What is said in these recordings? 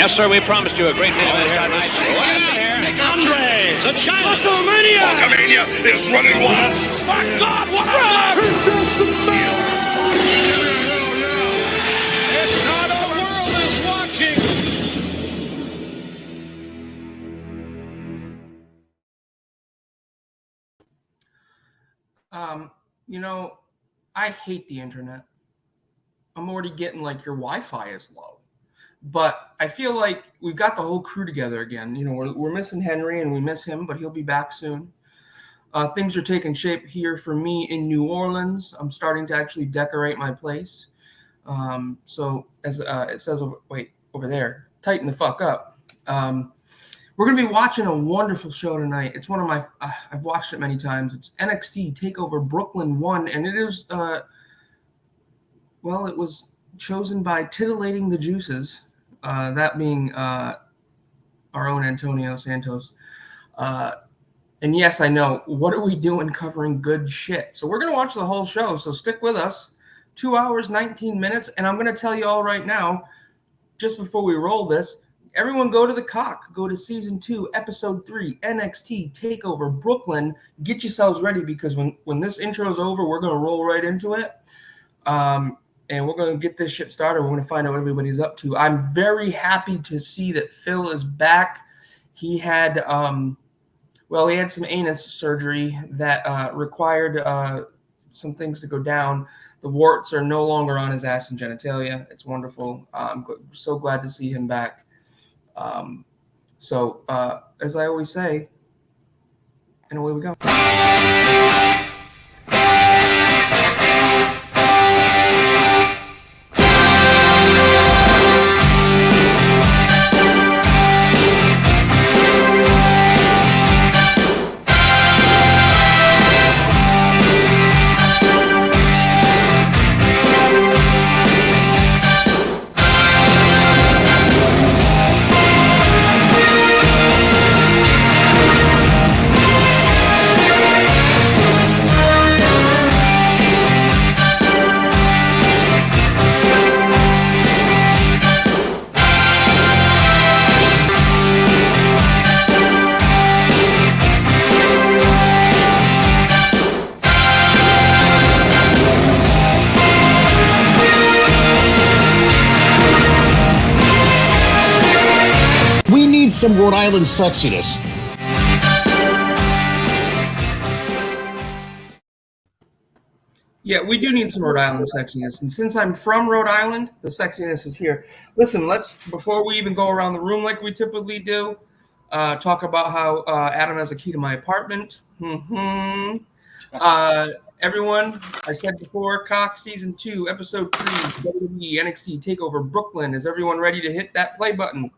Yes, sir, we promised you a great main event here tonight. Andre, the China Hulkamania is running west. My God, what a It's not a world is watching. I hate the internet. I'm already getting like your Wi-Fi is low. But I feel like we've got the whole crew together again. We're missing Henry and we miss him, but he'll be back soon. Things are taking shape here for me in New Orleans. I'm starting to actually decorate my place. So as it says, over there, tighten the fuck up. We're going to be watching a wonderful show tonight. It's one of my, I've watched it many times. It's NXT Takeover Brooklyn 1, and it is, it was chosen by Titillating the Juices, that being our own Antonio Santos. And yes, I know, what are we doing covering good shit? So we're going to watch the whole show, so stick with us. 2 hours, 19 minutes, and I'm going to tell you all right now, just before we roll this, everyone go to the cock. Go to Season 2, Episode 3, NXT Takeover Brooklyn. Get yourselves ready, because when this intro is over, we're going to roll right into it. And we're going to get this shit started. We're going to find out what everybody's up to. I'm very happy to see that Phil is back. He had, he had some anus surgery that required some things to go down. The warts are no longer on his ass and genitalia. It's wonderful. I'm so glad to see him back. As I always say, and away we go. Some Rhode Island sexiness. Yeah, we do need some Rhode Island sexiness. And since I'm from Rhode Island, the sexiness is here. Listen, before we even go around the room like we typically do, talk about how Adam has a key to my apartment. Everyone, I said before, Cock Season 2, Episode 3, WWE NXT Takeover Brooklyn. Is everyone ready to hit that play button?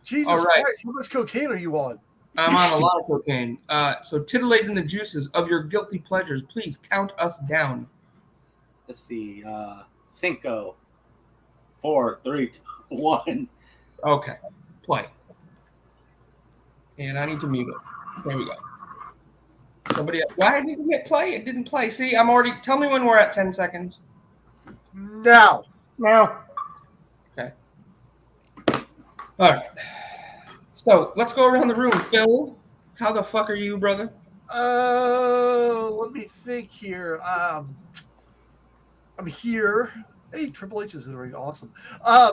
Jesus Christ, how much cocaine are you on? I'm on a lot of cocaine. So titillating the juices of your guilty pleasures. Please count us down. Let's see. 5, 4, 3, 2, 1. Okay. Play. And I need to mute it. There we go. Somebody else. Why didn't it play? It didn't play. See, I'm already. Tell me when we're at 10 seconds. Now. Okay. All right. So let's go around the room. Phil, how the fuck are you, brother? Let me think here. I'm here. Hey, Triple H is very awesome. Had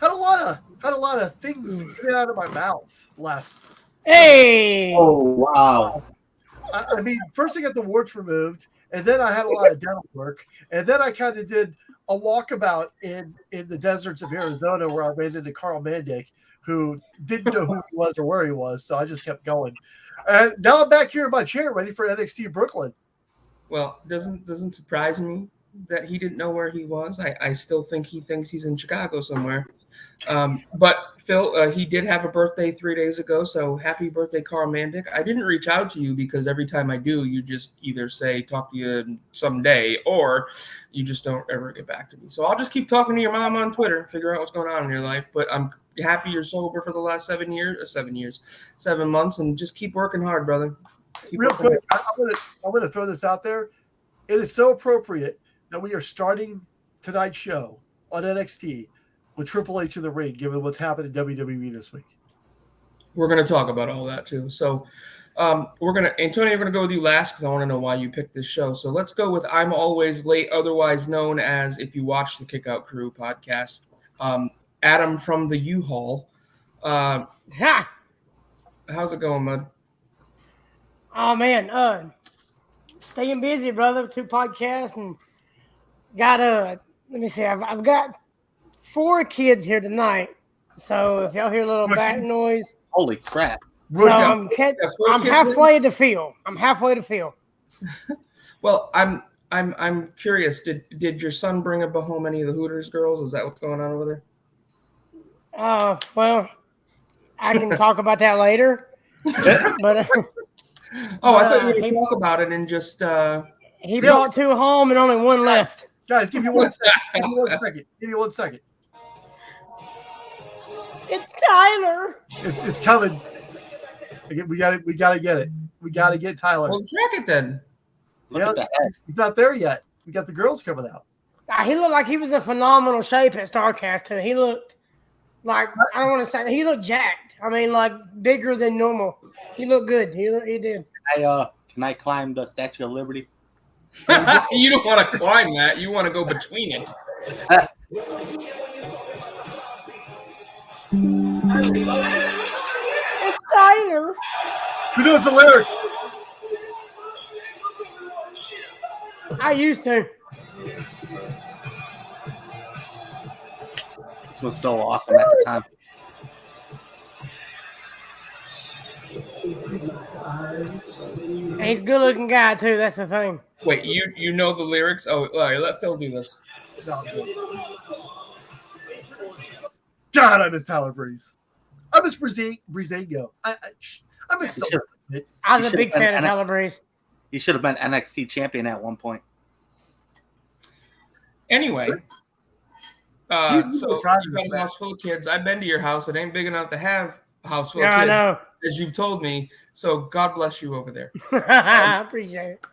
a lot of things get out of my mouth last. Hey! Oh wow! I mean, first I got the warts removed, and then I had a lot of dental work, and then I kind of did a walkabout in the deserts of Arizona where I ran into Carl Mandick, who didn't know who he was or where he was, so I just kept going. And now I'm back here in my chair ready for NXT Brooklyn. Well, doesn't surprise me that he didn't know where he was. I still think he thinks he's in Chicago somewhere. But Phil, he did have a birthday 3 days ago, so happy birthday, Carl Mandick. I didn't reach out to you because every time I do, you just either say talk to you someday or you just don't ever get back to me. So I'll just keep talking to your mom on Twitter, figure out what's going on in your life. But I'm happy you're sober for the last 7 months, and just keep working hard, brother. Real quick, I'm gonna throw this out there. It is so appropriate that we are starting tonight's show on NXT with Triple H in the ring, given what's happened in WWE this week? We're going to talk about all that too. So Antonio, we're going to go with you last because I want to know why you picked this show. So let's go with I'm Always Late, otherwise known as, if you watch the Kick Out Crew podcast, Adam from the U-Haul. How's it going, bud? Oh man, staying busy, brother. 2 podcasts and got let me see. I've got 4 kids here tonight. So if y'all hear a little back noise, Holy crap! so I'm halfway to field. Well, I'm curious. Did your son bring up home any of the Hooters girls? Is that what's going on over there? Well, I can talk about that later. But I thought you were going to talk about it and just. He brought 2 home and only 1 left. Guys, give me 1 second. Give me 1 second. It's Tyler. It's coming. We got to get it. We got to get Tyler. Well, check it then. Look at the head. He's not there yet. We got the girls coming out. He looked like he was in phenomenal shape at StarCast too. He looked like, I don't want to say, he looked jacked. I mean, like bigger than normal. He looked good. He did. Can I climb the Statue of Liberty? You don't want to climb that. You want to go between it. It's Tyler. Who knows the lyrics? I used to. This was so awesome at the time. And he's a good looking guy too, that's the thing. Wait, you know the lyrics? Oh, all right, let Phil do this. God, I miss Tyler Breeze. I miss Breezango. I miss so much. I was a big fan of Tyler Breeze. He should have been NXT champion at one point. Anyway, You so you got got a house full of kids. I've been to your house. It ain't big enough to have a house full Yeah, of I kids, know. as you've told me. So God bless you over there. I appreciate it.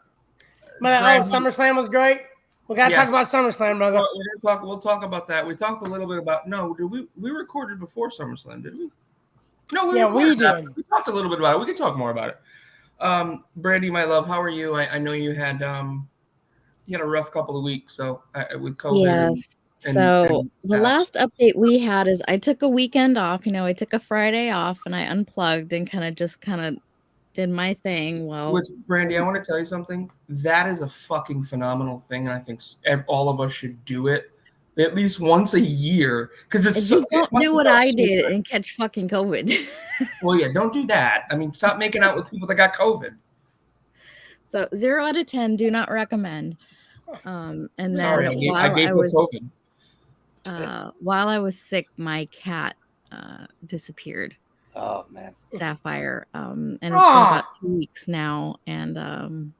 But SummerSlam was great. We gotta talk about SummerSlam, brother. We'll talk about that. We talked a little bit about we recorded before SummerSlam, did we? No, we did. We talked a little bit about it. We can talk more about it. Brandy, my love, how are you? I know you had a rough couple of weeks, so with COVID. Yes. So the last update we had is I took a weekend off. I took a Friday off and I unplugged and kind of did my thing. Well, which, Brandy, I want to tell you something. That is a fucking phenomenal thing, and I think all of us should do it at least once a year because it's just don't do what I did and catch fucking COVID. Well, yeah, don't do that. I mean, stop making out with people that got COVID. So 0 out of 10, do not recommend. And then Sorry, I gave her COVID. While I was sick, my cat disappeared. Oh man, Sapphire. And it's been about 2 weeks now, and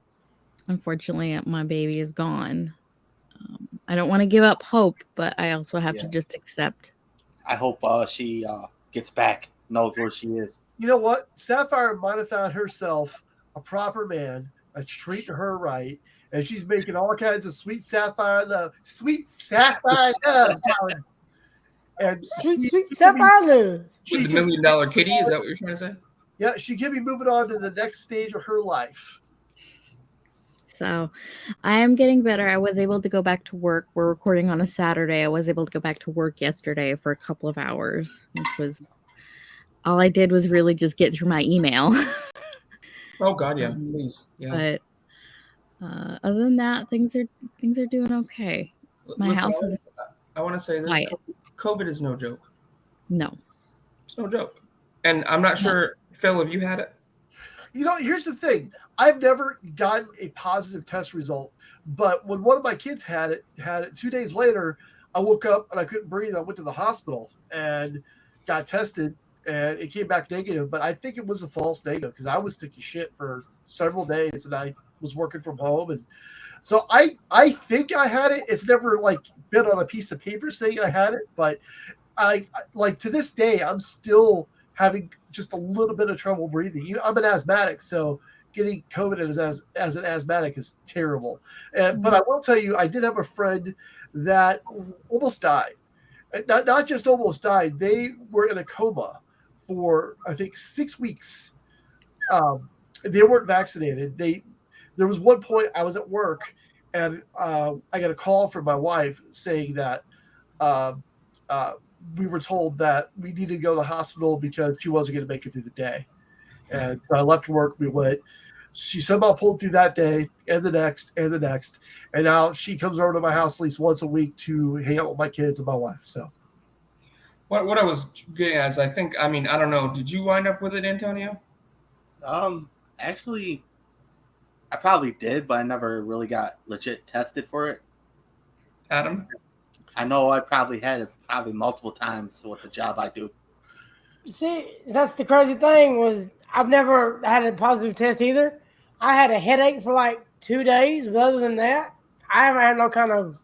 unfortunately, my baby is gone. I don't want to give up hope, but I also have to just accept. I hope she gets back, knows where she is. You know what? Sapphire might have found herself a proper man that's treating her right, and she's making all kinds of sweet sapphire love. And sweet sapphire love. With the $1 million kitty, is that what you're trying to say? Yeah, she could be moving on to the next stage of her life. So I am getting better. I was able to go back to work. We're recording on a Saturday. I was able to go back to work yesterday for a couple of hours, which was all I did was really just get through my email. Oh God, yeah, please. Yeah. But other than that, things are doing okay. My house is. I want to say this: quiet. COVID is no joke. No, it's no joke. And I'm not sure, Phil, have you had it? Here's the thing. I've never gotten a positive test result, but when one of my kids had it 2 days later, I woke up and I couldn't breathe. I went to the hospital and got tested, and it came back negative. But I think it was a false negative because I was sick as shit for several days, and I was working from home, and so I think I had it. It's never been on a piece of paper saying I had it, but I to this day I'm still having just a little bit of trouble breathing. I'm an asthmatic, so getting COVID as an asthmatic is terrible. But I will tell you, I did have a friend that almost died. not just almost died. They were in a coma for, I think, 6 weeks. They weren't vaccinated. There was one point I was at work, and I got a call from my wife saying that we were told that we needed to go to the hospital because she wasn't going to make it through the day. And so I left work. We went. She somehow pulled through that day and the next and the next. And now she comes over to my house at least once a week to hang out with my kids and my wife. So what I was getting at is I don't know. Did you wind up with it, Antonio? Actually, I probably did, but I never really got legit tested for it. Adam? I know I probably had it multiple times with the job I do. See, that's the crazy thing was I've never had a positive test either. I had a headache for like 2 days, but other than that, I haven't had no kind of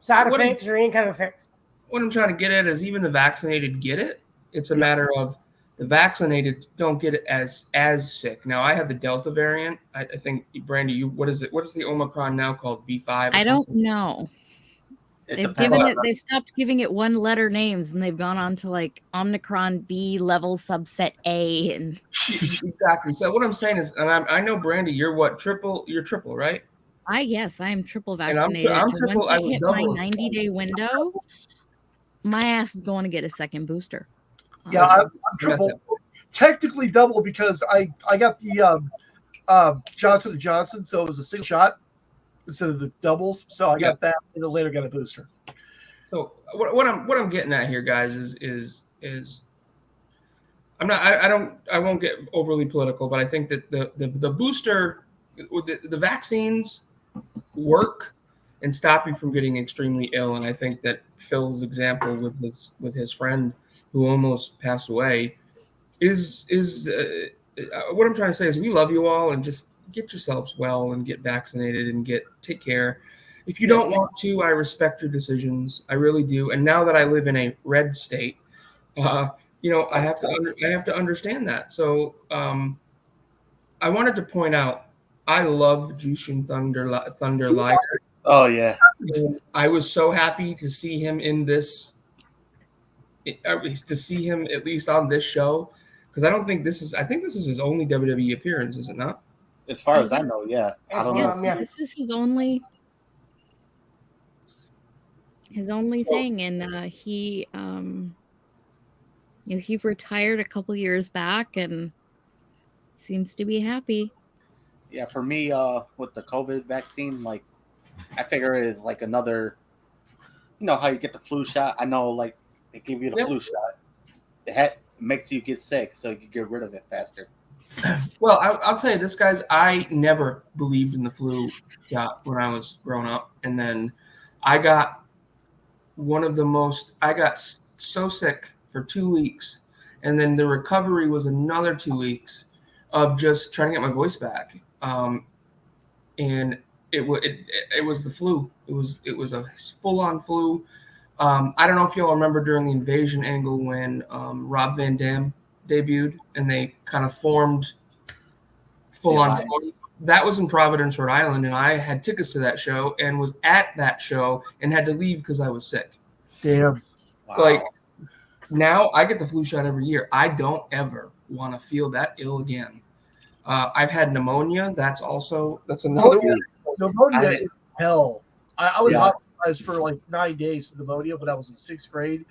side effects or any kind of effects. What I'm trying to get at is even the vaccinated get it. It's a matter of the vaccinated don't get it as sick. Now I have the Delta variant. I think Brandy, what is it? What is the Omicron now called? V5? I don't know. They've stopped giving it 1-letter names, and they've gone on to like Omicron B level subset A, and exactly. So what I'm saying is, and I know Brandy, you're what triple? You're triple, right? I am triple vaccinated. And I'm triple. Once I hit my 90-day window, my ass is going to get a second booster. Yeah, I'm triple, technically double because I got the Johnson & Johnson, so it was a single shot instead of the doubles. So I got that, and then later got a booster. So what I'm getting at here, guys, is I won't get overly political, but I think that the booster, the vaccines work and stop you from getting extremely ill. And I think that Phil's example with his friend who almost passed away is what I'm trying to say is we love you all, and just get yourselves well and get vaccinated and take care. If you don't want to, I respect your decisions. I really do. And now that I live in a red state, I have to understand that. So I wanted to point out, I love Jushin Thunder Live. Oh yeah. I was so happy to see him in this, to see him at least on this show, because I think this is his only WWE appearance, is it not? As far as I know, yeah. I don't know. This is his only thing, and he he retired a couple years back and seems to be happy. Yeah, for me, with the COVID vaccine, like I figure it is like another, how you get the flu shot. I know, like they give you the flu shot. It makes you get sick, so you can get rid of it faster. Well, I'll tell you this, guys. I never believed in the flu shot when I was growing up, and then I got I got so sick for 2 weeks, and then the recovery was another 2 weeks of just trying to get my voice back. And it was the flu. It was a full-on flu. I don't know if y'all remember during the Invasion angle when Rob Van Dam debuted and they kind of formed full-on. Yeah. That was in Providence, Rhode Island, and I had tickets to that show and was at that show and had to leave because I was sick. Damn. Wow. Like now I get the flu shot every year. I don't ever want to feel that ill again. I've had pneumonia. That's another one. Pneumonia is hell. I was hospitalized for like 9 days with pneumonia when I was in 6th grade.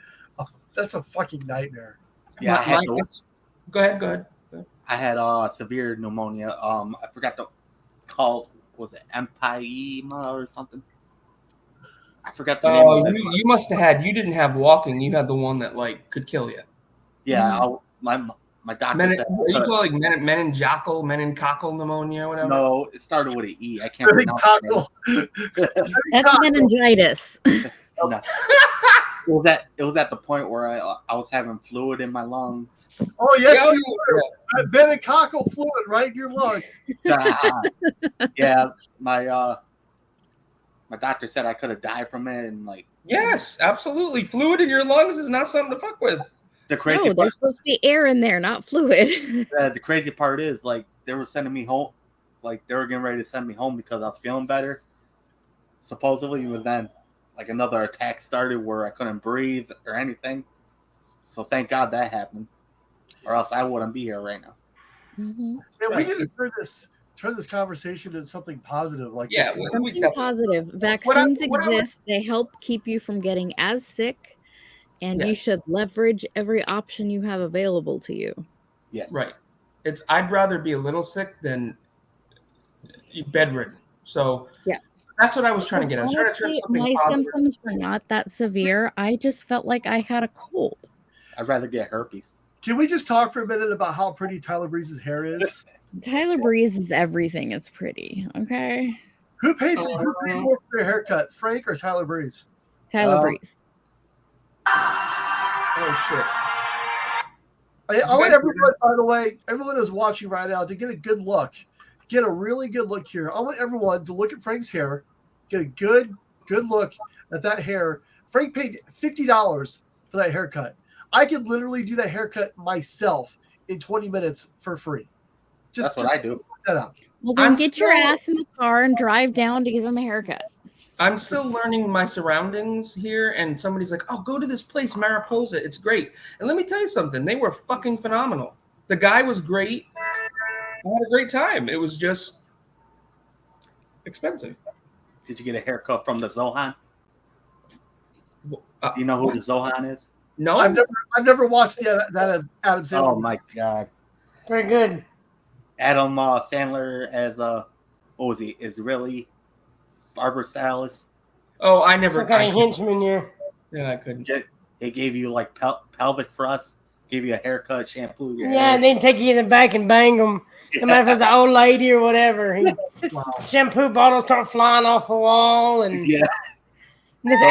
That's a fucking nightmare. Yeah, Go ahead. I had severe pneumonia. I forgot it's called. Was it empyema or something? I forgot the name. Oh, you must have had. You didn't have walking. You had the one that like could kill you. Yeah, my doctor said. Are you like meningococcal pneumonia or whatever? No, it started with an E. I can't pronounce it. That's meningitis. No. It was at the point where I was having fluid in my lungs. Oh yes, meningococcal fluid right in your lung. Yeah, my doctor said I could have died from it, and like. Yes, absolutely. Fluid in your lungs is not something to fuck with. The crazy part, there's supposed to be air in there, not fluid. The crazy part is, like, they were sending me home. Like, they were getting ready to send me home because I was feeling better. Supposedly, but then like another attack started where I couldn't breathe or anything. So thank God that happened, or else I wouldn't be here right now. Mm-hmm. Man, we need to turn this conversation into something positive. Like Yeah, this. Something positive. Vaccines exist. They help keep you from getting as sick, and you should leverage every option you have available to you. Yes. Right. I'd rather be a little sick than bedridden. So yes, that's what I was trying to get at. I was trying to turn Honestly, something my positive. symptoms were not that severe. I just felt like I had a cold. I'd rather get herpes. Can we just talk for a minute about how pretty Tyler Breeze's hair is? Tyler Breeze is everything. It's pretty. Okay. Who paid more for their haircut, Frank or Tyler Breeze? Tyler Breeze. Oh shit. I want everyone, by the way, everyone who's watching right now to get a good look. Get a really good look here. I want everyone to look at Frank's hair, get a good look at that hair. Frank paid $50 for that haircut. I could literally do that haircut myself in 20 minutes for free. That's what I do. That out. Well, then get your ass in the car and drive down to give him a haircut. I'm still learning my surroundings here, and somebody's like, "Oh, go to this place, Mariposa. It's great." And let me tell you something. They were fucking phenomenal. The guy was great. I had a great time. It was just expensive. Did you get a haircut from the Zohan? Do Uh, you know who the Zohan is? No, I've never watched that Adam Sandler. Oh my God. Very good. Adam Sandler as what was he? Israeli barber stylist. Oh, I never. Some kind of henchman, yeah. Yeah, I couldn't. They gave you like pelvic thrust, gave you a haircut, shampoo. Your Yeah, hair. and then take you in the back and bang them. No matter if it's an old lady or whatever. Shampoo bottles start flying off the wall, and Yeah. this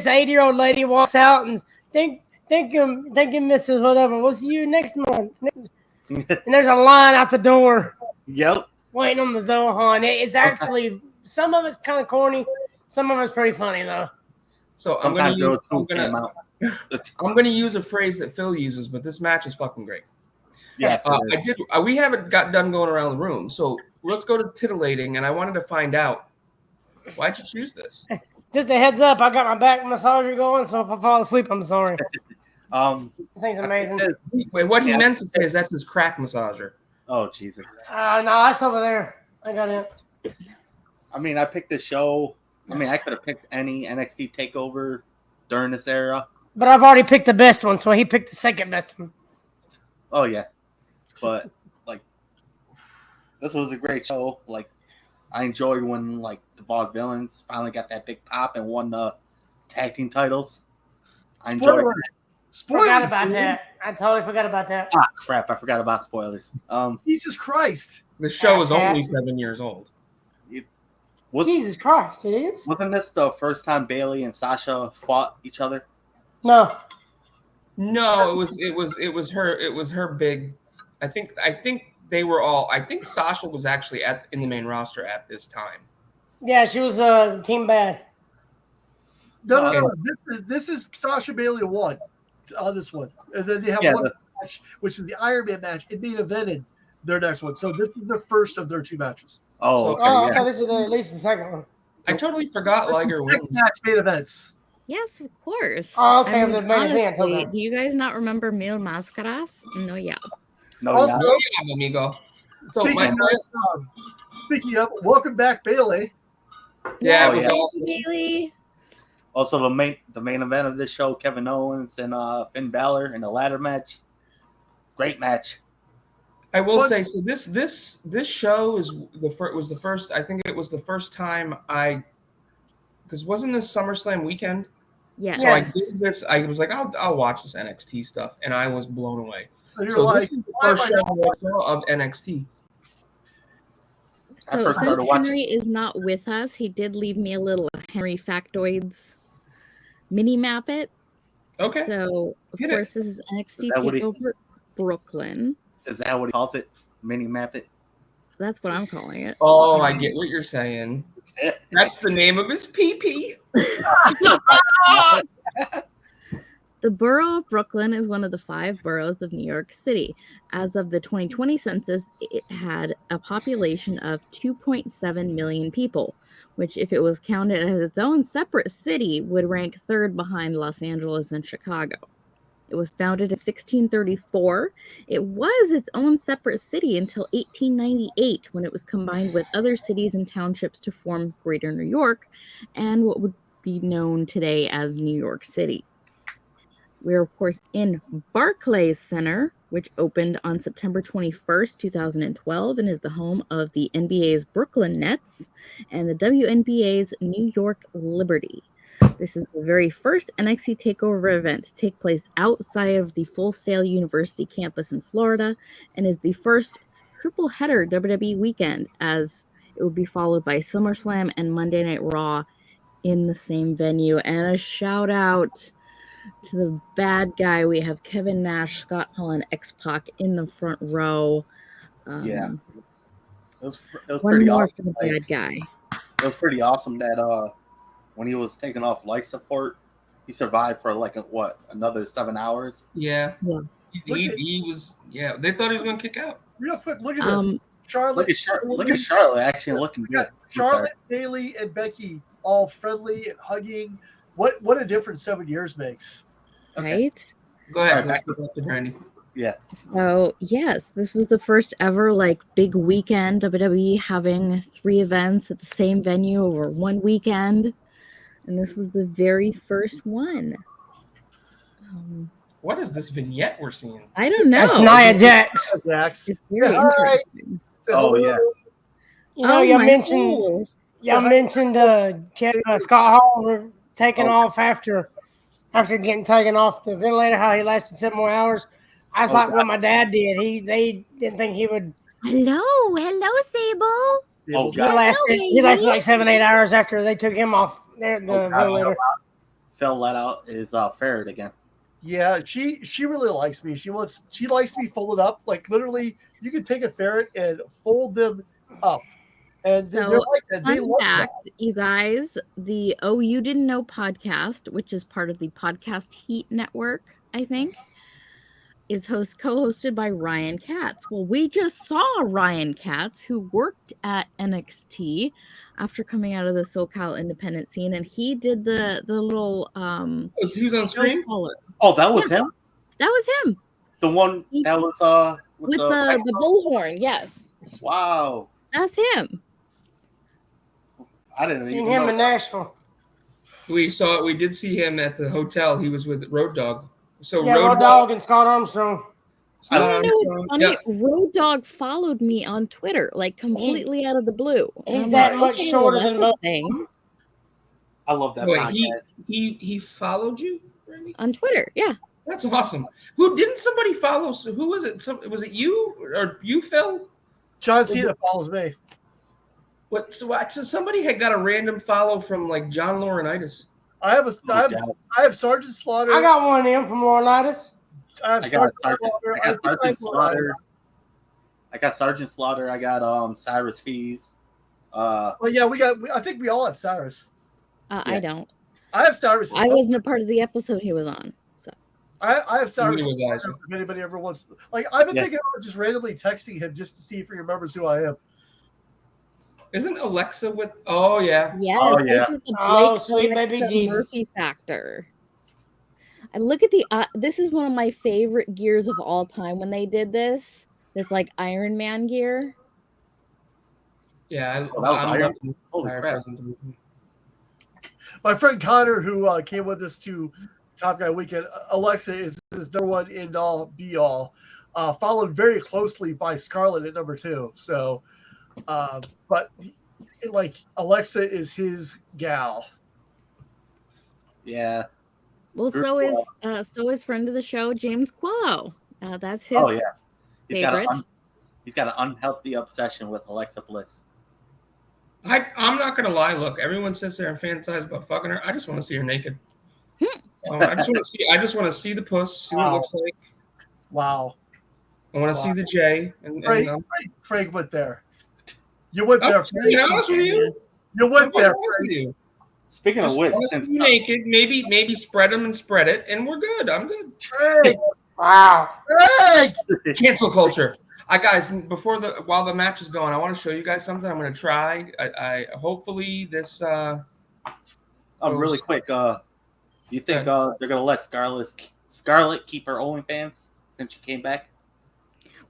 80-year-old lady walks out and thank you, Mrs. Whatever. We'll see you next month. And there's a line out the door. Yep. Waiting on the Zohan. It's actually some of it's kind of corny, some of it's pretty funny though. So I'm gonna use a phrase that Phil uses, but this match is fucking great. Yes, we haven't got done going around the room, so let's go to tittillating. And I wanted to find out, why'd you choose this? Just a heads up, I got my back massager going, so if I fall asleep, I'm sorry. This thing's amazing. Wait, what he meant to say is that's his crack massager. Oh Jesus! No, that's over there. I got it. I mean, I picked a show. I mean, I could have picked any NXT Takeover during this era. But I've already picked the best one, so he picked the second best one. Oh yeah, but like, this was a great show. Like, I enjoyed when like the Vaudevillains finally got that big pop and won the tag team titles. I enjoyed it. Forgot about that. I totally forgot about that. Ah, crap! I forgot about spoilers. Jesus Christ! The show is only 7 years old. Jesus Christ! It is. Wasn't this the first time Bayley and Sasha fought each other? No, it was her big. I think they were all. I think Sasha was actually in the main roster at this time. Yeah, she was Team Bad. No. This is Sasha Bayley won on this one, and then they have one match, which is the Iron Man match. It main evented their next one, so this is the first of their two matches. Oh, okay. This is at least the second one. I totally forgot Liger wins. Match main events. Yes, of course. Oh, okay. I mean, honestly, okay. do you guys not remember Mil Máscaras? No, yeah. No, also, amigo. So speaking of, welcome back, Bayley. Yeah, it was awesome. Bayley. Also, the main event of this show, Kevin Owens and Finn Balor in the ladder match. Great match. I will say, so this show was the first. I think it was the first time because wasn't this SummerSlam weekend? Yeah. So I did this. I was like, I'll watch this NXT stuff, and I was blown away. So this is the first show I saw of NXT. So since Henry is not with us, he did leave me a little Henry Factoids mini map it. Okay. So of course this is NXT Takeover Brooklyn. Is that what he calls it? Mini map it? That's what I'm calling it. Oh, I get what you're saying. That's the name of his PP. The borough of Brooklyn is one of the 5 boroughs of New York City. As of the 2020 census, it had a population of 2.7 million people, which, if it was counted as its own separate city, would rank 3rd behind Los Angeles and Chicago. It was founded in 1634. It was its own separate city until 1898, when it was combined with other cities and townships to form Greater New York and what would be known today as New York City. We're, of course, in Barclays Center, which opened on September 21st, 2012, and is the home of the NBA's Brooklyn Nets and the WNBA's New York Liberty. This is the very first NXT Takeover event to take place outside of the Full Sail University campus in Florida, and is the first triple header WWE weekend, as it would be followed by SummerSlam and Monday Night Raw in the same venue. And a shout out to the bad guy. We have Kevin Nash, Scott Hall, and X-Pac in the front row. It was One pretty more awesome. for the bad guy. It was pretty awesome that when he was taking off life support, he survived for another 7 hours. Yeah. He was. Yeah, they thought he was going to kick out. Real quick, look at this. Charlotte. Look at Charlotte actually looking good. Charlotte, Bayley, and Becky all friendly and hugging. What a difference 7 years makes. Okay. Right? Go ahead. Let's go back to Brandy. Yeah. So, yes, this was the first ever big weekend WWE having 3 events at the same venue over one weekend. And this was the very first one. What is this vignette we're seeing? I don't know. That's Nia Jax. It's very interesting. Oh, yeah. You mentioned Scott Hall taking off after getting taken off the ventilator, how he lasted 7 more hours. I was what my dad did. They didn't think he would. Hello, Sable. Oh, God. He lasted like 7-8 hours after they took him off the ventilator. Phil let out his ferret again. Yeah, she really likes me. She likes me folded up. Like literally, you can take a ferret and fold them up. And So, they're like that. They fun love fact, that. you guys, the Oh You Didn't Know podcast, which is part of the Podcast Heat Network, I think, is co-hosted by Ryan Katz. Well, we just saw Ryan Katz, who worked at NXT after coming out of the SoCal independent scene, and he did the little He was on screen? Oh, that was him? That was him. The one that was with the bullhorn, yes. Wow. That's him. I didn't Seen even him know. in Nashville. We did see him at the hotel. He was with Road Dogg. So Yeah, Road Dogg and Scott Armstrong. You know what's funny? Road Dogg followed me on Twitter, completely out of the blue. He's that much shorter than most. I love that. Wait, he followed you, Randy? On Twitter, yeah. That's awesome. Who didn't somebody follow? So who was it? Was it you or you, Phil? John Cena follows me. What? So somebody had got a random follow from John Laurinaitis. I have Sergeant Slaughter. I got one of them from Laurinaitis. I got Sergeant Slaughter. I got Sergeant Slaughter. I got Cyrus Fees. Well, yeah, I think we all have Cyrus. I don't. I have Cyrus. I wasn't a part of the episode he was on. So I have Cyrus. If anybody ever wants, I've been thinking about just randomly texting him just to see if he remembers who I am. Isn't Alexa with? Oh yeah. Yes. Oh, yeah. This is the Sweet Blake baby Alexa Jesus. Murphy factor. I look at the. This is one of my favorite gears of all time. When they did this, it's like Iron Man gear. Yeah, that was Iron. Holy crap. My friend Connor, who came with us to Top Guy Weekend, Alexa is his number one end all be all, followed very closely by Scarlett at number 2. So, but Alexa is his gal. Yeah. Well, so is friend of the show James Quillo. That's his. Oh yeah. Favorite. He's got an unhealthy obsession with Alexa Bliss. I'm not gonna lie. Look, everyone sits there and fantasizes about fucking her. I just want to see her naked. I just want to see the puss. See what it looks like. Wow. I want to see the J. Frank went there. You went there. To be honest with you. You went there. You. Speaking Just of which, want to see you naked. Maybe spread them and spread it, and we're good. I'm good. Hey, Wow. hey! Cancel culture. Guys, while the match is going, I want to show you guys something. I'm going to try. I hopefully this. Really quick. Do you think they're gonna let Scarlett keep her OnlyFans since she came back?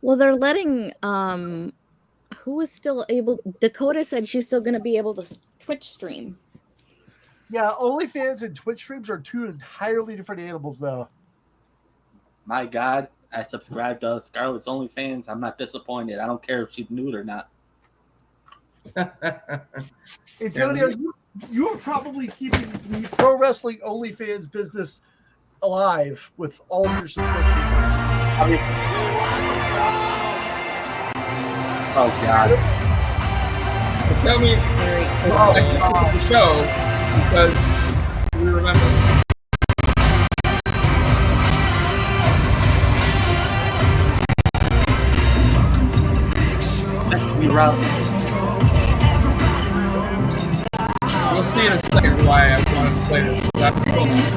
Well, they're letting who is still able. Dakota said she's still going to be able to Twitch stream. Yeah, OnlyFans and Twitch streams are two entirely different animals, though. My God, I subscribed to Scarlett's OnlyFans. I'm not disappointed. I don't care if she's nude or not. Antonio, you are probably keeping the pro wrestling OnlyFans business alive with all of your subscriptions. I mean, oh God! Tell me the show because we remember. We'll see in a second why I want to play this.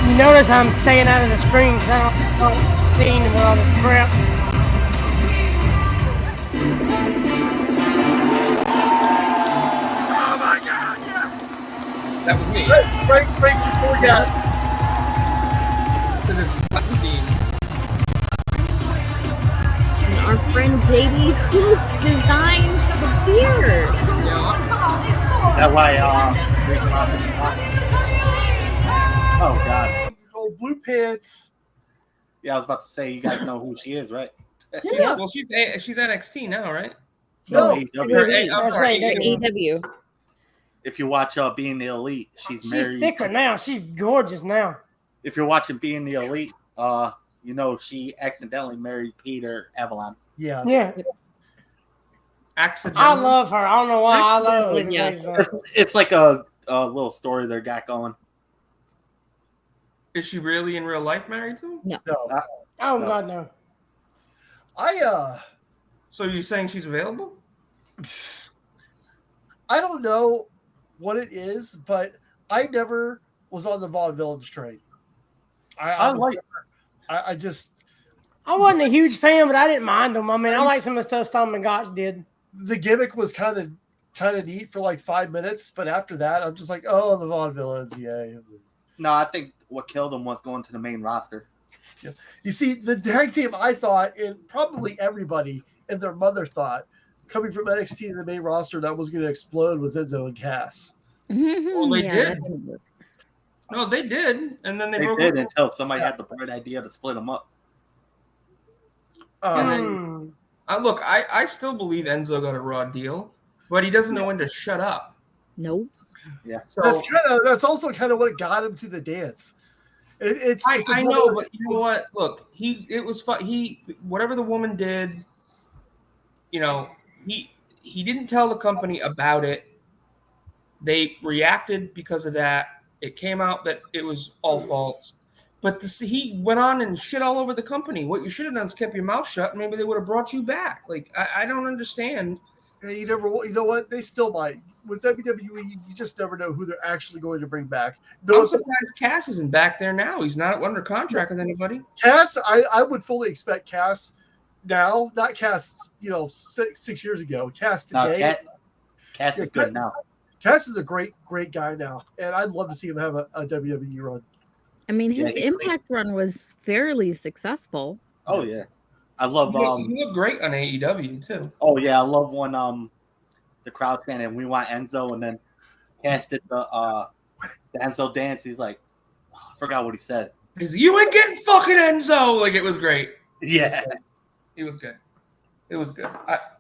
You notice I'm staying out of the screen because I don't see with all this crap. Oh my God! Yes. That was me. Break before that. Our friend JD Tooth designed the beard. That why oh God! Oh, blue pants. Yeah, I was about to say you guys know who she is, right? Yeah. Well, she's NXT now, right? No, I'm sorry, They're AW. If you watch Being the Elite, she's married. She's thicker now. She's gorgeous now. If you're watching Being the Elite, you know she accidentally married Peter Avalon. Yeah. Yeah. Accidentally. I love her. I don't know why I love her. Yeah. It's like a little story they got going. Is she really in real life married to him? No. Oh, No. God, no. So you're saying she's available? I don't know what it is, but I never was on the Vaughn Villains train. I wasn't a huge fan, but I didn't mind them. I mean, I like some of the stuff Storm and Gotch did. The gimmick was kind of neat for like 5 minutes, but after that, I'm just like, oh, the Vaughn Villains, yay. No, I think what killed them was going to the main roster. Yeah. You see, the tag team I thought, and probably everybody and their mother thought, coming from NXT to the main roster, that was going to explode was Enzo and Cass. Well, they did. That didn't work. No, they did, and then they They broke did up. until somebody had the bright idea to split them up. Look, I still believe Enzo got a raw deal, but he doesn't know when to shut up. Nope. Yeah. So That's also kind of what got him to the dance. I know, but you know what? Look, it was fun. Whatever the woman did, you know, he didn't tell the company about it. They reacted because of that. It came out that it was all false. But he went on and shit all over the company. What you should have done is kept your mouth shut. And maybe they would have brought you back. Like I don't understand. You know what? They still might. With WWE, you just never know who they're actually going to bring back. I'm surprised Cass isn't back there now. He's not under contract with anybody. Cass, I would fully expect Cass now, not Cass, 6 years ago. Cass today. No, Cass is good now. Cass is a great guy now, and I'd love to see him have a WWE run. I mean, his Impact run was fairly successful. Oh yeah, I love. You look great on AEW too. Oh yeah, I love when the crowd chanted, "We want Enzo," and then Cass did the Enzo dance. He's like, I forgot what he said. He's like, "You ain't getting fucking Enzo!" Like it was great. Yeah, it was good. It was good.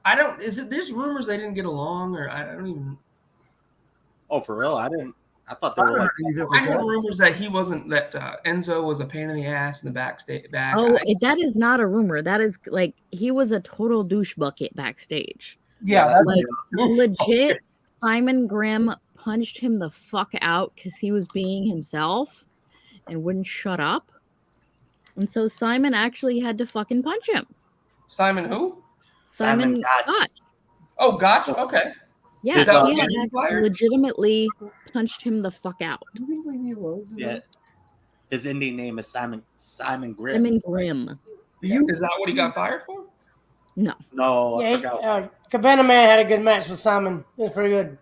I don't. Is it? There's rumors they didn't get along, or I don't even. Oh, for real? I didn't. I thought they were like. I heard rumors that he wasn't. That Enzo was a pain in the ass in the backstage. Oh, that is not a rumor. That is like he was a total douche bucket backstage. Yeah, like legit. Simon Grimm punched him the fuck out because he was being himself and wouldn't shut up. And so Simon actually had to fucking punch him. Simon who? Simon Gotch. Gotch. Oh, Gotch. Okay. Yeah, Is that he had getting actually fired? legitimately punched him the fuck out. Yeah. His Indian name is Simon Grimm. Simon Grimm. Is that what he got fired for? No. No, I Yeah, forgot. Cabana Man had a good match with Simon. It was pretty good.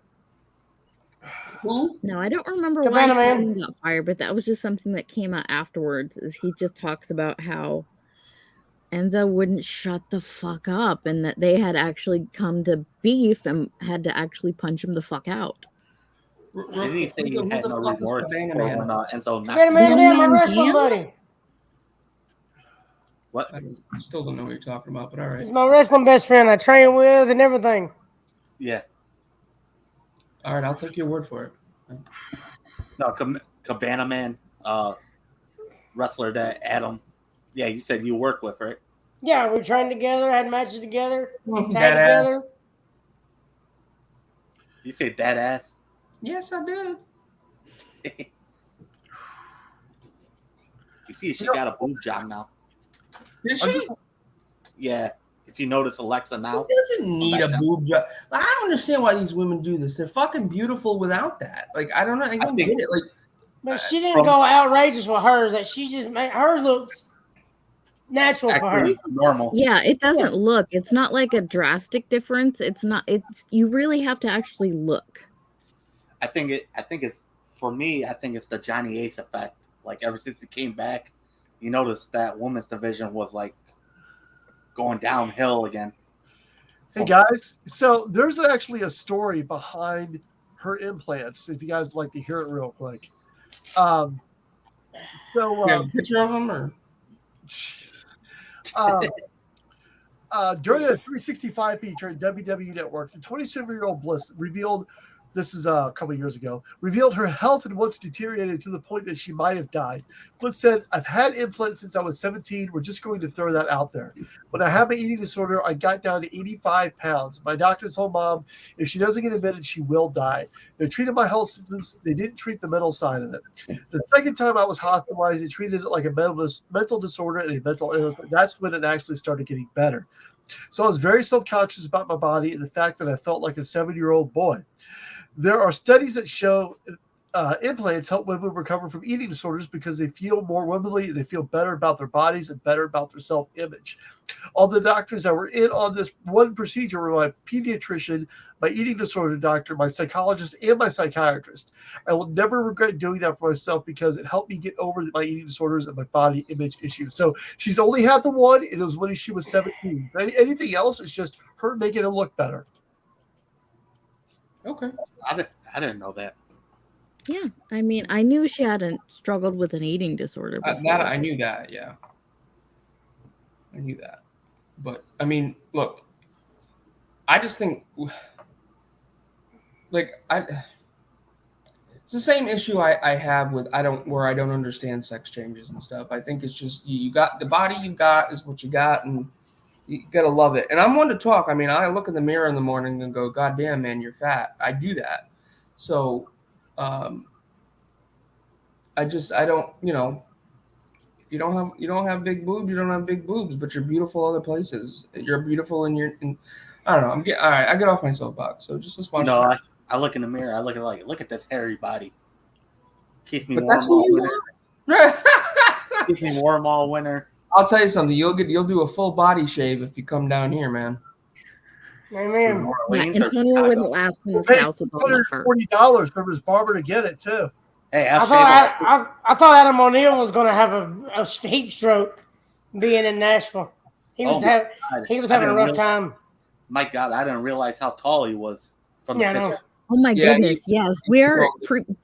Who? No, I don't remember Cabana why Man. Simon got fired, but that was just something that came out afterwards. Is he just talks about how Enzo wouldn't shut the fuck up, and that they had actually come to beef and had to actually punch him the fuck out. Didn't he say he Who had the no fuck is remorse Cabana for Man? when Enzo knocked Cabana him Man, out? damn, my Man wrestling Jam? buddy. What? I still don't know what you're talking about, but all right. He's my wrestling best friend. I train with and everything. Yeah. All right, I'll take your word for it. No, Cabana Man, wrestler that Adam. Yeah, you said you work with, right? Yeah, we trained together, had matches together, tagged Badass. together. You say that ass. Yes, I did. You see, she got a boob job now. Did she? Yeah. If you notice Alexa now. She doesn't need a boob job. Like, I don't understand why these women do this. They're fucking beautiful without that. Like, I don't know. I don't get it. Like, But she didn't go outrageous with hers. That she just made hers looks natural for her. Actually, it's normal. Yeah, it doesn't look. It's not like a drastic difference. It's not. It's you really have to actually look. I think it's for me. I think it's the Johnny Ace effect. Like ever since he came back, you notice that women's division was like going downhill again. Hey guys, so there's actually a story behind her implants. If you guys would like to hear it real quick. you have a picture of them, or? During a 365 feature at WWE Network, the 27-year-old Bliss revealed, this is a couple years ago, revealed her health had once deteriorated to the point that she might have died. Bliss said, "I've had implants since I was 17. We're just going to throw that out there. When I had my eating disorder, I got down to 85 pounds. My doctor told Mom if she doesn't get admitted, she will die. They treated my health symptoms. They didn't treat the mental side of it. The second time I was hospitalized, they treated it like a mental disorder and a mental illness. That's when it actually started getting better. So I was very self-conscious about my body and the fact that I felt like a 7-year-old boy. There are studies that show implants help women recover from eating disorders because they feel more womanly and they feel better about their bodies and better about their self-image. All the doctors that were in on this one procedure were my pediatrician, my eating disorder doctor, my psychologist, and my psychiatrist. I will never regret doing that for myself because it helped me get over my eating disorders and my body image issues." So she's only had the one. It was when she was 17. Anything else is just her making it look better. Okay. I didn't know that. Yeah, I mean, I knew she hadn't struggled with an eating disorder before. I knew that. Yeah, I knew that. But I mean, look, I just think, it's the same issue I have with I don't understand sex changes and stuff. I think it's just you got the body you got is what you got, and you gotta love it. And I'm one to talk. I mean, I look in the mirror in the morning and go, "God damn, man, you're fat." I do that. So, I don't, if you don't have big boobs, you don't have big boobs, but you're beautiful other places. You're beautiful and I don't know. All right. I get off my soapbox. So just let's watch. I look in the mirror. I look at this hairy body. Keeps me but warm that's all who winter. you are. Keeps me warm all winter. I'll tell you something. You'll do a full body shave if you come down here, man. Amen. Yeah, Antonio wouldn't last in the South with all that fur. $140 from his barber to get it too. Hey, I thought Adam O'Neil was going to have a heat stroke being in Nashville. He was having a rough time. My God, I didn't realize how tall he was from the picture. Oh my goodness, yes.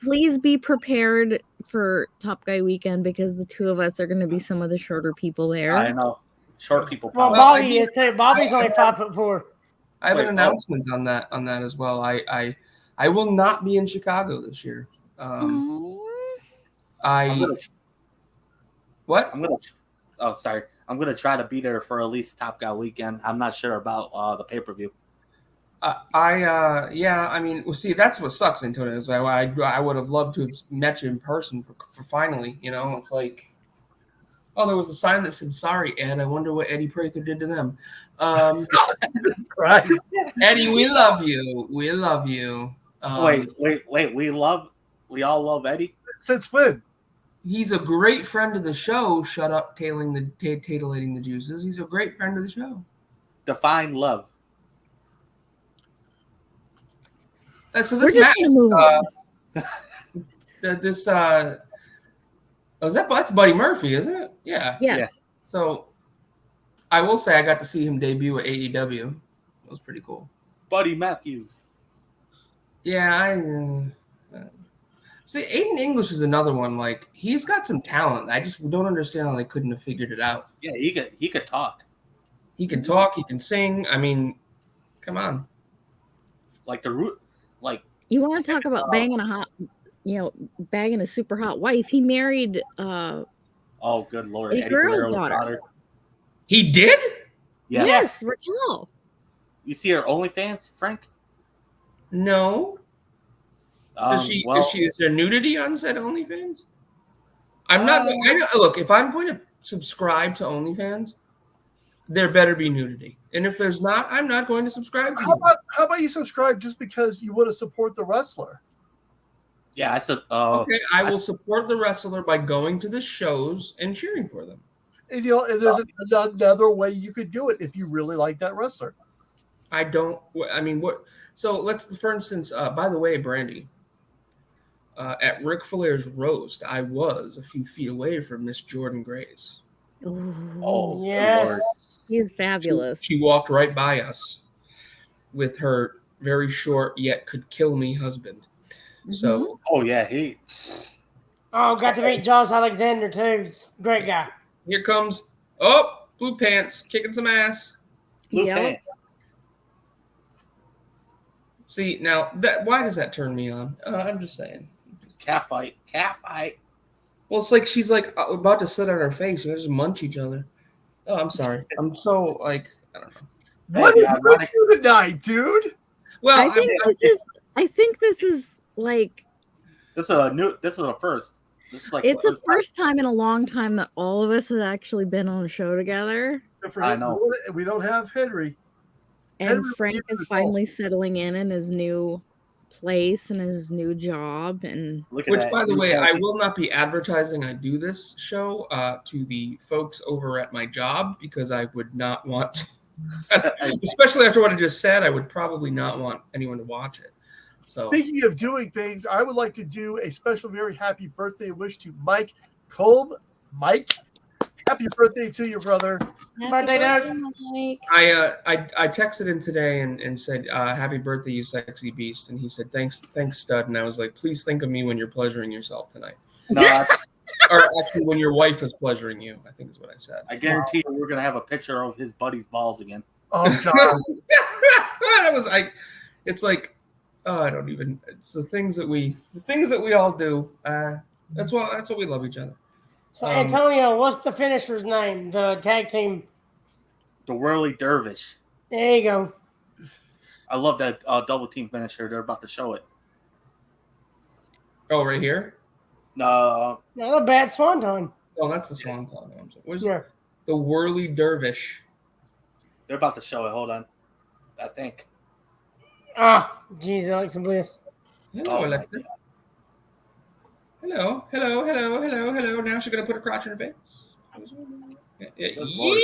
Please be prepared for Top Guy weekend because the two of us are going to be some of the shorter people there. I know. Short people. Well, Bobby is too. Bobby's only 5'4". I have an announcement on that as well. I will not be in Chicago this year. What? Sorry. I'm gonna try to be there for at least Top Guy weekend. I'm not sure about the pay-per-view. I mean, well, see, that's what sucks, Antonio. Is I would have loved to have met you in person for finally. It's like, Oh, there was a sign that said, "Sorry, Ed." I wonder what Eddie Prather did to them. Right. Eddie, we love you. We love you. Wait. We all love Eddie. Since when? He's a great friend of the show. Shut up, titillating the juices. He's a great friend of the show. Define love. So We're this just match, gonna move on. that's Buddy Murphy, isn't it? Yeah. Yes. Yeah. So I will say I got to see him debut at AEW. That was pretty cool. Buddy Matthews. Yeah, see, Aiden English is another one. Like, he's got some talent. I just don't understand how they couldn't have figured it out. Yeah, he could talk. He can talk. He can sing. I mean, come on. Like the root. Like You want to talk about bagging a super hot wife? He married oh, good lord, Eddie Eddie Guerrero's Guerrero's daughter. He did? Yeah. Yes, Raquel. You see her OnlyFans, Frank? No. Is there nudity on said OnlyFans? I'm not. Look, if I'm going to subscribe to OnlyFans, there better be nudity. And if there's not, I'm not going to subscribe to you. How about you subscribe just because you want to support the wrestler? Yeah, I said. Okay, I will support the wrestler by going to the shows and cheering for them. And, and there's another way you could do it if you really like that wrestler. I don't. I mean, what? So let's, for instance. By the way, Brandy. At Ric Flair's roast, I was a few feet away from Miss Jordan Grace. Oh, yes. He's fabulous. She walked right by us with her very short yet could kill me husband. So. Oh yeah, he. Oh, got to meet Josh Alexander too. Great guy. Here comes Blue Pants kicking some ass. Blue Yep. Pants. See, now why does that turn me on? I'm just saying. Cat fight. Well, it's like she's like about to sit on her face and just munch each other. Oh, I'm sorry. I'm so like I don't know. What did you do tonight, dude? Well, I think this is like This is a first. This is like it's the first time in a long time that all of us have actually been on a show together. I know. We don't have Henry. And Henry Frank leaves is the finally settling in his new place and his new job. And Look at which, that. by the way, I will not be advertising I do this show to the folks over at my job because I would not want, especially after what I just said, I would probably not want anyone to watch it. So, Speaking of doing things, I would like to do a special, very happy birthday wish to Mike Kolb. Mike, happy birthday to your brother. Birthday, Doug. Mike. I texted him today and said, happy birthday, you sexy beast. And he said, thanks, stud. And I was like, please think of me when you're pleasuring yourself tonight. No, Or actually, when your wife is pleasuring you, I think is what I said. I guarantee you, we're gonna have a picture of his buddy's balls again. Oh God! That was like, it's like, I don't even. It's the things that we all do. That's what we love each other. So Antonio, what's the finisher's name? The tag team. The Whirly Dervish. There you go. I love that double team finisher. They're about to show it. Oh, right here. No, Not a bad swanton. Oh, that's the Swanton. Where's Yeah. the Whirly Dervish? they're about to show it. Hold on. I think. Ah, jeez, Alexa Bliss. Hello, Oh, Alexa. my God. Hello. Now she's gonna put her crotch in her face. Yeah, Lord.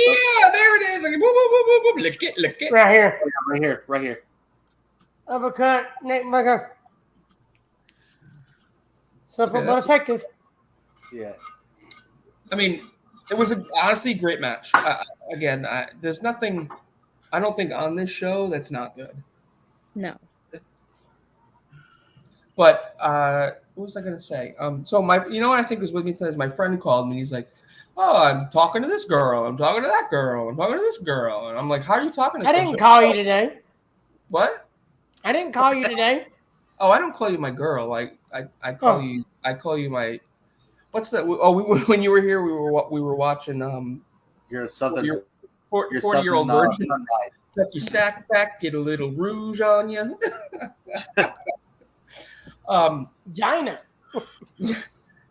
there it is. Like, boop, boop, boop, boop, boop. Lick it. Right here. Right here. Uppercut, neck breaker. Simple but effective. Yeah. I mean, it was honestly a great match. Again, there's nothing. I don't think on this show that's not good. No. But what was I gonna say? So you know what I think was with me today is my friend called me and he's like, "Oh, I'm talking to this girl. I'm talking to that girl. I'm talking to this girl." And I'm like, "How are you talking to?" I didn't call you today. What? I didn't call you today. Oh, I don't call you my girl. I call you. I call you my. What's that? Oh, when you were here, we were watching. You're a southern. 40-year-old virgin. Tuck your sack back, get a little rouge on you. Gina.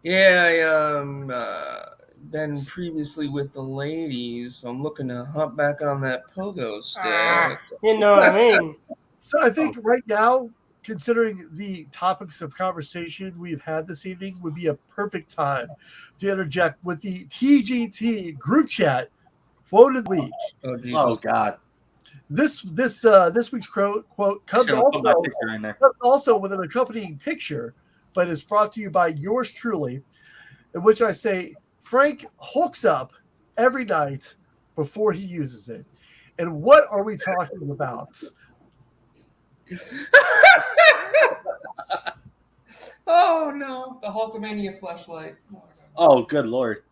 Yeah, been previously with the ladies, so I'm looking to hop back on that pogo stick. You know what I mean? So I think right now, considering the topics of conversation we've had this evening, would be a perfect time to interject with the TGT group chat quote of the week. Oh, Jesus. Oh God. This week's quote comes also with an accompanying picture, but is brought to you by yours truly, in which I say Frank hulks up every night before he uses it. And what are we talking about? Oh no, the Hulkamania fleshlight. Oh, good Lord.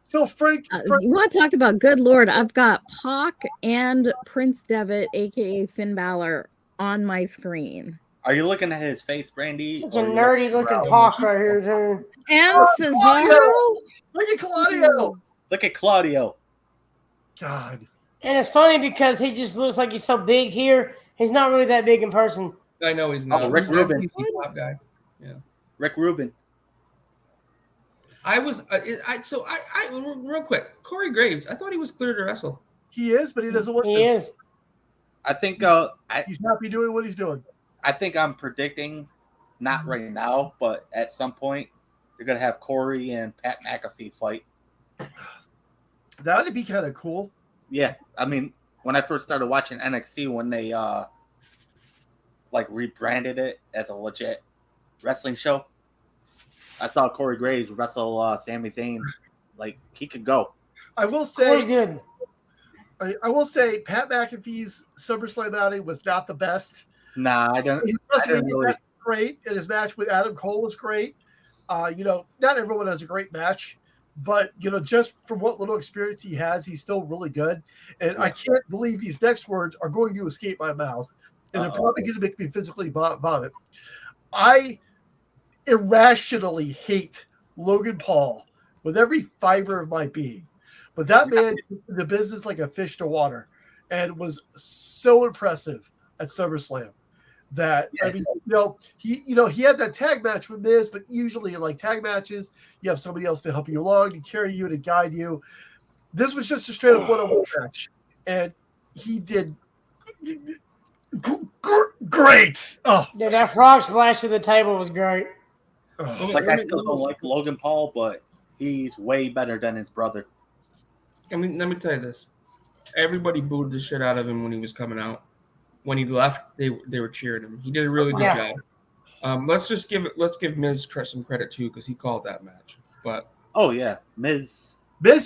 So Frank, You want to talk about good Lord? I've got Pac and Prince Devitt, aka Finn Balor, on my screen. Are you looking at his face, Brandy? It's a nerdy looking Pac right here, too. And Cesaro! Cesaro. Look at Claudio. Look at Claudio. God. And it's funny because he just looks like he's so big here. He's not really that big in person. I know he's not. Oh, Rick Rubin. He's a top guy. Yeah. Rick Rubin. I was real quick. Corey Graves. I thought he was clear to wrestle. He is, but he doesn't want to. He is. I think he's happy doing what he's doing. I think I'm predicting, not right now, but at some point, you're gonna have Corey and Pat McAfee fight. That would be kind of cool. Yeah, I mean, when I first started watching NXT, when they rebranded it as a legit wrestling show, I saw Corey Graves wrestle Sami Zayn. Like, he could go. I will say, good. I will say, Pat McAfee's SummerSlam outing was not the best. Nah, I don't. His WrestleMania match was great, and his match with Adam Cole was great. Not everyone has a great match, but just from what little experience he has, he's still really good. And I can't believe these next words are going to escape my mouth, and they're probably going to make me physically vomit. I irrationally hate Logan Paul with every fiber of my being, but that man took the business like a fish to water, and was so impressive at SummerSlam. That I mean, he had that tag match with Miz, but usually in like tag matches, you have somebody else to help you along, to carry you, to guide you. This was just a straight up one-on-one match, and he did great. Oh, yeah, that frog splash through the table was great. I still don't like Logan Paul, but he's way better than his brother. I mean, let me tell you this: everybody booed the shit out of him when he was coming out. When he left, they were cheering him. He did a really good job. Let's give Miz some credit too, because he called that match. But Miz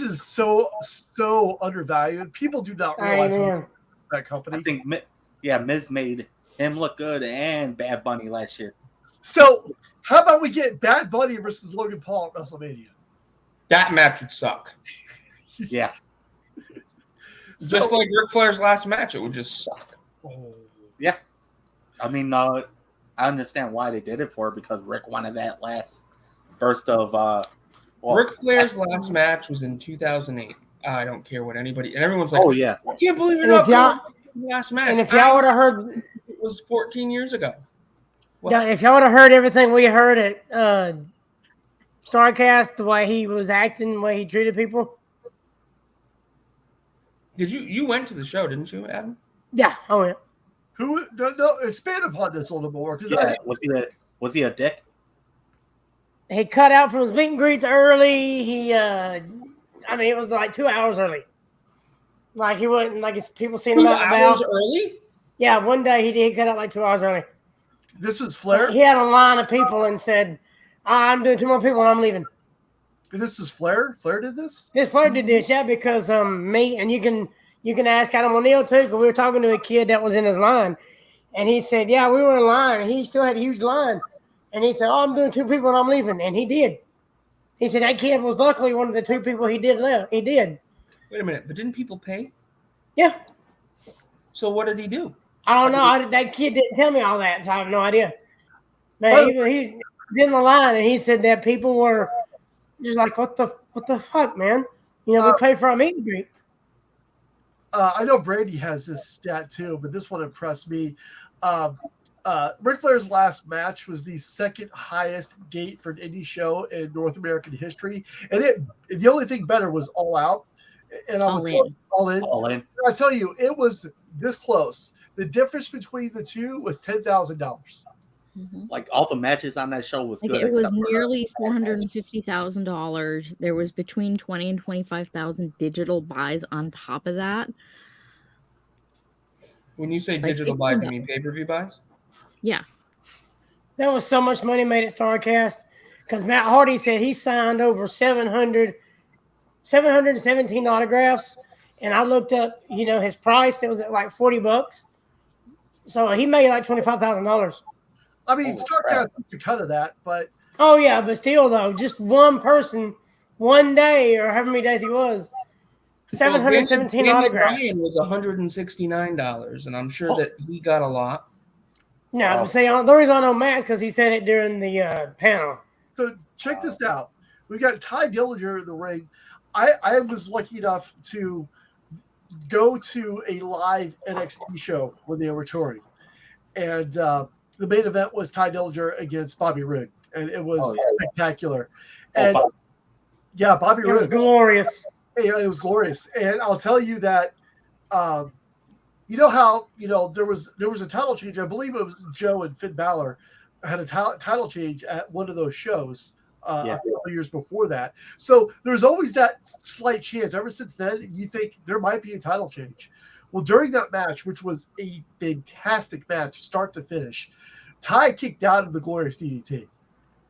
is so undervalued. People do not realize that company. I think Miz made him look good and Bad Bunny last year. So how about we get Bad Bunny versus Logan Paul at WrestleMania? That match would suck. Yeah. Just like Ric Flair's last match, it would just suck. Oh. Yeah. I mean, I understand why they did it for, because Rick wanted that last burst of Ric Flair's last match was in 2008. I don't care what anybody, and everyone's like, oh yeah, I can't believe you're not last match. And if y'all would have heard, it was 14 years ago. Yeah, if y'all would have heard everything we heard at Starcast, the way he was acting, the way he treated people. Did you went to the show, didn't you, Adam? Yeah, I went. No, expand upon this a little more. Was he a dick? He cut out from his meet and greets early. He, it was like 2 hours early. Like he wasn't like people seen him 2 out hours about. early? Yeah, one day he cut out like 2 hours early. This was Flair? He had a line of people and said, I'm doing 2 more people and I'm leaving. This is Flair? Flair did this? Flair did this, yeah, because me, and you can ask Adam O'Neil too, because we were talking to a kid that was in his line. And he said, yeah, we were in line. He still had a huge line. And he said, I'm doing 2 people and I'm leaving. And he did. He said that kid was luckily one of the 2 people he did live. He did. Wait a minute, but didn't people pay? Yeah. So what did he do? I don't know. That kid didn't tell me all that, so I have no idea. Man, he was in the line, and he said that people were just like, what the fuck, man? We pay for our meet and greet. I know Brady has this stat too, but this one impressed me. Ric Flair's last match was the second highest gate for an indie show in North American history, and the only thing better was All Out, and All in. All in. All in. I tell you, it was this close. The difference between the two was $10,000. Like all the matches on that show was Like good. it was except for nearly $450,000. There was between 20 and 25,000 digital buys on top of that. When you say Like, digital it's buys, you enough. mean pay-per-view buys? Yeah. There was so much money made at StarCast because Matt Hardy said he signed over 717 autographs, and I looked up, his price. It was at like $40, so he made like $25,000. I mean, StarCast took a cut of that, but Oh yeah, but still though, just one person, one day or however many days he was, 717 autographs. Bryan was $169, and I'm sure that he got a lot. No, I'm saying the reason I know Matt's because he said it during the panel. So check this out. We got Ty Dillinger in the ring. I was lucky enough to go to a live NXT show when they were touring. And the main event was Ty Dillinger against Bobby Roode. And it was spectacular. And Bobby Roode. It was glorious. It was glorious. And I'll tell you that you know how there was a title change. I believe it was Joe and Finn Balor had a title change at one of those shows a couple of years before that. So there's always that slight chance. Ever since then, you think there might be a title change. Well, during that match, which was a fantastic match, start to finish, Ty kicked out of the Glorious DDT.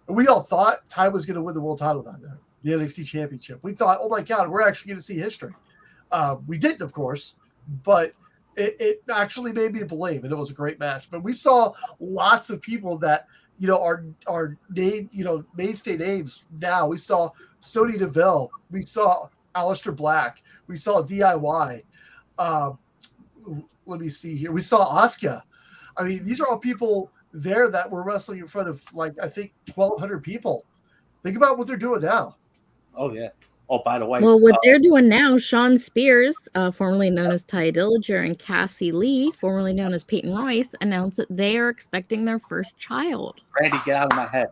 And we all thought Ty was going to win the world title that night, the NXT Championship. We thought, oh my God, we're actually going to see history. We didn't, of course, but it actually made me believe, and it was a great match. But we saw lots of people that are name, mainstay names now. We saw Sonya Deville, we saw Aleister Black, we saw DIY. Let me see here. We saw Asuka. I mean, these are all people there that were wrestling in front of, like, I think 1,200 people. Think about what they're doing now. Oh yeah. Oh, by the way. Well, what they're doing now, Sean Spears, formerly known as Ty Dillinger, and Cassie Lee, formerly known as Peyton Royce, announced that they are expecting their first child. Randy, get out of my head.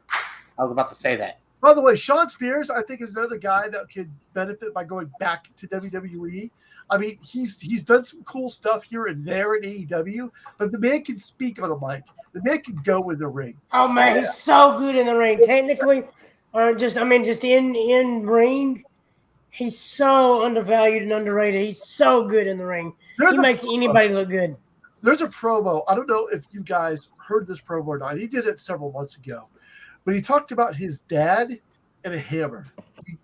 I was about to say that. By the way, Sean Spears, I think, is another guy that could benefit by going back to WWE. I mean, he's done some cool stuff here and there in AEW, but the man can speak on a mic. The man can go in the ring. Oh man, he's so good in the ring. Technically, or just in ring, he's so undervalued and underrated. He's so good in the ring. He makes anybody look good. There's a promo. I don't know if you guys heard this promo or not. He did it several months ago, but he talked about his dad and a hammer.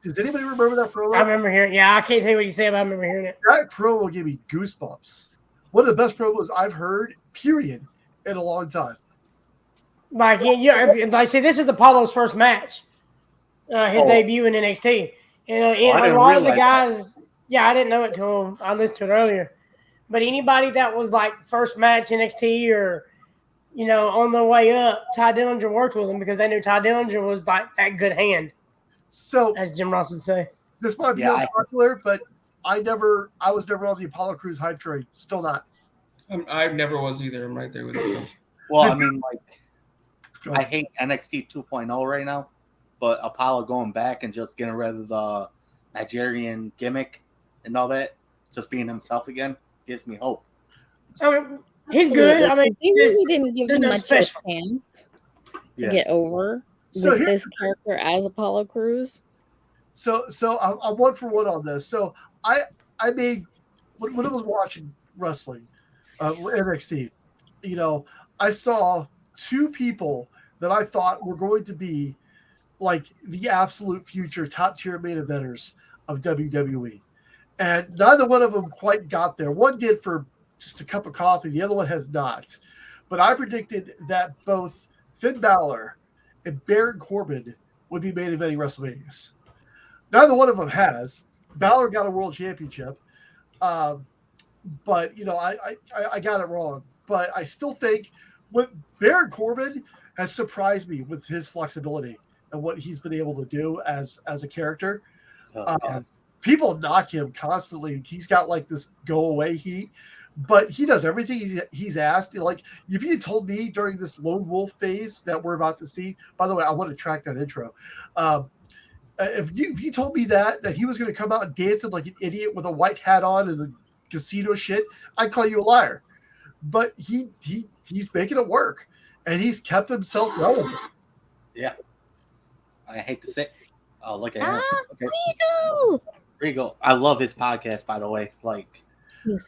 Does anybody remember that promo? I remember hearing. Yeah, I can't tell you what you said, but I remember hearing it. That promo gave me goosebumps. One of the best promos I've heard, period, in a long time. Like, like, see, this is Apollo's first match, his debut in NXT. And a lot of the guys, I didn't know it till I listened to it earlier. But anybody that was like first match NXT or, on their way up, Ty Dillinger worked with him because they knew Ty Dillinger was like that good hand. So, as Jim Ross would say, this might be unpopular, but I was never on the Apollo Crews hype train. Still not. I never was either. I'm right there with you. Well, I mean, like, I hate NXT 2.0 right now, but Apollo going back and just getting rid of the Nigerian gimmick and all that, just being himself again, gives me hope. I mean, he's good. I mean, they really didn't give him much of a chance to get over with this character as Apollo Crews. So I'm one for one on this. So I made when I was watching wrestling, NXT, I saw two people that I thought were going to be like the absolute future top tier main eventers of WWE. And neither one of them quite got there. One did for just a cup of coffee. The other one has not. But I predicted that both Finn Balor and Baron Corbin would be main eventing WrestleManias. Neither one of them has. Balor got a world championship. But, I got it wrong. But I still think what Baron Corbin has surprised me with his flexibility and what he's been able to do as a character. People knock him constantly. He's got like this go away heat, but he does everything he's asked. Like, if you had told me during this lone wolf phase that we're about to see, by the way, I want to track that intro. If you told me that he was going to come out and dancing like an idiot with a white hat on and the casino shit, I'd call you a liar. But he's making it work, and he's kept himself relevant. Yeah. I hate to say. Oh, look at him. Okay. Regal. I love his podcast, by the way. Like,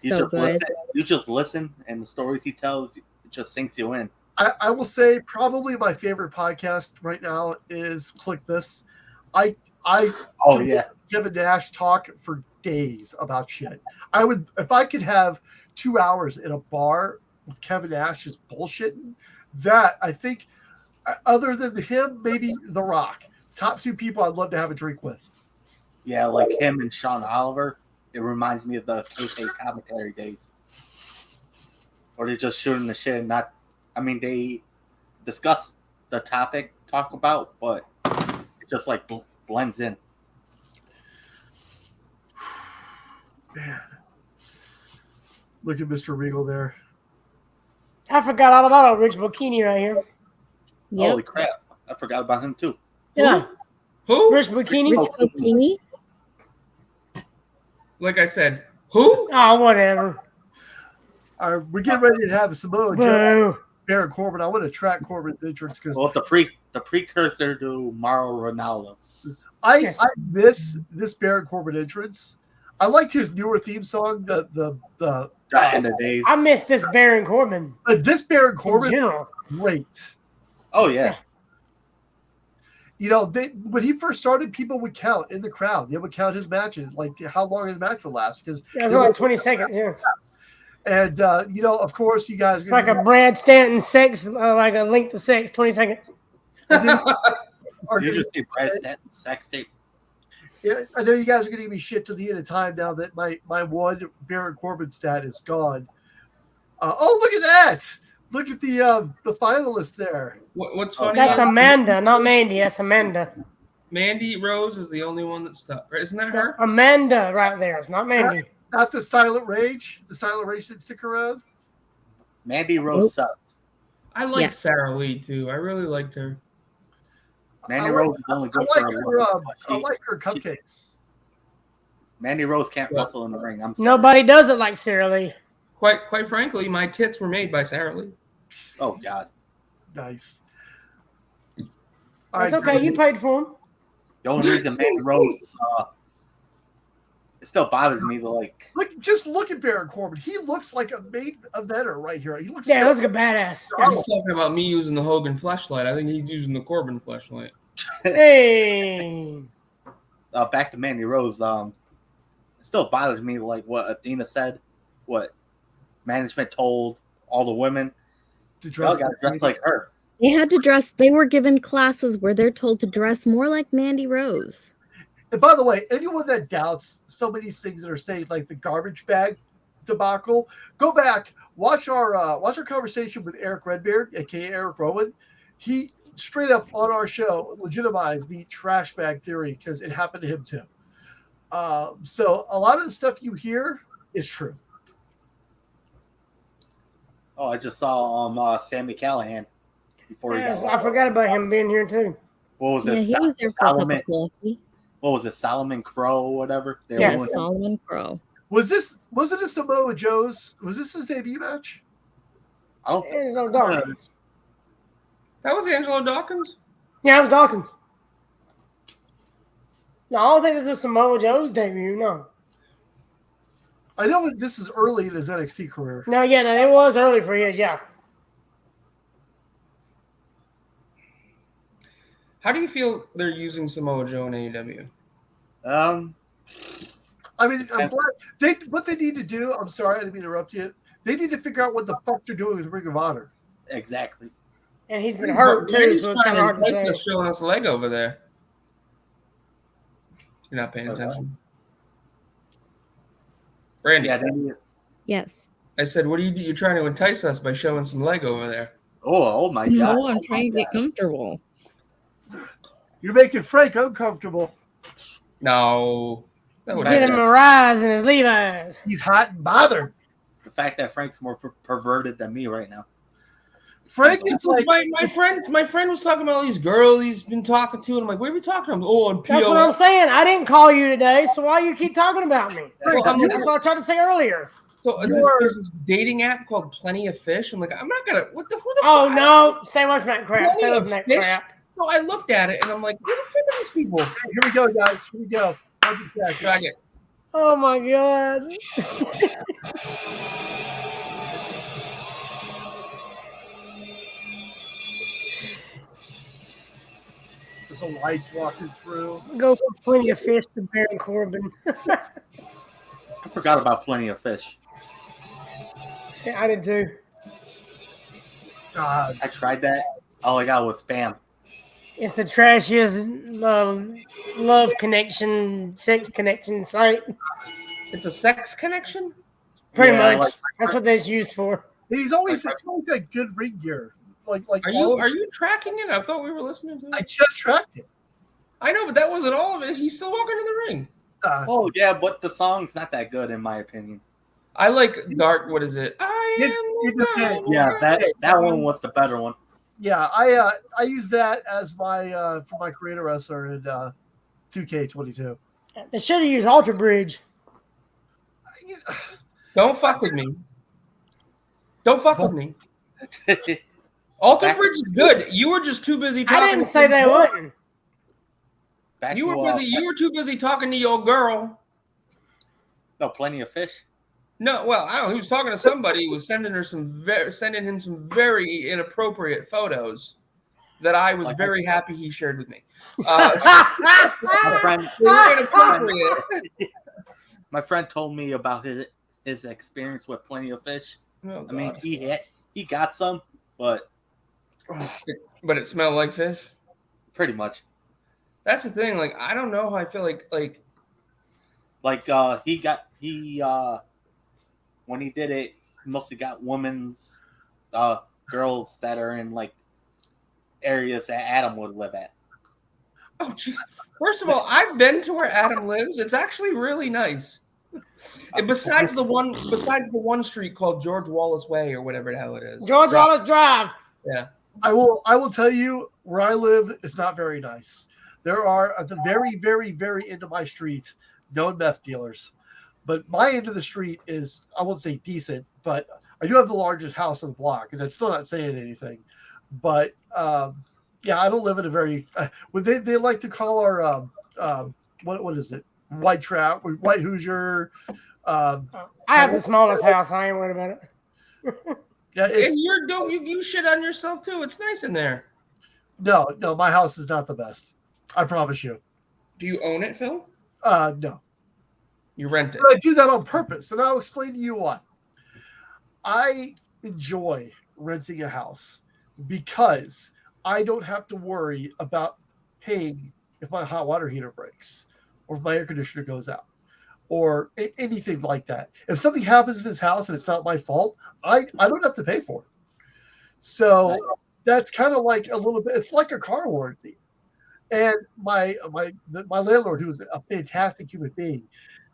He's so good. You just listen, and the stories he tells, it just sinks you in. I will say probably my favorite podcast right now is Click This. I Kevin Nash talk for days about shit. I would, if I could have 2 hours in a bar with Kevin Nash just bullshitting, that I think, other than him, maybe The Rock. Top 2 people I'd love to have a drink with. Yeah, like him and Sean Oliver. It reminds me of the kayfabe commentary days. Or they're just shooting the shit and not, I mean, they discuss the topic, talk about, but it just like blends in. Man. Look at Mr. Regal there. I forgot all about old Rich Bikini right here. Yep. Holy crap. I forgot about him too. Yeah. Who? Rich Bikini. Rich Bikini. Like I said, who? Oh, whatever. All right, we're getting ready to have Samoa Joe, Baron Corbin. I want to track Corbin's entrance because the precursor to Mauro Ronaldo. I miss this Baron Corbin entrance. I liked his newer theme song, the End of days. I miss this Baron Corbin. This Baron Corbin, In general. great. Oh yeah. You know, when he first started, people would count in the crowd. They would count his matches, like how long his match would last. Because Yeah, it was like 20 seconds. Yeah. And you know, of course, you guys. It's like a Brad Stanton sex, like a length of sex, 20 seconds. You just see Brad Stanton sex tape. Yeah, I know you guys are going to give me shit to the end of time now that my one Baron Corbin stat is gone. Oh, look at that! Look at the finalists there. What's funny? That's Amanda, not Mandy. That's Amanda. Mandy Rose is the only one that stuck. Right? Isn't that her? Amanda right there. It's not Mandy. Not the Silent Rage. The Silent Rage didn't stick around. Mandy Rose sucks. I liked Sarah Lee too. I really liked her. Mandy Rose is only good for her. I like her cupcakes. Mandy Rose can't wrestle in the ring. I'm sorry. Nobody does it like Sarah Lee. Quite frankly, my tits were made by Sarah Lee. Oh God. Nice. It's okay. You paid for them. The only reason Mandy Rose, it still bothers me. Just look at Baron Corbin. He looks like a main eventer right here. He looks. Yeah, looks like a badass. He's talking about me using the Hogan fleshlight. I think he's using the Corbin fleshlight. Hey. Back to Mandy Rose. It still bothers me, like what Athena said, what management told all the women. They all got dressed like her. They had to dress. They were given classes where they're told to dress more like Mandy Rose. And by the way, anyone that doubts some of these things that are saying like the garbage bag debacle, go back, watch our conversation with Eric Redbeard, aka Eric Rowan. He straight up on our show legitimized the trash bag theory because it happened to him too. So a lot of the stuff you hear is true. Oh, I just saw Sammy Callahan before he got. I forgot about him being here too. What was it? Yeah, he was there for a cup of coffee. What was it? Solomon Crow or whatever? Yeah, Solomon Crow. Was it a Samoa Joe's? Was this his debut match? I don't think Angelo Dawkins. That was Angelo Dawkins? Yeah, it was Dawkins. No, I don't think this was Samoa Joe's debut, no. I know this is early in his NXT career. No, it was early for his, yeah. How do you feel they're using Samoa Joe in AEW? I mean, I'm glad what they need to do. I'm sorry, I didn't mean to interrupt you. They need to figure out what the fuck they're doing with Ring of Honor. Exactly. And he's been hurt too, so it's kind of hard to say. Showing us a leg over there. You're not paying attention. Brandy. Yeah, Yes. I said, what are you do? You're trying to entice us by showing some leg over there. Oh my God. No, I'm trying to get comfortable. You're making Frank uncomfortable. No. Get him a rise in his Levi's. He's hot and bothered. The fact that Frank's more perverted than me right now. Frank is like my friend was talking about all these girls he's been talking to, and I'm like, what are we talking about? Oh, on PLS. That's what I'm saying. I didn't call you today, so why you keep talking about me? Well, That's what I tried to say earlier. So there's this dating app called Plenty of Fish. I'm like, I'm not gonna. Who the Oh fuck? no! Stay away from that crap. Plenty Stay away of from that Fish? crap. So I looked at it and I'm like, who the fuck are these people? here we go, guys. Here we go. Drag it. Oh my god! With the lights walking through. Go for Plenty of Fish to Baron Corbin. I forgot about Plenty of Fish. Yeah, I did too. God. I tried that. All I got was spam. It's the trashiest love connection, sex connection site. It's a sex connection? Pretty Yeah, much. like- That's what that's used for. He's always got good ring gear. Like Are you tracking it? I thought we were listening to it. I just tracked it. I know, but that wasn't all of it. He's still walking to the ring. Oh yeah, but the song's not that good in my opinion. I like Dark. What is it? Yeah, that one was the better one. Yeah, I use that as my for my creator wrestler in 2K22. They should have used Alter Bridge. Don't fuck with me. Don't fuck with me. Alter Bridge is good. You were just too busy talking. I didn't say they wouldn't. You were busy. You were too busy talking to your girl. No, Plenty of Fish. No, well, I don't know. He was talking to somebody who was sending him some very inappropriate photos that I was very happy he shared with me. My friend, They were inappropriate. my friend told me about his experience with Plenty of Fish. Oh, I mean, God. he got some, but But it smelled like fish. pretty much. That's the thing. Like, I don't know how I feel like He when he did it, he mostly got women's girls that are in like areas that Adam would live at. Oh, geez. First of all, I've been to where Adam lives. It's actually really nice. And besides the one street called George Wallace Way or whatever the hell it is. George Wallace Drive. Yeah. I will tell you where I live is not very nice. There are at the very, very, very end of my street known meth dealers. But my end of the street is, I won't say decent, but I do have the largest house on the block, and that's still not saying anything. But yeah, I don't live in a very. They like to call our what is it? White Trap, White Hoosier. I have the smallest house. I ain't worried about it. Yeah, it's, And you shit on yourself too. It's nice in there. no, my house is not the best. I promise you. Do you own it, Phil? No. You rent it. But I do that on purpose, and I'll explain to you why. I enjoy renting a house because I don't have to worry about paying if my hot water heater breaks or if my air conditioner goes out or anything like that. If something happens in this house and it's not my fault, I don't have to pay for it. So that's kind of like a little bit. It's like a car warranty. And my landlord, who's a fantastic human being,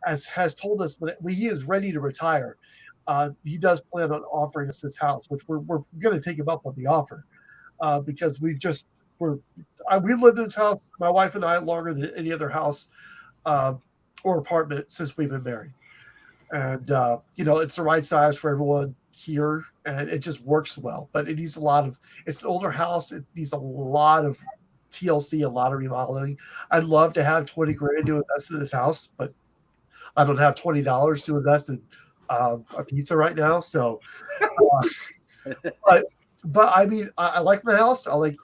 has told us when he is ready to retire, he does plan on offering us this house, which we're going to take him up on the offer because we lived in this house, my wife and I, longer than any other house or apartment since we've been married, and it's the right size for everyone here, and it just works well. But it needs it's an older house. It needs a lot of TLC, a lot of remodeling. I'd love to have $20,000 to invest in this house, but I don't have $20 to invest in a pizza right now. So, but I mean, I like my house. I like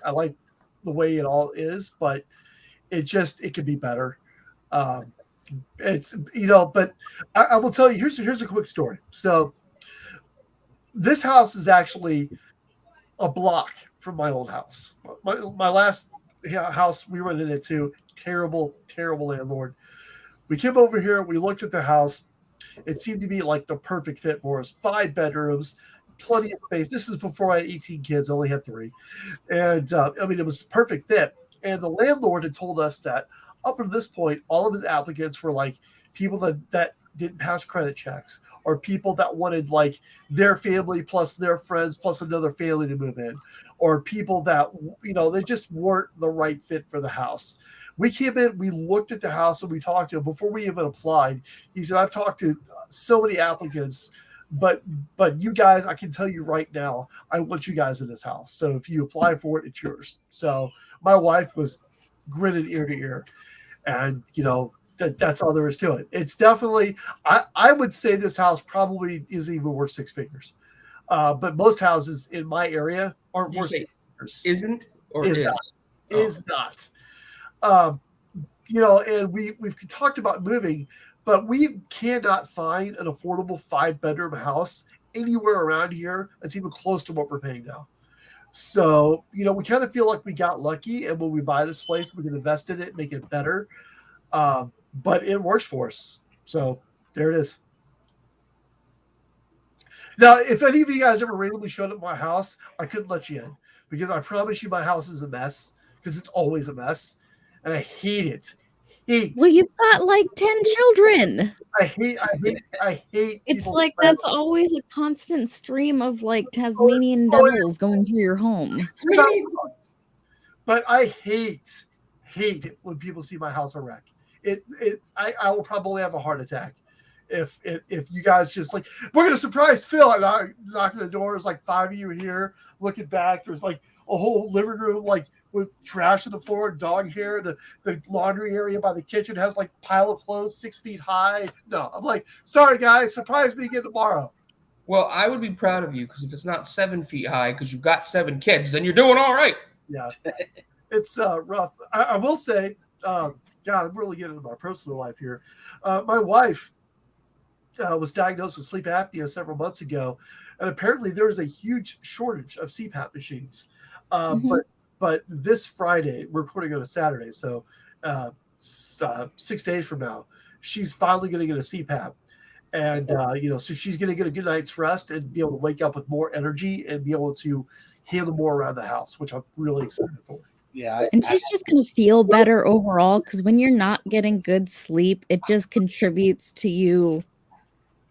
the way it all is, but it could be better. It's but I will tell you. Here's a quick story. So, this house is actually a block from my old house. My last house we rented it to, terrible landlord. We came over here, we looked at the house. It seemed to be like the perfect fit for us. 5 bedrooms, plenty of space. This is before I had 18 kids, only had 3. And I mean, it was a perfect fit. And the landlord had told us that up to this point, all of his applicants were like people that didn't pass credit checks, or people that wanted like their family plus their friends plus another family to move in, or people that, you know, they just weren't the right fit for the house. We came in, we looked at the house, and we talked to him before we even applied. He said, I've talked to so many applicants, but you guys, I can tell you right now, I want you guys in this house. So if you apply for it, it's yours. So my wife was grinning ear to ear. And, you know, that's all there is to it. It's definitely, I would say this house probably isn't even worth six figures. But most houses in my area aren't worth six figures. Isn't or is is? not. Oh. Is not. You know, and we've talked about moving, but we cannot find an affordable 5-bedroom house anywhere around here that's even close to what we're paying now. So, you know, we kind of feel like we got lucky, and when we buy this place, we can invest in it, make it better. But it works for us. So there it is. Now, if any of you guys ever randomly showed up at my house, I couldn't let you in because I promise you my house is a mess, because it's always a mess. And I hate it. Well, you've got like 10 children. I hate. It's like that's always a constant stream of like Tasmanian devils going through your home. But I hate it when people see my house a wreck. I will probably have a heart attack if you guys just like, we're gonna surprise Phil, and I knock on the door. There's like 5 of you here looking back. There's like a whole living room like with trash on the floor, dog hair. The laundry area by the kitchen has like pile of clothes 6 feet high. No, I'm like, sorry guys, surprise me again tomorrow. Well, I would be proud of you, because if it's not 7 feet high because you've got 7 kids, then you're doing all right. Yeah, it's rough. I will say, God, I'm really getting into my personal life here. My wife was diagnosed with sleep apnea several months ago, and apparently there is a huge shortage of CPAP machines. But this Friday, we're recording on a Saturday, so 6 days from now, she's finally going to get a CPAP. And, you know, so she's going to get a good night's rest and be able to wake up with more energy and be able to handle more around the house, which I'm really excited for. Yeah. And she's just going to feel better overall, because when you're not getting good sleep, it just contributes to you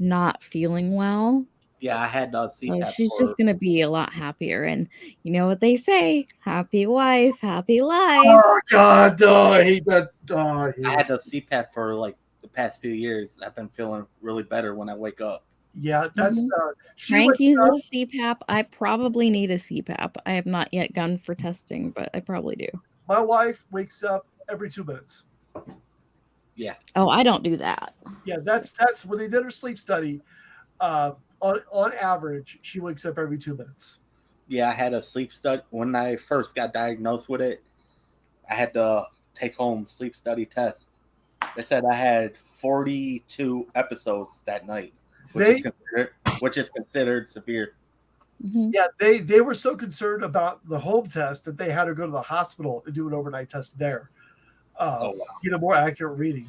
not feeling well. Yeah, I had CPAP. So she's just going to be a lot happier. And you know what they say, happy wife, happy life. Oh, God, I hate that. I had the CPAP for like the past few years. I've been feeling really better when I wake up. Yeah, that's Frank uses CPAP. I probably need a CPAP. I have not yet gone for testing, but I probably do. My wife wakes up every 2 minutes. Yeah. Oh, I don't do that. Yeah, that's when they did her sleep study. On average, she wakes up every 2 minutes. Yeah, I had a sleep study when I first got diagnosed with it. I had to take home sleep study test. They said I had 42 episodes that night, which is considered severe. Mm-hmm. Yeah, they were so concerned about the home test that they had her go to the hospital and do an overnight test there. Get a more accurate reading.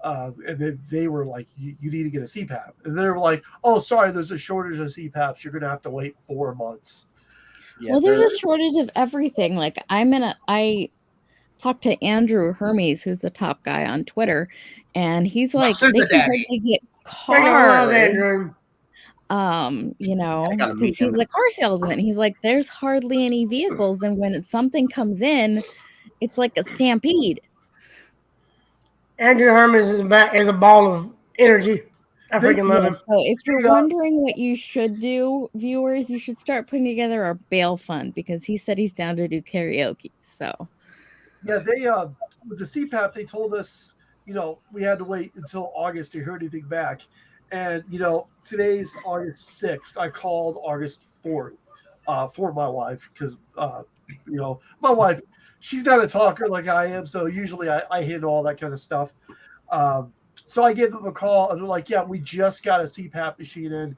And they were like, you need to get a CPAP. And they were like, oh, sorry, there's a shortage of CPAPs. You're going to have to wait 4 months. Yeah, well, there's a shortage of everything. Like I talked to Andrew Hermes, who's the top guy on Twitter, and he's like, they can hardly get cars. You know, he's a car salesman. He's like, there's hardly any vehicles, and when something comes in, it's like a stampede. Andrew Hermes is a ball of energy. I freaking love him. So if you're wondering what you should do, viewers, you should start putting together a bail fund, because he said he's down to do karaoke. So yeah, they with the CPAP, they told us, you know, we had to wait until August to hear anything back. And, you know, today's August 6th. I called August 4th for my wife because, you know, my wife, she's not a talker like I am. So usually I handle all that kind of stuff. So I gave them a call, and they're like, yeah, we just got a CPAP machine in.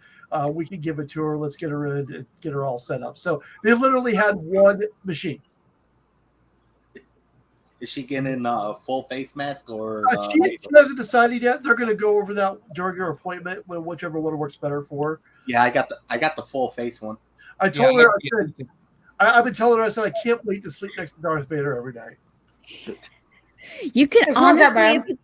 We can give it to her. Let's get her in and get her all set up. So they literally had one machine. Is she getting a full face mask or? She hasn't decided yet. They're going to go over that during her appointment, whichever one works better for her. Yeah, I got the full face one. I told her, I've been telling her, I said, I can't wait to sleep next to Darth Vader every night. You can honestly,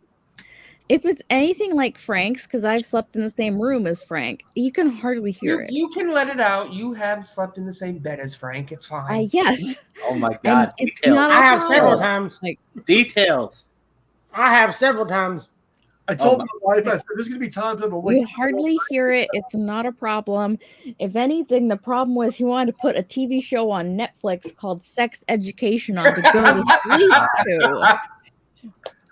If it's anything like Frank's, because I've slept in the same room as Frank, you can hardly hear it. You can let it out. You have slept in the same bed as Frank. It's fine. Yes. Oh my God! And it's Details. not a I have several problem. times. Like, Details. I have several times. I told my wife, I said, there's going to be times I'm awake. you hardly hear it. It's not a problem. If anything, the problem was he wanted to put a TV show on Netflix called Sex Education on to go to sleep to.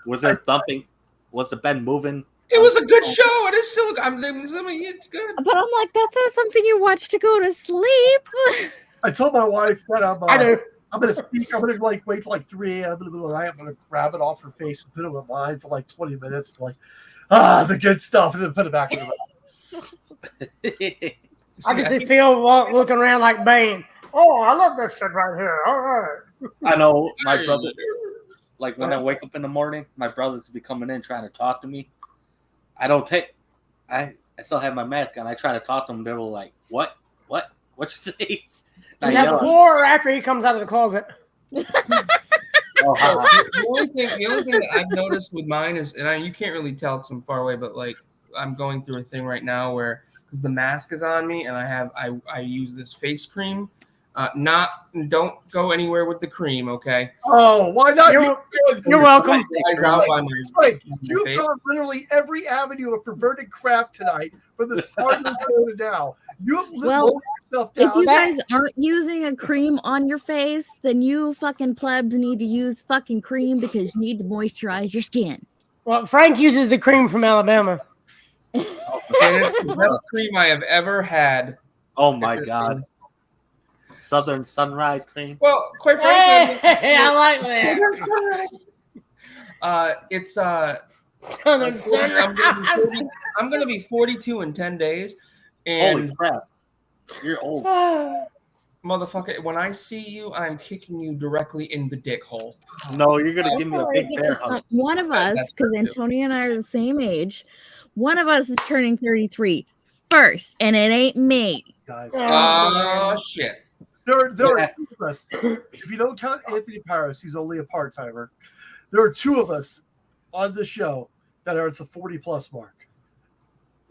Was there thumping? Was the bed moving? It was a good show. It is still. It's good. But I'm like, that's not something you watch to go to sleep. I told my wife that I do. I'm going to speak. I'm going to like wait till like 3 a.m. in the middle of the night. I'm going to grab it off her face and put it in line for like 20 minutes. Like, the good stuff, and then put it back in the mouth. I can see Phil looking around like Bane. Oh, I love this shit right here. All right. I know my brother. Like when I wake up in the morning, my brothers be coming in trying to talk to me. I don't take. I still have my mask on. I try to talk to them. They're like, "What? What you say?" Is that before or after he comes out of the closet? Oh, The only thing that I've noticed with mine is, and you can't really tell because I'm far away, but like I'm going through a thing right now where because the mask is on me and I use this face cream. Don't go anywhere with the cream, okay? Oh, why not? You're welcome. Dries out by my You've face. gone literally every avenue of perverted crap tonight from the start of the show to now. You have Well, yourself down. if you guys aren't using a cream on your face, then you fucking plebs need to use fucking cream because you need to moisturize your skin. Well, Frank uses the cream from Alabama. And it's the best cream I have ever had. Oh my God! Southern Sunrise cream. Well, quite frankly, Hey, I like that. Sunrise. It's Southern Sunrise. I'm gonna be 42 in 10 days, Holy and crap! You're old. motherfucker, when I see you, I'm kicking you directly in the dick hole. No, you're gonna give me a big bear Because hug. one of us, That's because true. Antonia and I are the same age, one of us is turning 33 first, and it ain't me. guys. Oh shit! There are two of us. If you don't count Anthony Paris, who's only a part-timer, there are two of us on the show that are at the 40-plus mark.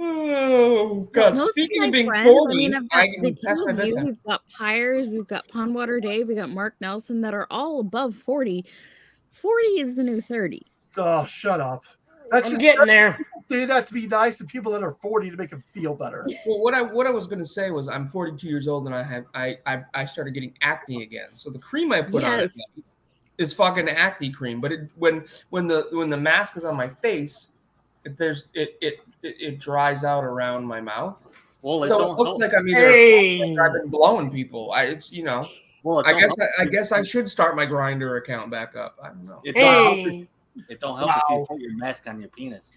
Oh god! Most Speaking my of being friends, 40, I mean, I've got I the can pass two my of you. bedtime. We've got Pyres, we've got Pondwater Dave, we got Mark Nelson that are all above 40. 40 is the new 30. Oh, shut up. That's I'm just getting there. say that to be nice to people that are 40 to make them feel better. Well, what I was gonna say was I'm 42 years old and I started getting acne again. So the cream I put on Yes. is fucking acne cream. But when the mask is on my face, it dries out around my mouth. Well, So don't it looks help. like I'm Hey. I've been blowing people. Well, it I don't guess help I if you- guess I should start my Grindr account back up. I don't know. It don't help. Hey. It don't help if you put your mask on your penis.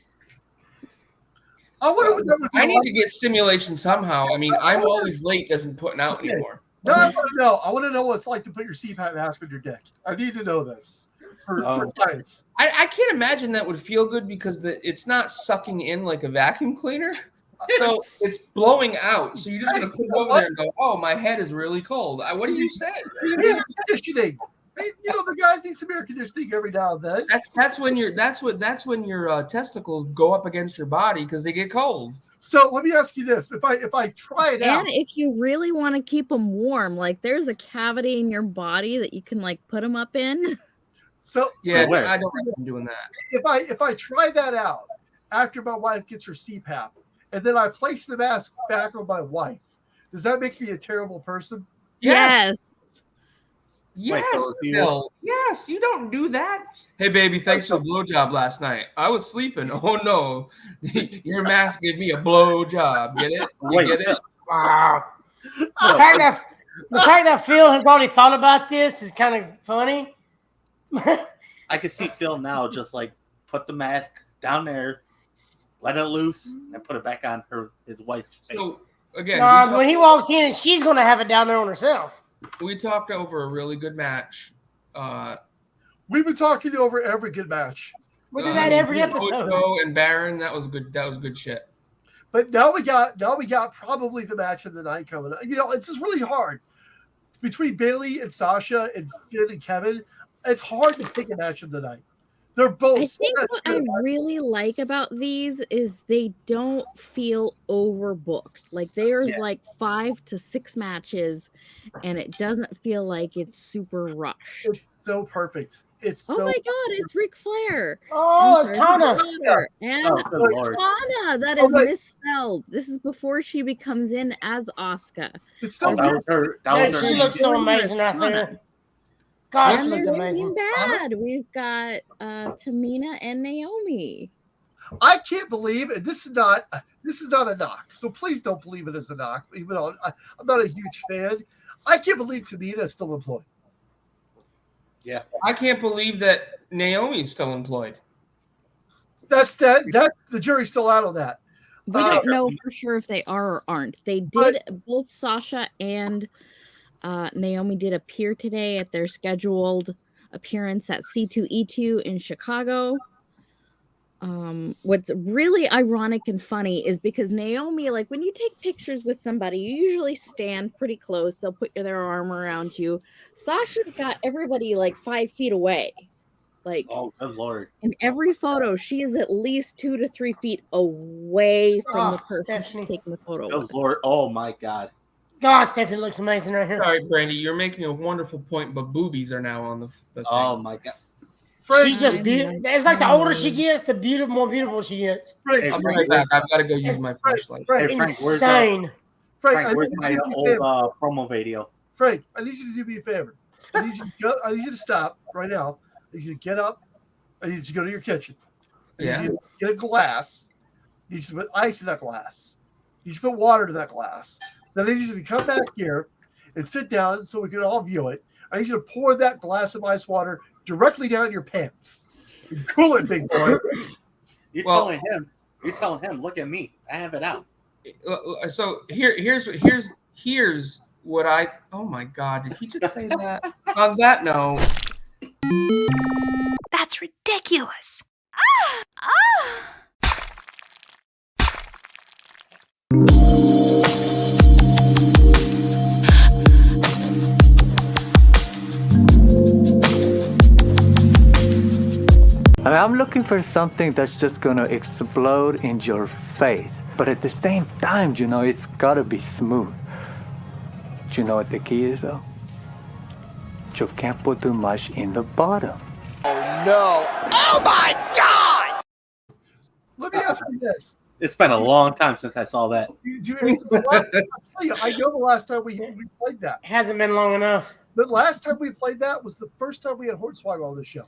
I wonder what that would be I need like. to get stimulation somehow. I mean, I'm always late doesn't putting out Okay. anymore. No, I want to know. I want to know what it's like to put your CPAP mask on your dick. I need to know this for science. I can't imagine that would feel good because it's not sucking in like a vacuum cleaner. So it's blowing out. So you're just going to put it over there and go, oh, my head is really cold. What do you say? Yeah, conditioning. Hey, the guys need some air conditioning every now and then. That's when your testicles go up against your body because they get cold. So let me ask you this: if I try it out, And if you really want to keep them warm, like there's a cavity in your body that you can like put them up in. so Yeah, where? I don't recommend doing that. if I try that out after my wife gets her CPAP, and then I place the mask back on my wife, does that make me a terrible person? Yes. Wait, so if you- Phil. Yes, you don't do that. Hey, baby, thanks for the blowjob last night. I was sleeping. Oh, no. Your mask gave me a blowjob. Get it? You Wait, get it? Wow. The fact that Phil has already thought about this is kind of funny. I can see Phil now just like put the mask down there, let it loose, and put it back on his wife's face. So, again, When he walks in, she's going to have it down there on herself. we talked over a really good match. We've been talking over every good match, We do that every episode. Ocho and Baron, that was good shit. but now we got probably the match of the night coming up. It's just really hard between Bayley and Sasha and Finn and Kevin. It's hard to pick a match of the night They're both. I think such what I good- really like about these is they don't feel overbooked. Like there's like 5 to 6 matches, and it doesn't feel like it's super rushed. It's so perfect. It's Oh so. my God, it's Ric Flair. Oh, And it's Sarah Kana. Slaughter, and Oh, good Lord. Kana. That Oh, is my- misspelled. This is before she becomes in as Asuka. It's Oh, still. that was her. That Yeah, was she her. looks so Doing her amazing right Kana. there. God, she And looked there's amazing. Team Bad. We've got Tamina and Naomi. I can't believe, and this is not a knock. So please don't believe it as a knock. Even though I'm not a huge fan, I can't believe Tamina is still employed. Yeah. I can't believe that Naomi's still employed. That's the jury's still out on that. We don't know for sure if they are or aren't. They did, both Sasha and Naomi did appear today at their scheduled appearance at C2E2 in Chicago. What's really ironic and funny is because Naomi, like when you take pictures with somebody, you usually stand pretty close. They'll put their arm around you. Sasha's got everybody like 5 feet away. Like, Oh, good Lord. in every photo, she is at least 2 to 3 feet away from the person she's taking the photo with. Good Lord. Oh, my God. God, Stephanie looks amazing right here. Sorry, Brandy, you're making a wonderful point, but boobies are now on the thing. Oh, my God. She's just beautiful. It's like the older she gets, the more beautiful she gets. Hey, I'll be Frank, right back. I've got to go use It's- my flashlight. Frank, Hey, Frank, where's Insane. Frank, where's I my need you to do me a favor. old promo video? Frank, I need you to do me a favor. I need you to stop right now. I need you to get up. I need you to go to your kitchen. I need Yeah. you to get a glass. I need you to put ice in that glass. You need to put water to that glass. Then I need you to come back here and sit down so we can all view it. I need you to pour that glass of ice water directly down your pants. Cool it, big boy. You're Well- telling him, look at me. I have it out. So here's what I. Oh my God! Did he just say that? On that note, That's ridiculous. I mean, I'm looking for something that's just gonna explode in your face. But at the same time, you know, it's gotta be smooth. Do you know what the key is, though? You can't put too much in the bottom. Let me ask you this. It's been a long time since I saw that. I know the last time we played that. Hasn't been long enough. The last time we played that was the first time we had Hornswoggle on the show.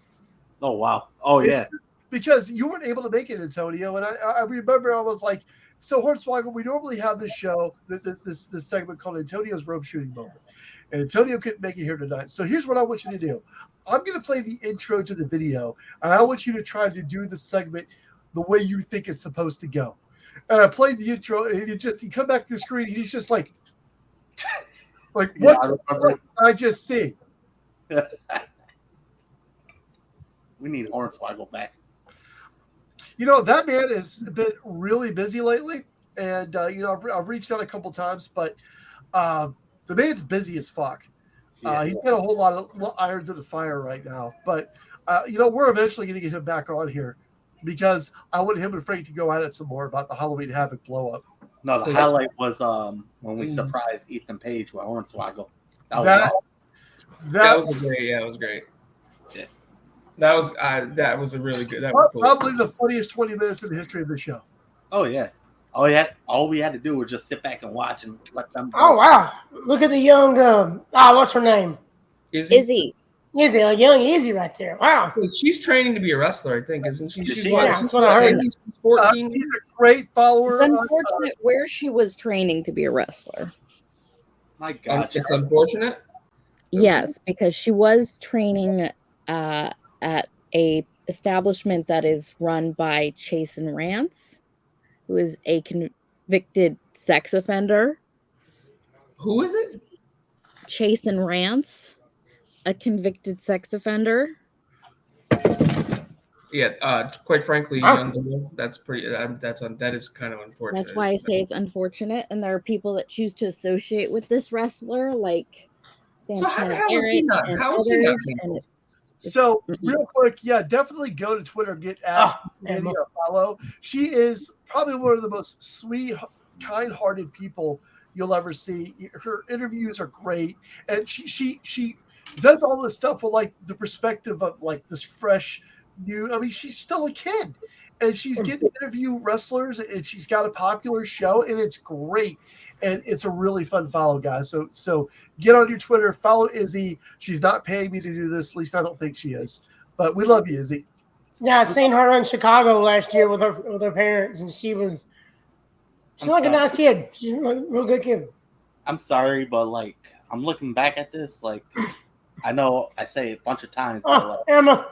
Oh, wow. Oh, yeah. Because you weren't able to make it, Antonio. And I remember I was like, so Hornswoggle, we normally have this show, this segment called Antonio's Rope Shooting Moment. And Antonio couldn't make it here tonight. So here's what I want you to do. I'm going to play the intro to the video, and I want you to try to do the segment the way you think it's supposed to go. And I played the intro, and he come back to the screen, and he's just like, what did I just see? We need Hornswoggle back. You know, that man has been really busy lately. And, you know, I've reached out a couple times, but the man's busy as fuck. He's got a whole lot of irons in the fire right now. But, you know, we're eventually going to get him back on here because I want him and Frank to go at it some more about the Halloween Havoc blow up. No, the highlight was when we surprised Ethan Page with Hornswoggle. That was a great. Yeah, it was great. Yeah. That was a really good. That was cool. Probably the funniest 20 minutes in the history of the show. Oh, yeah. Oh, yeah. All we had to do was just sit back and watch and let them go. Oh, wow. Look at the young, what's her name? Izzy. Izzy, like young Izzy right there. Wow. She's training to be a wrestler, I think, isn't she? She's that's what I heard. She's 14. He's a great follower. It's unfortunate where she was training to be a wrestler. My God. It's unfortunate. Yes, because she was training at a establishment that is run by Chase and Rance, who is a convicted sex offender. Who is it? Chase and Rance, a convicted sex offender. Yeah, quite frankly, that's pretty. That is kind of unfortunate. That's why I say it's unfortunate, and there are people that choose to associate with this wrestler, like So how the hell is he not? How is he not? So real quick, yeah, definitely go to Twitter and get at Andy or follow. She is probably one of the most sweet, kind-hearted people you'll ever see. Her interviews are great, and she does all this stuff with like the perspective of like this fresh new. I mean, she's still a kid, and she's getting to interview wrestlers, and she's got a popular show, and it's great, and it's a really fun follow, guys. So get on your Twitter, follow Izzy. She's not paying me to do this, at least I don't think she is, but we love you, Izzy. Yeah, I seen her in Chicago last year with her parents, and she's like a nice kid. She's a real good kid. I'm sorry, but like I'm looking back at this, like I know I say it a bunch of times, but like, Emma.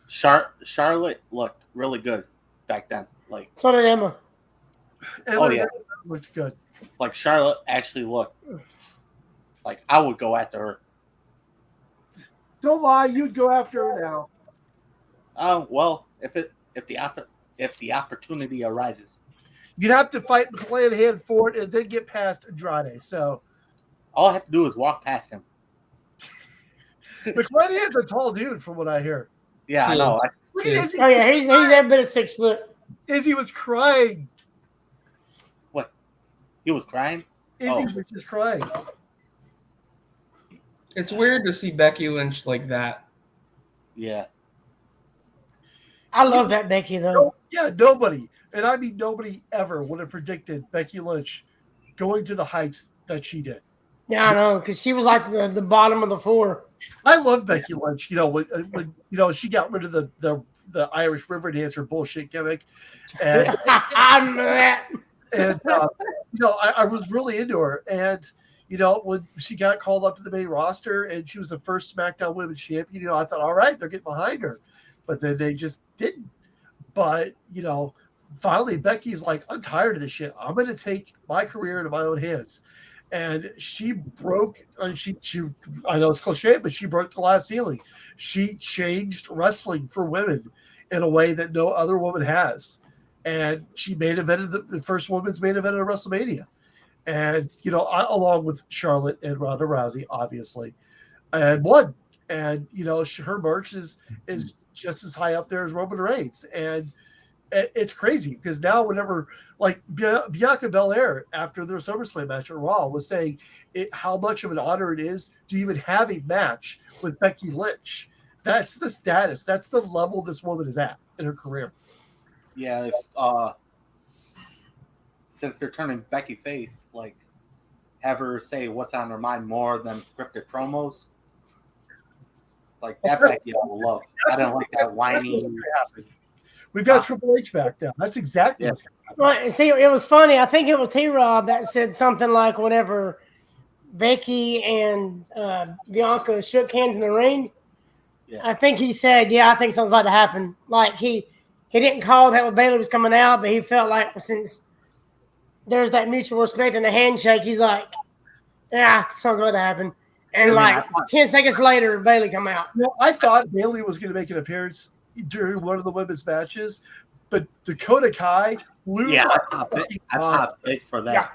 Charlotte looked really good back then. Like so did Emma. Yeah, looks good. Like Charlotte actually looked like I would go after her. Don't lie, you'd go after her now. Well, if the opportunity arises. You'd have to fight McClanahan for it and then get past Andrade. So all I have to do is walk past him. McClanahan's a tall dude, from what I hear. Yeah, I know. Look at Izzy. Oh yeah, he's every bit of 6 foot. Izzy was crying. What? He was crying? Izzy was just crying. It's weird to see Becky Lynch like that. Yeah. I love that Becky though. Yeah, nobody, and I mean nobody ever would have predicted Becky Lynch going to the heights that she did. Yeah, I know, because she was like the bottom of the four. I love Becky Lynch. You know, when she got rid of the Irish River Dancer bullshit gimmick, and I remember that. And I was really into her. And when she got called up to the main roster and she was the first SmackDown Women's Champion, I thought, all right, they're getting behind her. But then they just didn't. But finally Becky's like, I'm tired of this shit. I'm going to take my career into my own hands. And she broke. She I know it's cliche, but she broke the glass ceiling. She changed wrestling for women in a way that no other woman has. And she main evented the first women's main event of WrestleMania. And, along with Charlotte and Ronda Rousey, obviously, and won. And, her merch is just as high up there as Roman Reigns. And it's crazy because now whenever, like Bianca Belair, after their SummerSlam match at Raw, was saying how much of an honor it is to even have a match with Becky Lynch. That's the status. That's the level this woman is at in her career. Yeah, since they're turning Becky face, like have her say what's on her mind more than scripted promos. Like that Becky I love. I don't like that whiny. We've got Triple H back now. That's exactly what's going on. Right. See, it was funny. I think it was T-Rob that said something like whenever Becky and Bianca shook hands in the ring, I think he said, I think something's about to happen. Like he didn't call that when Bayley was coming out, but he felt like since there's that mutual respect and the handshake, he's like, something's about to happen. And 10 seconds later, Bayley come out. I thought Bayley was going to make an appearance during one of the women's matches, but Dakota Kai blew I popped big for that.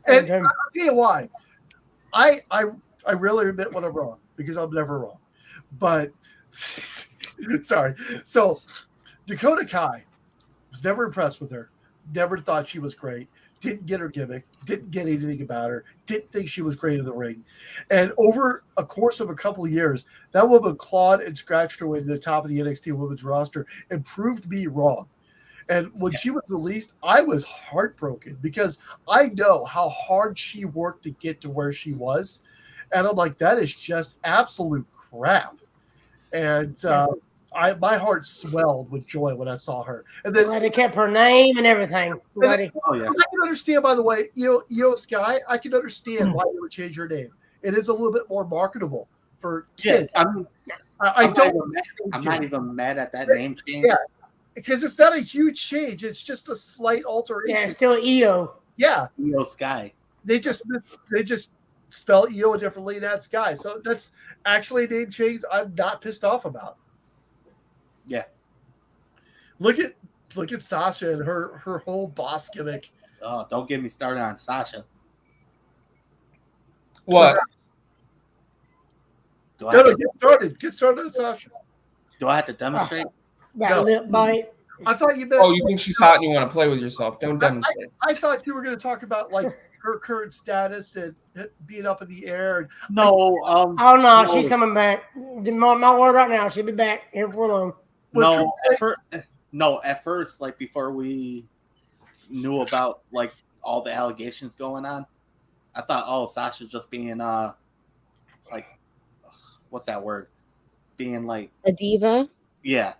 Yeah. And I'll tell you why. I really admit when I'm wrong because I'm never wrong. But sorry. So Dakota Kai was never impressed with her. Never thought she was great. Didn't get her gimmick. Didn't get anything about her. Didn't think she was great in the ring. And over a course of a couple of years, that woman clawed and scratched her way to the top of the NXT Women's roster and proved me wrong. And when she was released, I was heartbroken because I know how hard she worked to get to where she was. And I'm like, that is just absolute crap. And my heart swelled with joy when I saw her. And then they kept her name and everything. I can understand, by the way, Io Sky, I can understand why they would change her name. It is a little bit more marketable for kids. I'm not even mad at that name change. Yeah, because it's not a huge change. It's just a slight alteration. Yeah, it's still Io. Yeah. Io Sky. They just spell Io differently, and that's Sky. So that's actually a name change I'm not pissed off about. Yeah. Look at Sasha and her whole boss gimmick. Oh, don't get me started on Sasha. What? No, get started. Get started on Sasha. Do I have to demonstrate? That No. lip bite. I thought you meant. Oh, you think she's hot and you want to play with yourself? Don't demonstrate. I thought you were going to talk about like her current status and being up in the air. No. Oh no, she's coming back. My word right now, she'll be back here for long. At first, like before we knew about like all the allegations going on, I thought, Sasha's just being like, what's that word? Being like a diva. Yeah.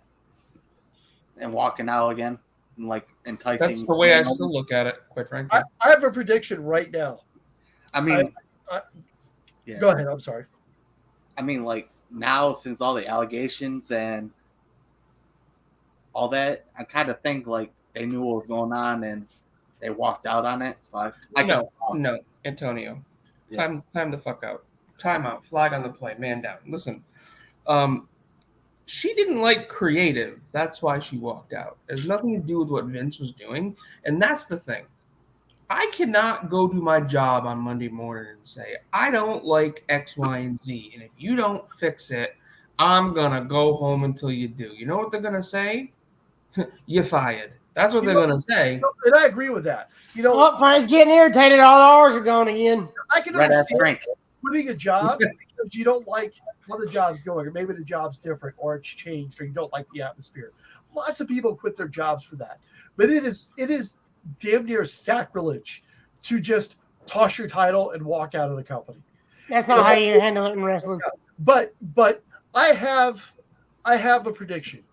And walking out again, and like enticing. That's the way I still look at it, quite frankly. I have a prediction right now. I mean, Go ahead. I'm sorry. I mean, like now since all the allegations and all that, I kind of think like they knew what was going on and they walked out on it. But No, Antonio. Yeah. Time the fuck out. Time out. Flag on the play. Man down. Listen. She didn't like creative. That's why she walked out. It has nothing to do with what Vince was doing. And that's the thing. I cannot go do my job on Monday morning and say, I don't like X, Y, and Z. And if you don't fix it, I'm going to go home until you do. You know what they're going to say? You're fired. That's what they're going to say. And I agree with that. Frank's getting irritated. All the R's are gone again. I can understand quitting a job because you don't like how the job's going, or maybe the job's different, or it's changed, or you don't like the atmosphere. Lots of people quit their jobs for that. But it is damn near sacrilege to just toss your title and walk out of the company. That's not how you handle it in wrestling. But I have a prediction.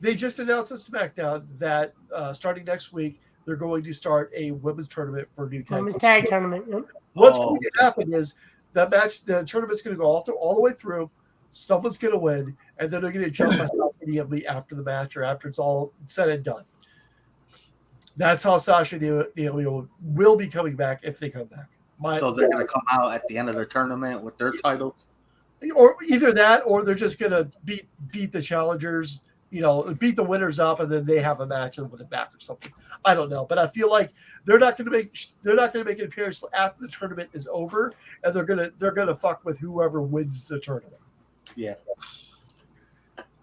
They just announced on SmackDown that starting next week, they're going to start a women's tournament for new tag. Women's tag tournament. Yep. What's going to happen is that match, the tournament's going to go all the way through. Someone's going to win, and then they're going to jump us out immediately after the match or after it's all said and done. That's how Sasha and Naomi will be coming back if they come back. So they're going to come out at the end of their tournament with their titles? Or either that, or they're just going to beat the challengers, beat the winners up, and then they have a match and win it back or something. I don't know, but I feel like they're not going to make an appearance after the tournament is over, and they're gonna fuck with whoever wins the tournament. Yeah.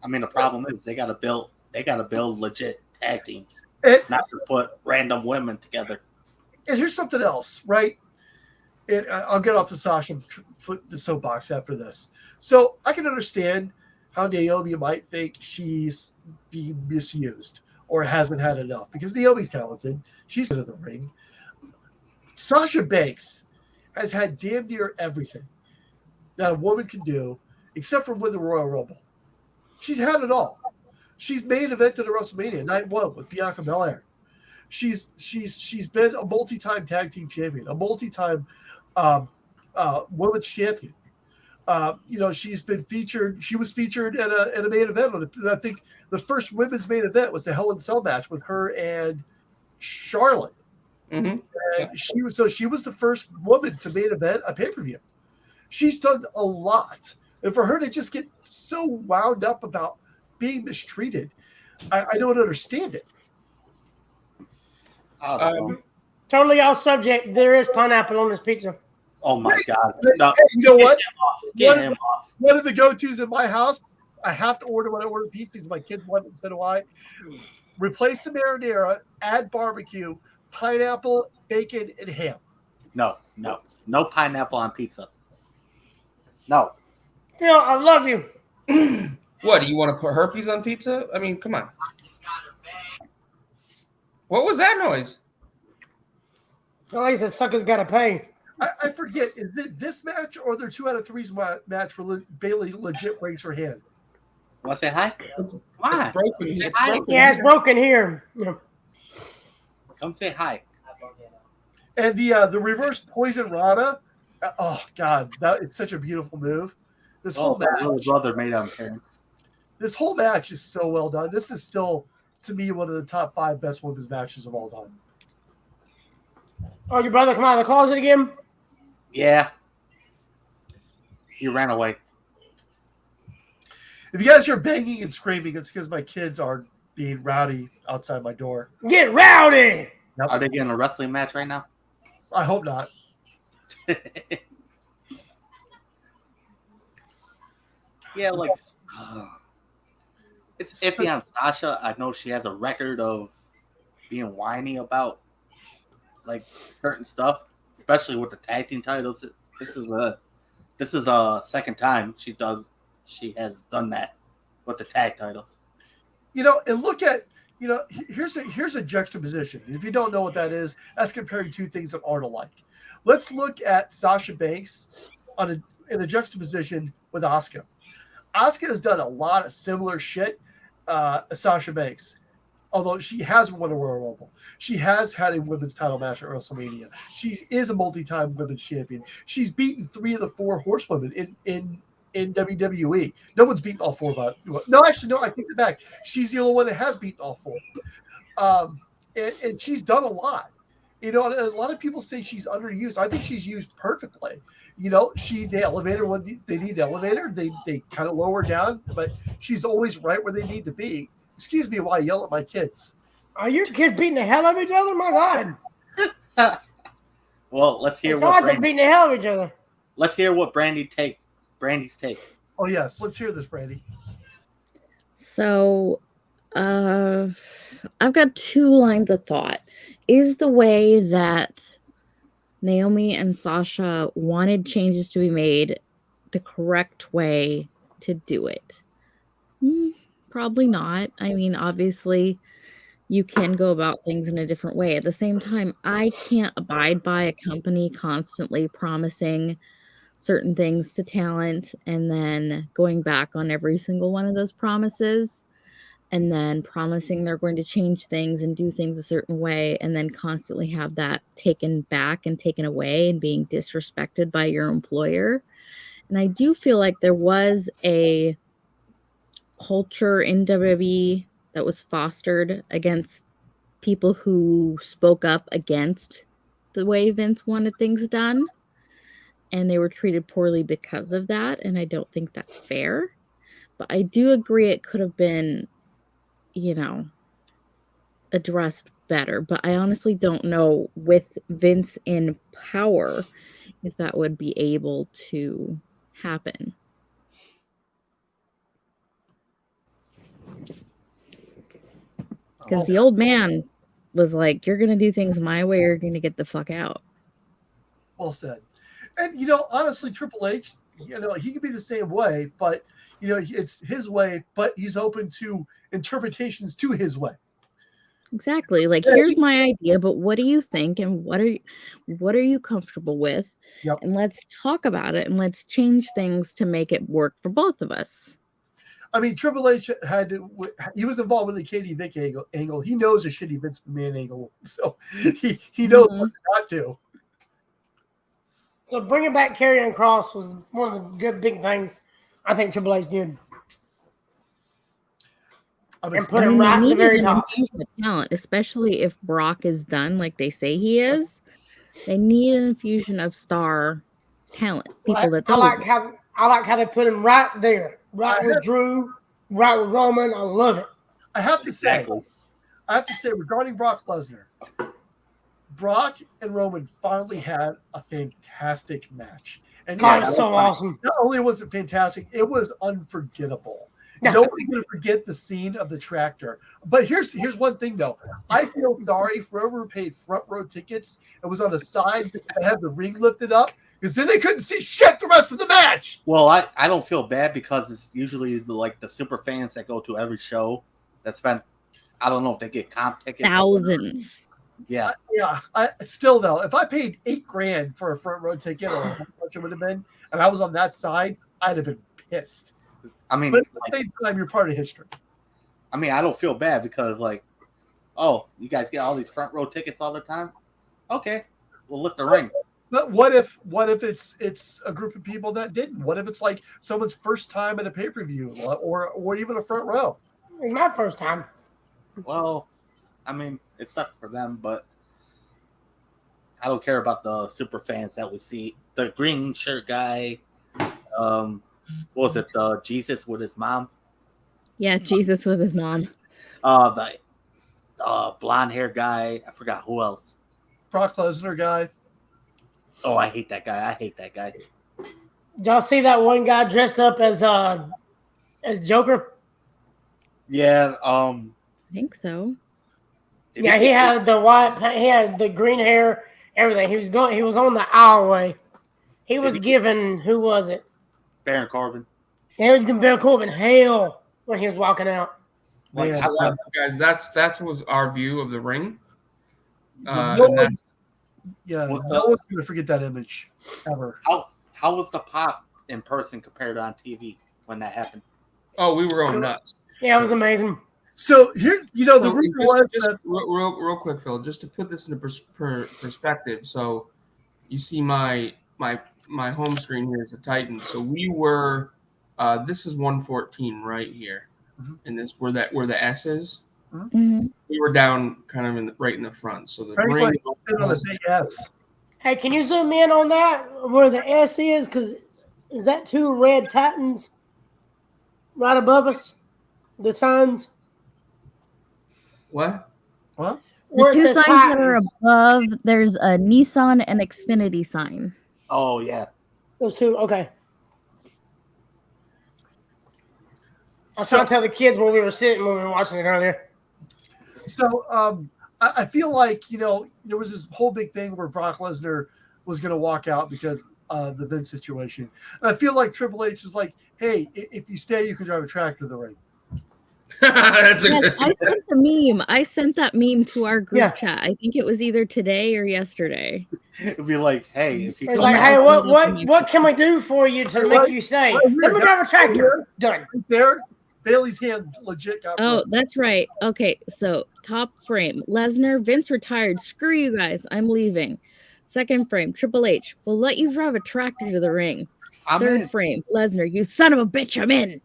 I mean, the problem is they got to build legit tag teams, not to put random women together. And here's something else, right? And I'll get off the Sasha the soapbox after this. So I can understand how Naomi might think she's being misused or hasn't had enough, because Naomi's talented. She's good at the ring. Sasha Banks has had damn near everything that a woman can do except for win the Royal Rumble. She's had it all. She's main evented at WrestleMania Night 1 with Bianca Belair. She's been a multi-time tag team champion, a multi-time women's champion. She's been featured. She was featured at a main event. I think the first women's main event was the Hell in a Cell match with her and Charlotte. Mm-hmm. And she was the first woman to main event a pay-per-view. She's done a lot, and for her to just get so wound up about being mistreated, I don't understand it. Totally off subject. There is pineapple on this pizza. Oh my God! No, you know what? Get him off. One of the go-tos in my house, I have to order when I order pizza because my kids want it, so do I. Replace the marinara, add barbecue, pineapple, bacon, and ham. No pineapple on pizza. No. Phil, I love you. What, do you want to put herpes on pizza? I mean, come on. What was that noise? Oh, he said suckers gotta pay. I forget, is it this match or their 2 out of 3's match where Bayley legit raised her hand? Want to say hi? Why? It's broken. It's broken. Yeah, it's broken here. Yeah. Come say hi. And the reverse poison Rana, oh God, it's such a beautiful move. This whole match, little brother made on parents. This whole match is so well done. This is still, to me, one of the top 5 best women's matches of all time. Oh, your brother come out of the closet again? Yeah. He ran away. If you guys hear banging and screaming, it's because my kids are being rowdy outside my door. Get rowdy! Yep. Are they getting a wrestling match right now? I hope not. Yeah, like It's iffy on Sasha. I know she has a record of being whiny about like certain stuff, especially with the tag team titles. This is the second time she has done that with the tag titles. And look at here's a juxtaposition. If you don't know what that is, that's comparing two things that aren't alike. Let's look at Sasha Banks in a juxtaposition with Asuka. Asuka has done a lot of similar shit as Sasha Banks. Although she has won a Royal Rumble. She has had a women's title match at WrestleMania. She is a multi-time women's champion. She's beaten 3 of the 4 horsewomen in WWE. No one's beaten all 4 but no, actually, no, I take it back. She's the only one that has beaten all 4. And she's done a lot. A lot of people say she's underused. I think she's used perfectly. They elevate her when they need to elevate her. They kind of lower her down, but she's always right where they need to be. Excuse me while I yell at my kids. Are your kids beating the hell out of each other? My God. Well, let's hear they're beating the hell out of each other. Let's hear what Brandy's take. Oh yes, let's hear this, Brandy. So, I've got 2 lines of thought. Is the way that Naomi and Sasha wanted changes to be made the correct way to do it? Probably not. I mean, obviously, you can go about things in a different way. At the same time, I can't abide by a company constantly promising certain things to talent and then going back on every single one of those promises and then promising they're going to change things and do things a certain way and then constantly have that taken back and taken away and being disrespected by your employer. And I do feel like there was a culture in WWE that was fostered against people who spoke up against the way Vince wanted things done, and they were treated poorly because of that, and I don't think that's fair. But I do agree it could have been, addressed better, but I honestly don't know with Vince in power if that would be able to happen. Because the old man was like, you're going to do things my way or you're going to get the fuck out. Well said. And, honestly, Triple H, he could be the same way, but, it's his way, but he's open to interpretations to his way. Exactly. Like, here's my idea, but what do you think? And what are you comfortable with? Yep. And let's talk about it and let's change things to make it work for both of us. I mean, Triple H he was involved with the Katie Vick angle. He knows a shitty Vince McMahon angle. So he knows what not to. So bringing back Karrion Kross was one of the good big things I think Triple H did. And put him right at the very top. Talent, especially if Brock is done like they say he is. They need an infusion of star talent. People that's I like how they put him right there. Right with Drew, right with Roman. I love it. I have to say regarding Brock Lesnar, Brock and Roman finally had a fantastic match. And God, it's so awesome. Not only was it fantastic, it was unforgettable. Yeah. Nobody's going to forget the scene of the tractor. But here's one thing, though. I feel sorry for whoever paid front row tickets and was on the side that had the ring lifted up, because then they couldn't see shit the rest of the match. Well, I don't feel bad because it's usually the super fans that go to every show that spend, I don't know if they get comp tickets. Thousands. Yeah. Still, though, if I paid $8,000 for a front row ticket, or how much it would have been, and I was on that side, I'd have been pissed. I mean, but at the same time, you're part of history. I mean, I don't feel bad because, you guys get all these front row tickets all the time. Okay, we'll lift the ring. But what if it's a group of people that didn't? What if it's like someone's first time at a pay-per-view or even a front row? It's my first time. Well, I mean, it sucks for them, but I don't care about the super fans that we see. The green shirt guy, what was it? Jesus with his mom? Yeah, Jesus with his mom. The blonde hair guy. I forgot who else. Brock Lesnar guy. Oh, I hate that guy. Did y'all see that one guy dressed up as Joker? Yeah. I think so. Yeah, he had the he had the green hair, everything. He was on the aisleway. He was giving, who was it? Baron Corbin. He was giving Baron Corbin hell when he was walking out. Like, guys, that was our view of the ring. No one's going to forget that image ever. How was the pop in person compared to on TV when that happened? Oh, we were going nuts. Yeah, it was amazing. So here, the reason was real quick, Phil, just to put this into perspective. So you see my home screen here is a Titan. So we were, this is 114 right here, and this where the S is. Mm-hmm. We were down kind of right in the front. So the ring on a big S. Hey, can you zoom in on that where the S is? Because is that two red Titans right above us? The signs. What? What? The two signs that are above, there's a Nissan and Xfinity sign. Oh, yeah. Those two, okay. I was trying to tell the kids where we were sitting when we were watching it earlier. So I feel like, there was this whole big thing where Brock Lesnar was going to walk out because of the Vince situation. And I feel like Triple H is like, hey, if you stay, you can drive a tractor to the ring. That's a good. I sent the meme. I sent that meme to our group chat. I think it was either today or yesterday. It'd be like, hey, if you it's like, hey, what can we do for you to make you stay? Let me drive a tractor. Done. Right there, Bayley's hand legit got broken. That's right. Okay, so top frame, Lesnar, Vince retired. Screw you guys. I'm leaving. Second frame, Triple H. We'll let you drive a tractor to the ring. Third frame, Lesnar, you son of a bitch, I'm in.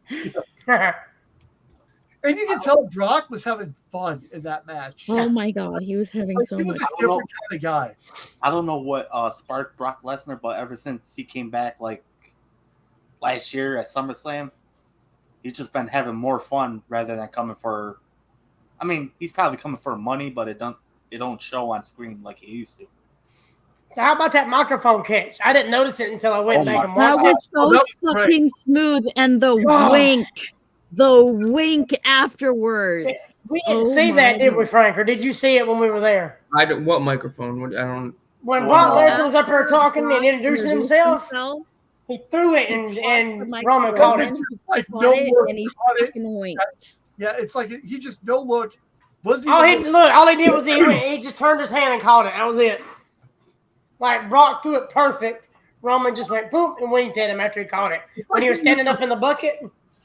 And you can tell Brock was having fun in that match. Oh my God, he was having so much fun. He was a different kind of guy. I don't know what sparked Brock Lesnar, but ever since he came back like last year at SummerSlam, he's just been having more fun rather than coming for. I mean, he's probably coming for money, but it don't show on screen like he used to. So how about that microphone catch? I didn't notice it until I went back and watched it. That was so fucking smooth, and the wink. The wink afterwards. We didn't see that, did we, Frank? Or did you see it when we were there? I don't. What microphone? I don't. When Brock Lesnar was up there talking and introducing himself, he threw it and Roman caught it. Like no look, and he fucking winked. Yeah, it's like he just no look. Wasn't all he did was he just turned his hand and caught it. That was it. Like Brock threw it perfect. Roman just went boom and winked at him after he caught it. When he was standing up in the bucket.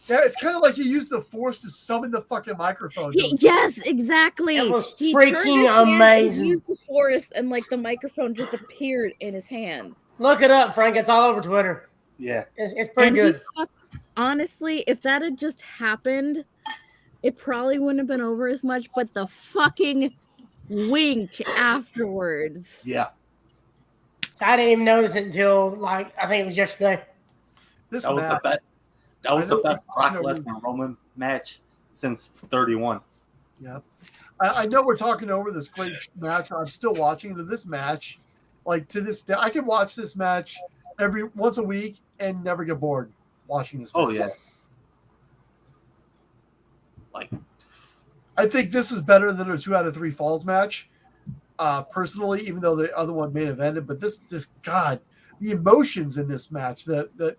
Yeah, it's kind of like he used the force to summon the fucking microphone. Yes, exactly. It was freaking amazing. He used the force and like the microphone just appeared in his hand. Look it up, Frank. It's all over Twitter. Yeah. It's pretty good. Honestly, if that had just happened, it probably wouldn't have been over as much, but the fucking wink afterwards. Yeah. So I didn't even notice it until I think it was yesterday. That was the best. That was the best Brock Lesnar Roman match since 31. Yeah. I know we're talking over this great match. I'm still watching this match. Like to this day, I can watch this match once a week and never get bored watching this match. Oh, yeah. I think this is better than a 2 out of 3 falls match. Personally, even though the other one main evented, but this God, the emotions in this match that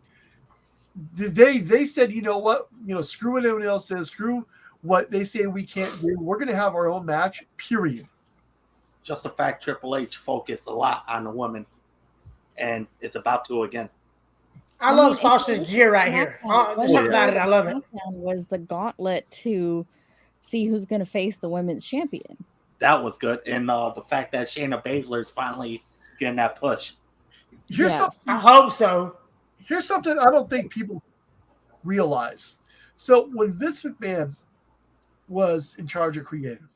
they said, you know what, screw what anyone else says, screw what they say we can't do. We're going to have our own match, period. Just the fact Triple H focused a lot on the women's, and it's about to again. I love Sasha's gear right here. There's something about it. I love it. Was the gauntlet to see who's going to face the women's champion. That was good. And the fact that Shayna Baszler is finally getting that push. Here's something. I hope so. Here's something I don't think people realize. So when Vince McMahon was in charge of creative,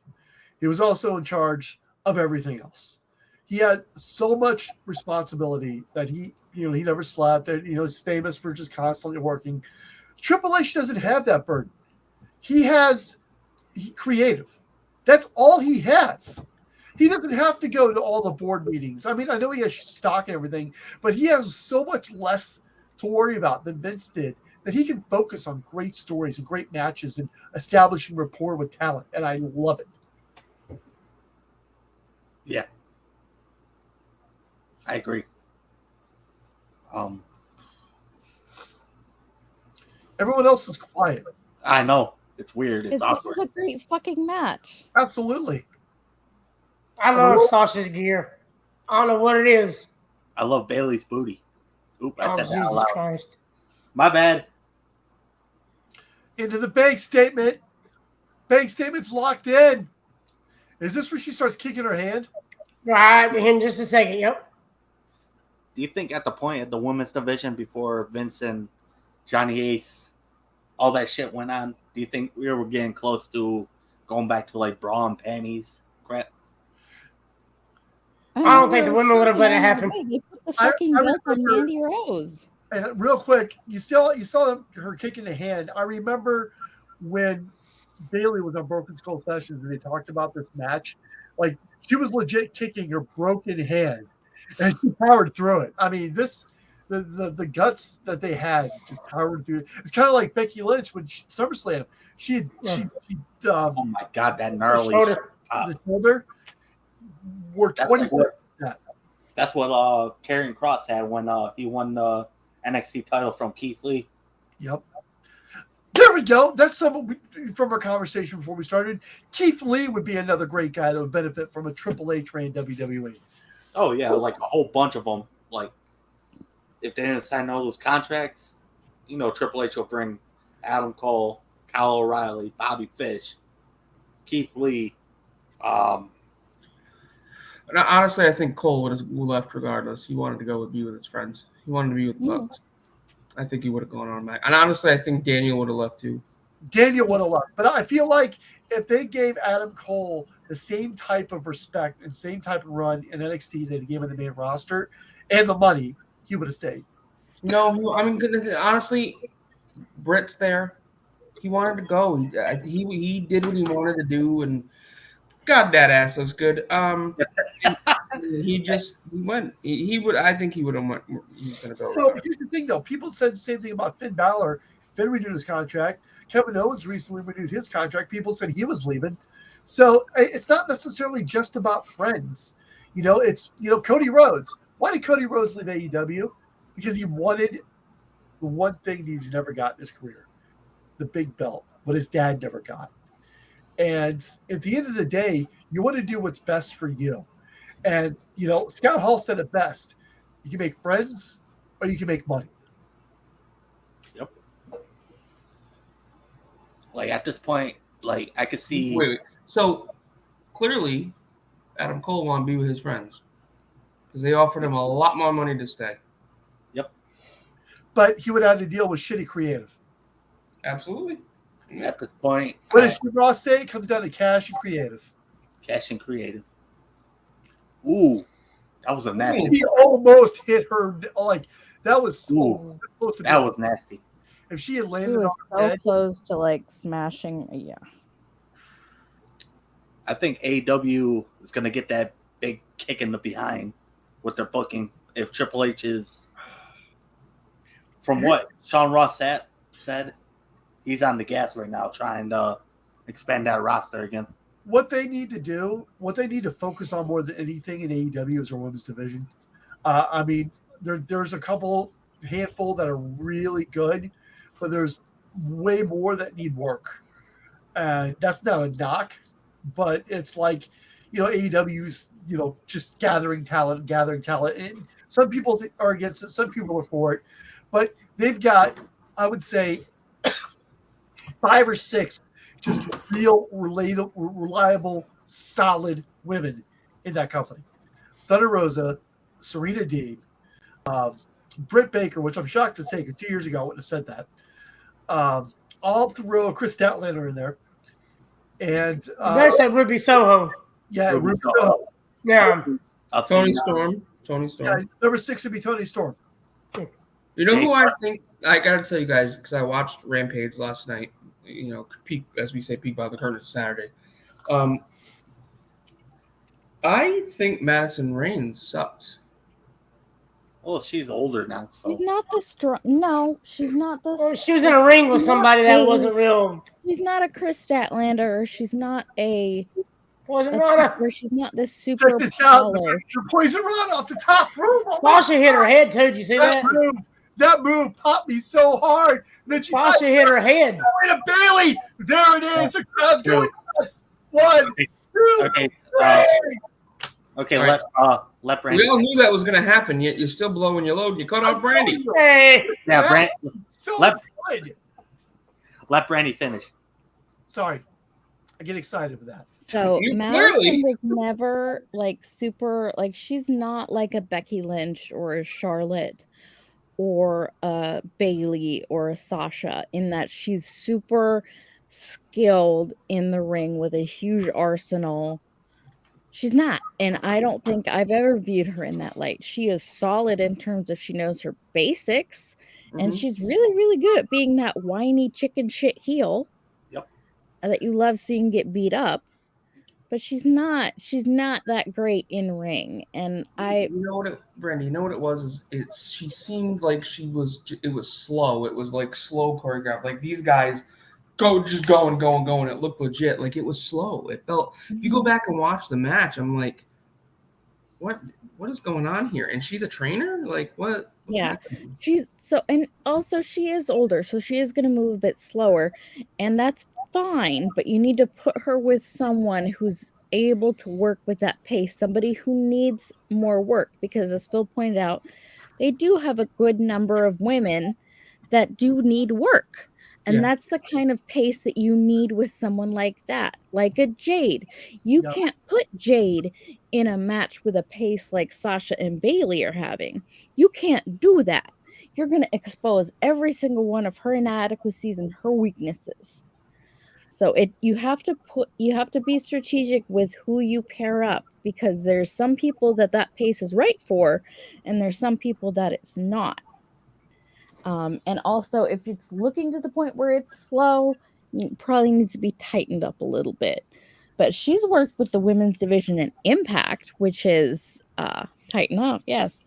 he was also in charge of everything else. He had so much responsibility that he never slept. He's famous for just constantly working. Triple H doesn't have that burden. He has creative. That's all he has. He doesn't have to go to all the board meetings. I mean, I know he has stock and everything, but he has so much less to worry about than Vince did that he can focus on great stories and great matches and establishing rapport with talent, and I love it. Yeah, I agree. Everyone else is quiet. I know. It's weird. It's This awkward. is a great fucking match. Absolutely. I love Sasha's gear. I don't know what it is. I love Bayley's booty. Oop, I Oh, said that out Jesus loud. Christ. My bad. Into the bank statement. Bank statement's locked in. Is this where she starts kicking her hand? Right, in just a second. Yep. Do you think at the point of the women's division before Vince and Johnny Ace, all that shit went on, do you think we were getting close to going back to like bra and panties crap? I don't think the women would have let it happen. They put the fucking belt on Mandy Rose. And real quick, you saw her kicking the hand. I remember when Bayley was on Broken Skull Sessions and they talked about this match. Like, she was legit kicking her broken hand, and she powered through it. I mean, the guts that they had just powered through it. It's kind of like Becky Lynch when SummerSlam. She Oh my god, that gnarly the shoulder were 20. That's what Karrion Kross had when he won the NXT title from Keith Lee. Yep. There we go. That's some from our conversation before we started. Keith Lee would be another great guy that would benefit from a Triple H reign WWE. Oh yeah, like a whole bunch of them. Like if they didn't sign all those contracts, you know, Triple H will bring Adam Cole, Kyle O'Reilly, Bobby Fish, Keith Lee. Honestly, I think Cole would have left regardless. He wanted to be with his friends. He wanted to be with the Bucks. I think he would have gone on back. And honestly, I think Daniel would have left too. Daniel would have left. But I feel like if they gave Adam Cole the same type of respect and same type of run in NXT that he gave in the main roster and the money, he would have stayed. No, I mean, honestly, Britt's there. He wanted to go. He did what he wanted to do, and God, that ass looks good. He went. He would. I think he would have went. He was going to go. So here's the thing, though. People said the same thing about Finn Balor. Finn renewed his contract. Kevin Owens recently renewed his contract. People said he was leaving. So it's not necessarily just about friends. It's Cody Rhodes. Why did Cody Rhodes leave AEW? Because he wanted the one thing he's never got in his career, the big belt, what his dad never got. And at the end of the day, you want to do what's best for you. And, Scott Hall said it best. You can make friends or you can make money. Yep. Like, at this point, like, I could see... Wait. So, clearly, Adam Cole wanted to be with his friends. Because they offered him a lot more money to stay. Yep. But he would have to deal with shitty creative. Absolutely. At this point... What does Ross say? It comes down to cash and creative. Cash and creative. Ooh, that was a nasty. He almost hit her. Like, that was so close to that was nasty. If she had He landed was on so her head, close to like smashing. Yeah. I think AEW is going to get that big kick in the behind with their booking if Triple H is, from what Sean Ross said, he's on the gas right now trying to expand that roster again. what they need to focus on more than anything in AEW is their women's division. I mean, there's a handful that are really good, but there's way more that need work. That's not a knock, but it's like, AEW's, just gathering talent. And some people are against it. Some people are for it, but they've got, I would say, 5 or 6 just real, reliable, solid women in that company. Thunder Rosa, Serena Deeb, Britt Baker, which I'm shocked to say because 2 years ago I wouldn't have said that. All through Chris Statlander in there. And I said Ruby Soho. Yeah, Ruby Soho. Yeah. Tony Storm. Yeah, number 6 would be Tony Storm. You know who I think? I got to tell you guys, because I watched Rampage last night. Peek, as we say, peek by the curtain Saturday. I think Madison Rayne sucks. Well, she's older now, so She's not the strong. No, she's not the. Well, she was in a ring with she's somebody not that a- wasn't real. She's not a Chris Statlander, or she's not Wasn't a Rana. or she's not this Check super this out. polished. The Poison Rana off the top rope. Oh my Sasha hit her head too. Did you see that? That move popped me so hard. Then she Sasha hit her head. to Bayley. There it is. The crowd's going nuts. 1, 2, okay. 3. Okay, All right. let Brandy. We all knew that was going to happen, yet you're still blowing your load. And you cut off Brandy. Hey. Yeah, Brand. So Let- good. Let Brandy finish. Sorry. I get excited with that. So You Madison clearly- was never like super like she's not like a Becky Lynch or a Charlotte or a Bayley or a Sasha in that she's super skilled in the ring with a huge arsenal. She's not, and I don't think I've ever viewed her in that light. She is solid in terms of she knows her basics, and she's really, really good at being that whiny chicken shit heel. Yep. That you love seeing get beat up. But she's not that great in ring. And You know what Brandy, you know what it was? She seemed like it was slow. It was like slow choreographed. Like these guys just go and go and go, and it looked legit. Like it was slow. It felt, if you go back and watch the match, I'm like, what is going on here? And she's a trainer? Like what? What's happening? She's so, and also she is older, so she is going to move a bit slower, and that's fine, but you need to put her with someone who's able to work with that pace, somebody who needs more work, because as Phil pointed out, they do have a good number of women that do need work. And that's the kind of pace that you need with someone like that, like a Jade. You can't put Jade in a match with a pace like Sasha and Bayley are having. You can't do that. You're going to expose every single one of her inadequacies and her weaknesses. So you have to be strategic with who you pair up, because there's some people that pace is right for, and there's some people that it's not. And also, if it's looking to the point where it's slow, it probably needs to be tightened up a little bit. But she's worked with the women's division in Impact, which is tighten up, yes,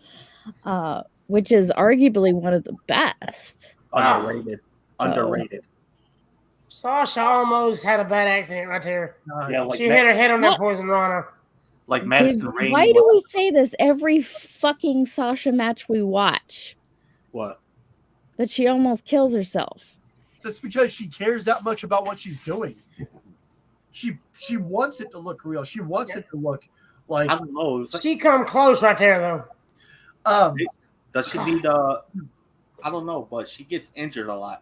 which is arguably one of the best. Underrated. Sasha almost had a bad accident right there. Yeah, like she hit her head on that Poison Rana. Like Madison Rayne. Why do we say this every fucking Sasha match we watch? What? That she almost kills herself. That's because she cares that much about what she's doing. She wants it to look real. She wants it to look like. I don't know. She come close right there though. Does she need I don't know, but she gets injured a lot.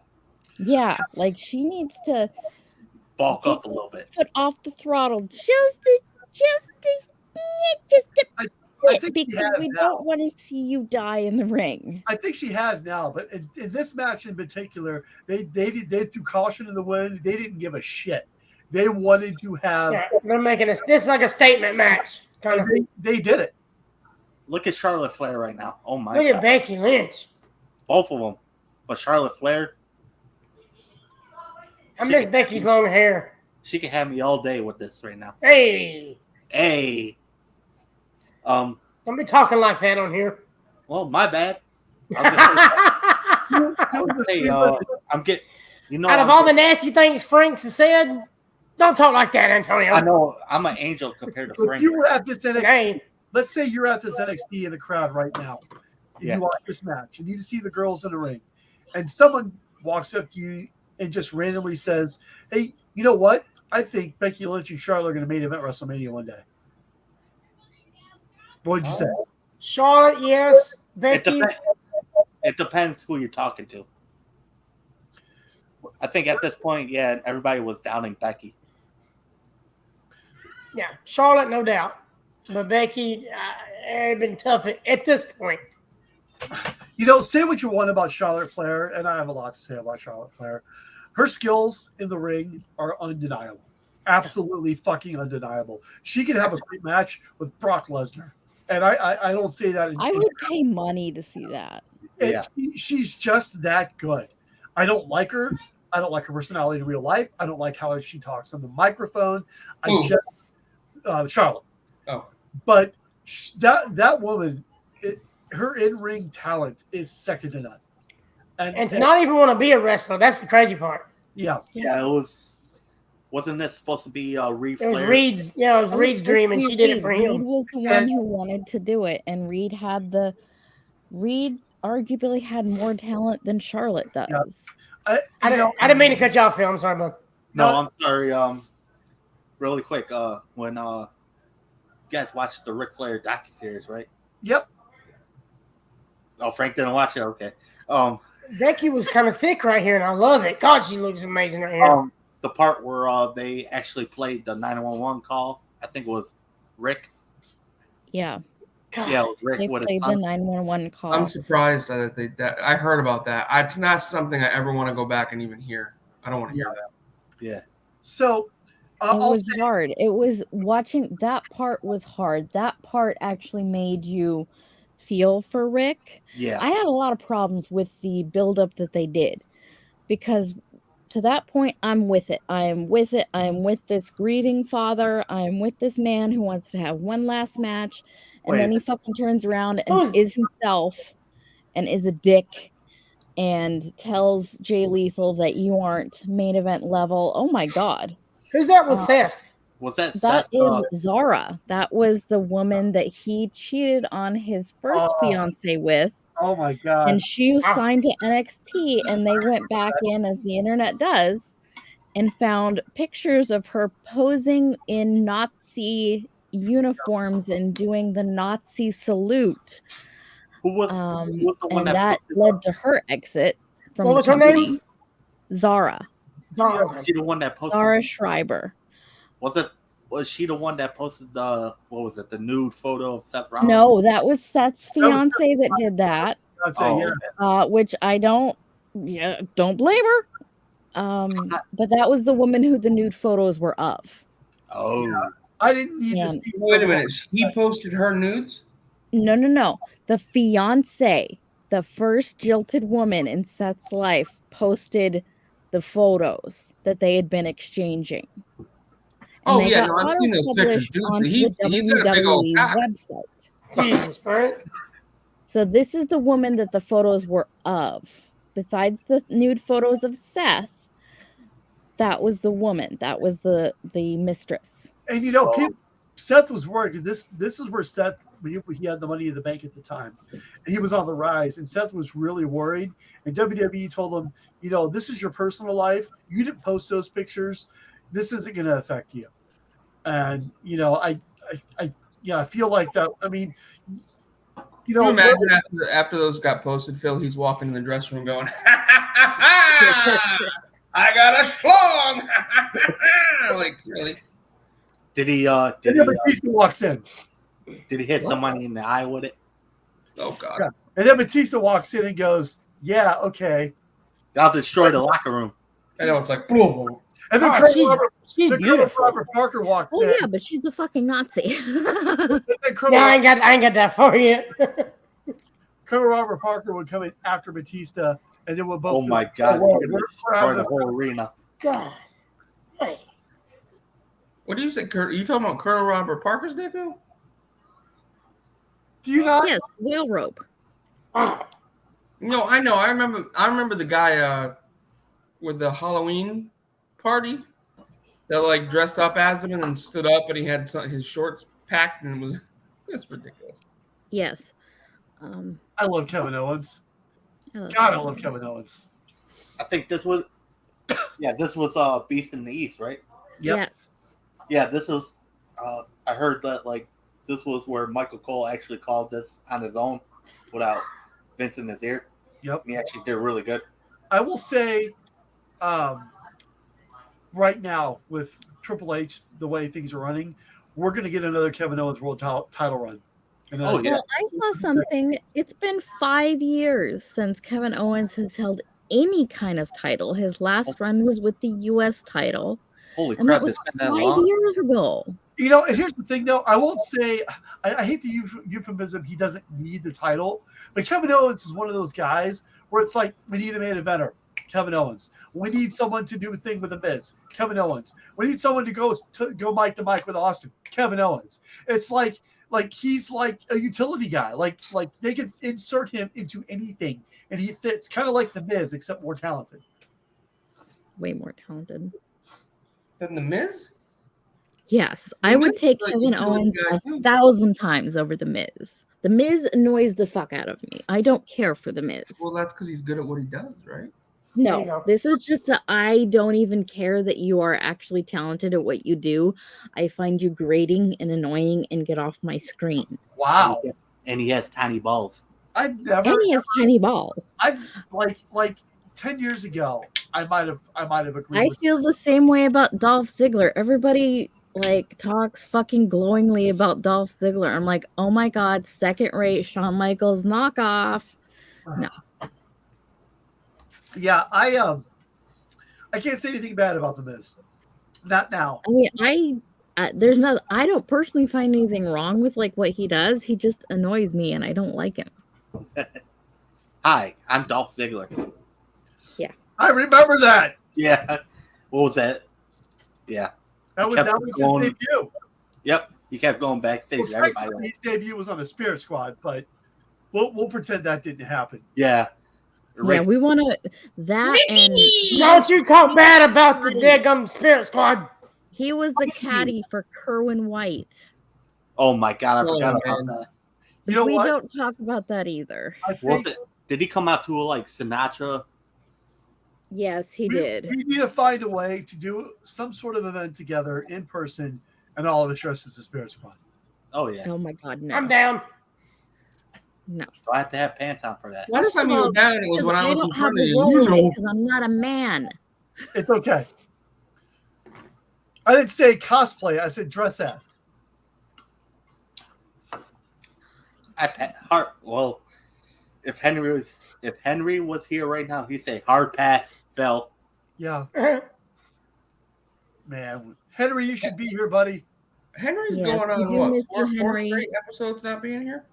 Yeah, like she needs to bulk up a little bit. Foot off the throttle just I think because we don't want to see you die in the ring. I think she has now, but in this match in particular, they threw caution in the wind. They didn't give a shit. They wanted to have. Yeah, they're making this. This is like a statement match. They did it. Look at Charlotte Flair right now. Oh my Look god. at Becky Lynch. Both of them, but Charlotte Flair. I miss Becky's long hair. She can have me all day with this right now. Hey. Don't be talking like that on here. Well, my bad. I'm getting. You know, out of all the nasty things Franks has said, don't talk like that, Antonio. I know I'm an angel compared to Frank. If you were at this NXT, Hey. let's say you're at this NXT in the crowd right now, and you watch this match, and you see the girls in the ring, and someone walks up to you and just randomly says, "Hey, you know what? I think Becky Lynch and Charlotte are going to main event WrestleMania one day." What would you say? Charlotte, yes. Becky. It depends who you're talking to. I think at this point, everybody was doubting Becky. Yeah, Charlotte, no doubt. But Becky, it's been tough at this point. You know, say what you want about Charlotte Flair, and I have a lot to say about Charlotte Flair. Her skills in the ring are undeniable. Absolutely fucking undeniable. She could have a great match with Brock Lesnar. And I don't say that. I would pay money to see that. She's just that good. I don't like her. I don't like her personality in real life. I don't like how she talks on the microphone. Charlotte. Oh. But that woman, her in-ring talent is second to none. And to not even want to be a wrestler, that's the crazy part. Yeah. Yeah, it was. Wasn't this supposed to be Reed It was Flair? Reed's, it was Reed's dream, and she did it for Reed him. was the one who wanted to do it, and Reed arguably had more talent than Charlotte does. I didn't mean to cut you off, Phil. I'm sorry, bud. No, I'm sorry. Really quick. When you guys watched the Ric Flair docuseries, right? Yep. Oh, Frank didn't watch it. Okay. Becky was kind of thick right here, and I love it. God, she looks amazing right here. The part where they actually played the 911 call, I think it was Rick. Yeah. Yeah, it was Rick. They played the 911 call. I'm surprised that I heard about that. It's not something I ever want to go back and even hear. I don't want to hear that. Yeah. So it was hard. It was watching that part was hard. That part actually made you feel for Rick. Yeah. I had a lot of problems with the buildup that they did because to that point, I'm with it. I am with it. I am with this grieving father. I am with this man who wants to have one last match. And then he fucking turns around and is himself and is a dick and tells Jay Lethal that you aren't main event level. Oh my God. Who's that with Seth? Was that That Seth? is Zara. That was the woman that he cheated on his first fiance with. Oh my God. And she was signed to NXT, and they went back in, as the internet does, and found pictures of her posing in Nazi uniforms and doing the Nazi salute. Who was the one and that posted led to her exit from What was the her company. name? Zara. Was she the one that posted? Zara Schreiber. Was she the one that posted the nude photo of Seth Rollins? No, that was Seth's fiance that did that. Yeah. Which I don't blame her. But that was the woman who the nude photos were of. Oh. Yeah. I didn't need to see. Wait a minute. He posted her nudes? No. The fiance, the first jilted woman in Seth's life, posted the photos that they had been exchanging. Oh yeah, no, I've seen those pictures, dude. He's got a big old cock. Website. Jesus, right? So this is the woman that the photos were of. Besides the nude photos of Seth, that was the woman. That was the mistress. And Seth was worried because this is where Seth he had the money in the bank at the time. And he was on the rise, and Seth was really worried. And WWE told him, this is your personal life. You didn't post those pictures. This isn't going to affect you. And I feel like that. I mean, Can you imagine after those got posted, Phil? He's walking in the dressing room going, I got a schlong. Like, really? Did he? Batista walks in. Did he hit somebody in the eye with it? Oh God! Yeah. And then Batista walks in and goes, "Yeah, okay." I'll destroy the locker room. I know it's like boom. And then she's beautiful. Robert Parker walks in. Oh yeah, but she's a fucking Nazi. I ain't got that for you. Colonel Robert Parker would come in after Batista, and then we'll both. Oh my God! Destroy the whole arena. God. Hey. What do you say? Are you talking about Colonel Robert Parker's debut? Do you not? Yes, whale rope. No, I know. I remember the guy with the Halloween party that like dressed up as him and then stood up and he had his shorts packed and it's ridiculous. Yes. I love Kevin Owens. I love Kevin Owens. I think this was Beast in the East, right? Yep. Yes. Yeah, this was I heard that like this was where Michael Cole actually called this on his own without Vince in his ear. Yep. And he actually did really good. I will say right now with Triple H, the way things are running, we're going to get another Kevin Owens world title run. Oh, yeah. Well, I saw something. It's been 5 years since Kevin Owens has held any kind of title. His last run was with the U.S. title. Holy and crap! that was It's been that 5 long? years ago. And here's the thing, though. I won't say I hate the euphemism. He doesn't need the title, but Kevin Owens is one of those guys where it's like we need a main eventer. Kevin Owens. We need someone to do a thing with the Miz. Kevin Owens. We need someone to go mic to mic with Austin. Kevin Owens. It's like like he's like a utility guy. Like they could insert him into anything and he fits, kind of like the Miz, except more talented. Way more talented than the Miz. Yes, I would take Kevin Owens 1,000 times over the Miz. The Miz annoys the fuck out of me. I don't care for the Miz. Well, that's because he's good at what he does, right? No, this is just I don't even care that you are actually talented at what you do. I find you grating and annoying and get off my screen. Wow. And he has tiny balls. I've never. And he has tiny balls. I've like 10 years ago, I might have agreed. I feel the same way about Dolph Ziggler. Everybody like talks fucking glowingly about Dolph Ziggler. I'm like, oh my god, second-rate Shawn Michaels knockoff. No. Yeah, I can't say anything bad about the Miz. Not now. I mean, there's no. I don't personally find anything wrong with like what he does. He just annoys me, and I don't like him. Hi, I'm Dolph Ziggler. Yeah, I remember that. Yeah, what was that? Yeah, that was his debut. Yep, he kept going backstage. Well, his debut was on the Spirit Squad, but we'll pretend that didn't happen. Yeah. Yeah, we want to that and don't you talk bad about the daggum Spirit Squad. He was the caddy for Kerwin White. Oh my god, I forgot about that. You know we what? don't talk about that either. Did he come out to like Sinatra? Yes, he did. We need to find a way to do some sort of event together in person, and all of us dressed as the Spirit Squad. Oh yeah. Oh my god, no. I'm down. No. So I have to have pants on for that. Last time you were down, it was when I was in front of you. You know, because I'm not a man. It's okay. I didn't say cosplay. I said dress as. Well, if Henry was here right now, he'd say hard pass, Phil. Yeah. Man, Henry, you should be here, buddy. Henry's going on what? Four straight episodes not being here.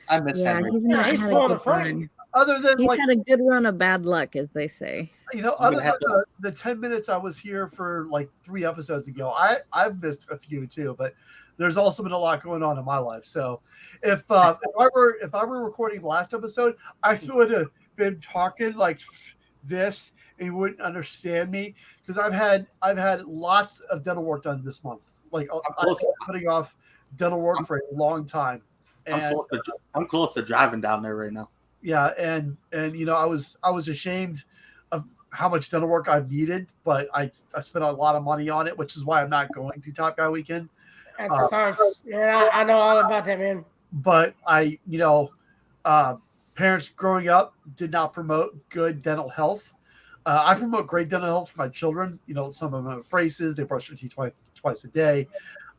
I miss Henry. He's not had a good run. Other than he's had a good run of bad luck, as they say. You know, other than the 10 minutes I was here for like 3 episodes ago, I've missed a few too, but there's also been a lot going on in my life. So if I were recording the last episode, I would have been talking like this and you wouldn't understand me because I've had lots of dental work done this month. Like I've been putting off dental work for a long time. And I'm close to driving down there right now. Yeah, and you know, I was ashamed of how much dental work I've needed, but I spent a lot of money on it, which is why I'm not going to Top Guy Weekend. That sucks. Yeah, I know all about that, man. But parents growing up did not promote good dental health. I promote great dental health for my children. You know, some of them have braces. They brush their teeth twice a day.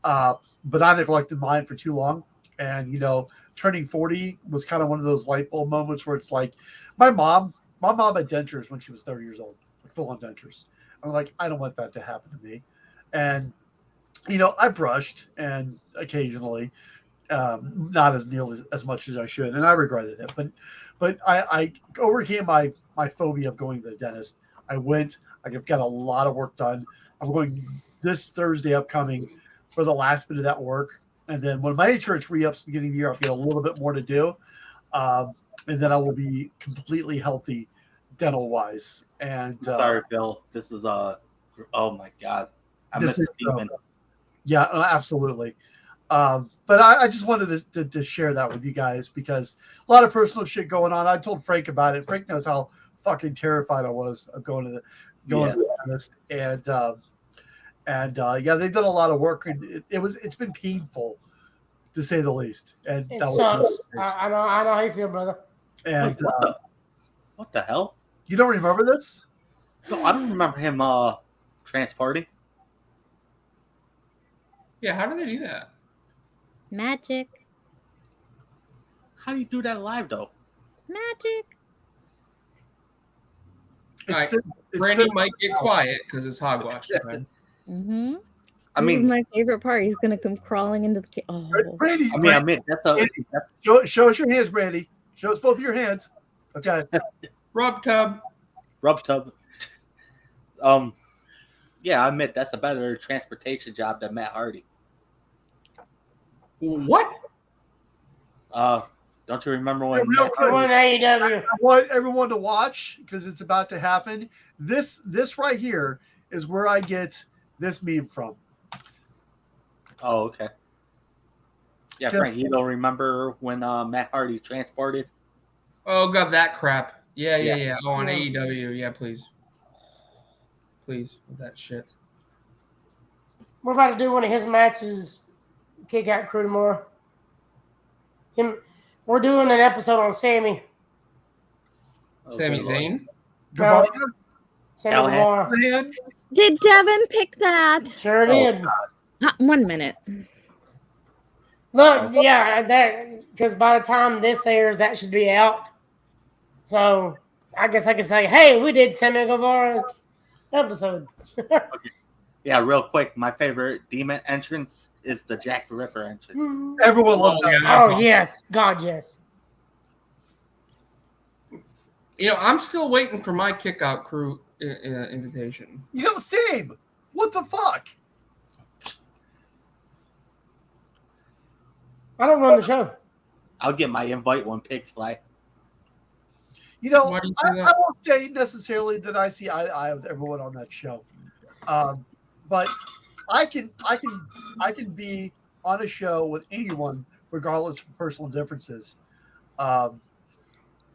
But I neglected mine for too long. And, you know, turning 40 was kind of one of those light bulb moments where it's like my mom had dentures when she was 30 years old, like full-on dentures. I'm like, I don't want that to happen to me. And, you know, I brushed and occasionally, not as nearly as much as I should. And I regretted it. But I overcame my phobia of going to the dentist. I went, I've got a lot of work done. I'm going this Thursday upcoming for the last bit of that work. And then when my insurance re-ups beginning of the year, I've got a little bit more to do. And then I will be completely healthy dental-wise. And sorry, Phil. This is oh my God. I miss Steven. Yeah, absolutely. But I just wanted to share that with you guys because a lot of personal shit going on. I told Frank about it. Frank knows how fucking terrified I was of going to the dentist. And yeah, they've done a lot of work, and it's been painful, to say the least. And it sucks. I know how you feel, brother. And what the hell? You don't remember this? No, I don't remember him transporting. Yeah, how do they do that? Magic. How do you do that live though? Magic. Brandy might get quiet because it's hogwash. Mm-hmm. I mean, this is my favorite part. He's gonna come crawling into the Brandy. I mean, show us your hands, Brandy. Show us both of your hands. Okay. Rub tub. Yeah, I admit that's a better transportation job than Matt Hardy. What? Don't you remember when? Real quick, I want AEW. I want everyone to watch because it's about to happen. This right here is where I get this meme from. Oh, okay. Yeah, Frank, you don't remember when Matt Hardy transported? Oh, God, that crap. Yeah. Oh, on AEW. Yeah, please. Please, with that shit. We're about to do one of his matches, Kick Out Crew tomorrow. We're doing an episode on Sammy. Sami Zayn? Goodbye. Sammy Guevara. Did Devin pick that? Sure did. 1 minute. Look, yeah, that because by the time this airs, that should be out. So I guess I could say, hey, we did Sammy Guevara episode. Okay. Yeah, real quick, my favorite demon entrance is the Jack the Ripper entrance. Everyone loves that. Oh, yes. God, yes. You know, I'm still waiting for my Kick Out Crew invitation. You know, same. What the fuck? I don't run the show. I'll get my invite when pigs fly. You know, Why do you I say that? won't say necessarily that I see eye to eye with everyone on that show, but I can be on a show with anyone regardless of personal differences,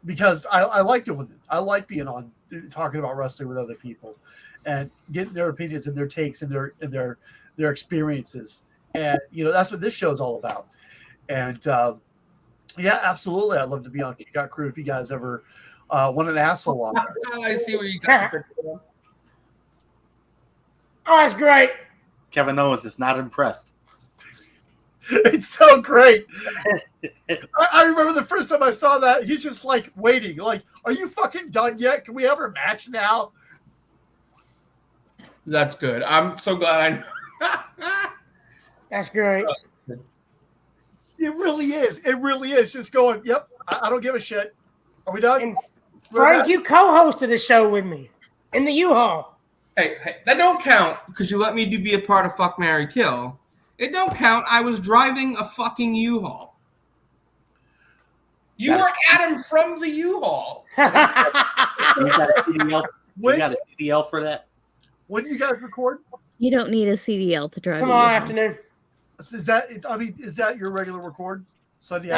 because I like doing it. I like being on talking about wrestling with other people and getting their opinions and their takes and their experiences, and you know that's what this show is all about. And yeah, absolutely, I'd love to be on Kick Out Crew if you guys ever want an asshole on there. I see where you got the picture from. Oh, that's great. Kevin Owens is not impressed. It's so great. I remember the first time I saw that, he's just like waiting. Like, are you fucking done yet? Can we have a match now? That's good. I'm so glad I That's great. It really is. It really is. Just going, yep, I don't give a shit. Are we done? And Frank, you co-hosted a show with me in the U-Haul. Hey, that don't count because you let me be a part of Fuck, Marry, Kill. It don't count. I was driving a fucking U-Haul. You were Adam from the U-Haul. You got a CDL? You got a CDL for that? When do you guys record? You don't need a CDL to drive. Tomorrow afternoon. Is that? I mean, is that your regular record? Sunday.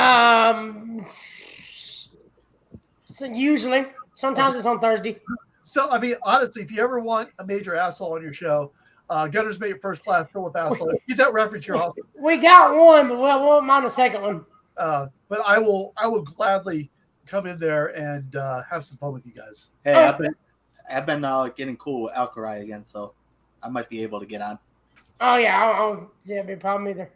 So usually, sometimes it's on Thursday. So I mean, honestly, if you ever want a major asshole on your show, Gunner's Mate First Class Philip Asshole. Get that reference, you're awesome. We got one, but we won't mind the second one. But I will gladly come in there and have some fun with you guys. Hey, I've been getting cool with Alcarai again, so I might be able to get on. Oh yeah, I don't see that be a problem either.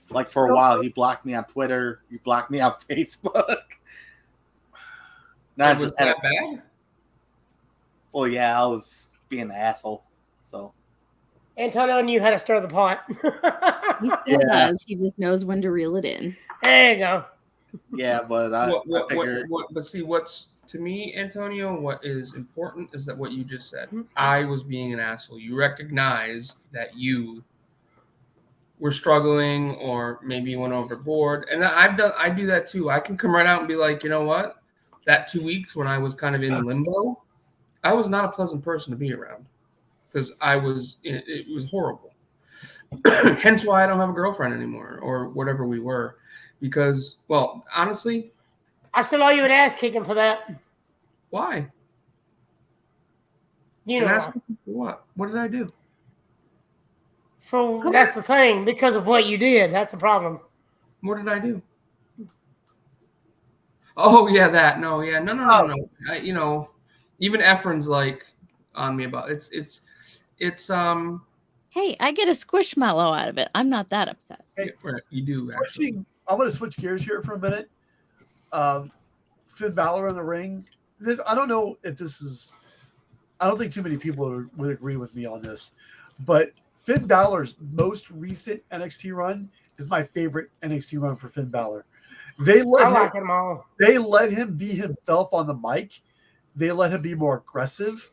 Like for a while, he blocked me on Twitter. He blocked me on Facebook. Not Was just that bad? Well, yeah, I was being an asshole. So Antonio knew how to stir the pot. He still does. He just knows when to reel it in. There you go. yeah, but I figured. But see, what's to me, Antonio, what is important is that what you just said. I was being an asshole. You recognized that you were struggling, or maybe you went overboard, and I do that too. I can come right out and be like, you know what? That 2 weeks when I was kind of in limbo, I was not a pleasant person to be around because it was horrible. Hence why I don't have a girlfriend anymore or whatever we were. Because, well, honestly, I still owe you an ass kicking for that. why? You know, For what? What did I do? that's the thing. Because of what you did, that's the problem. What did I do? Oh yeah, that. No. You know, even Efren's like on me about it. It's Hey, I get a squishmallow out of it. I'm not that upset. Hey, you do actually. I'm going to switch gears here for a minute. Finn Balor in the ring. I don't know if this is. I don't think too many people would agree with me on this, but Finn Balor's most recent NXT run is my favorite NXT run for Finn Balor. They let him be himself on the mic. They let him be more aggressive.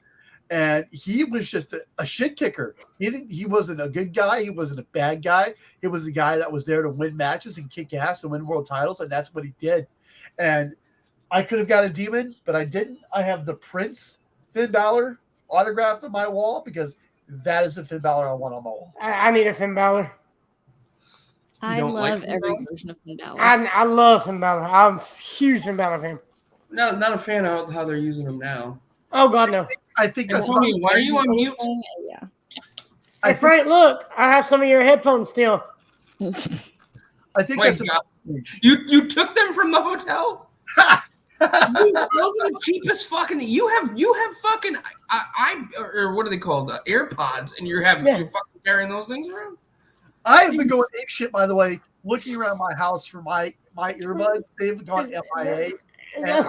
And he was just a shit kicker. He wasn't a good guy. He wasn't a bad guy. He was a guy that was there to win matches and kick ass and win world titles, and that's what he did. And I could have got a demon, but I didn't. I have the Prince Finn Balor autographed on my wall because that is the Finn Balor I want on my wall. I need a Finn Balor. I love every version of Finn Balor. I love Finn Balor. I'm a huge Finn Balor fan. No, not a fan of how they're using him now. Oh God, no. I think that's why are you on mute? Yeah. Hey, Frank, look, I have some of your headphones still. I think Wait, that's you took them from the hotel? Those are the cheapest fucking. You have fucking or what are they called? AirPods, and you're fucking carrying those things around. I have been going ape shit, by the way, looking around my house for my earbuds. They've gone MIA, and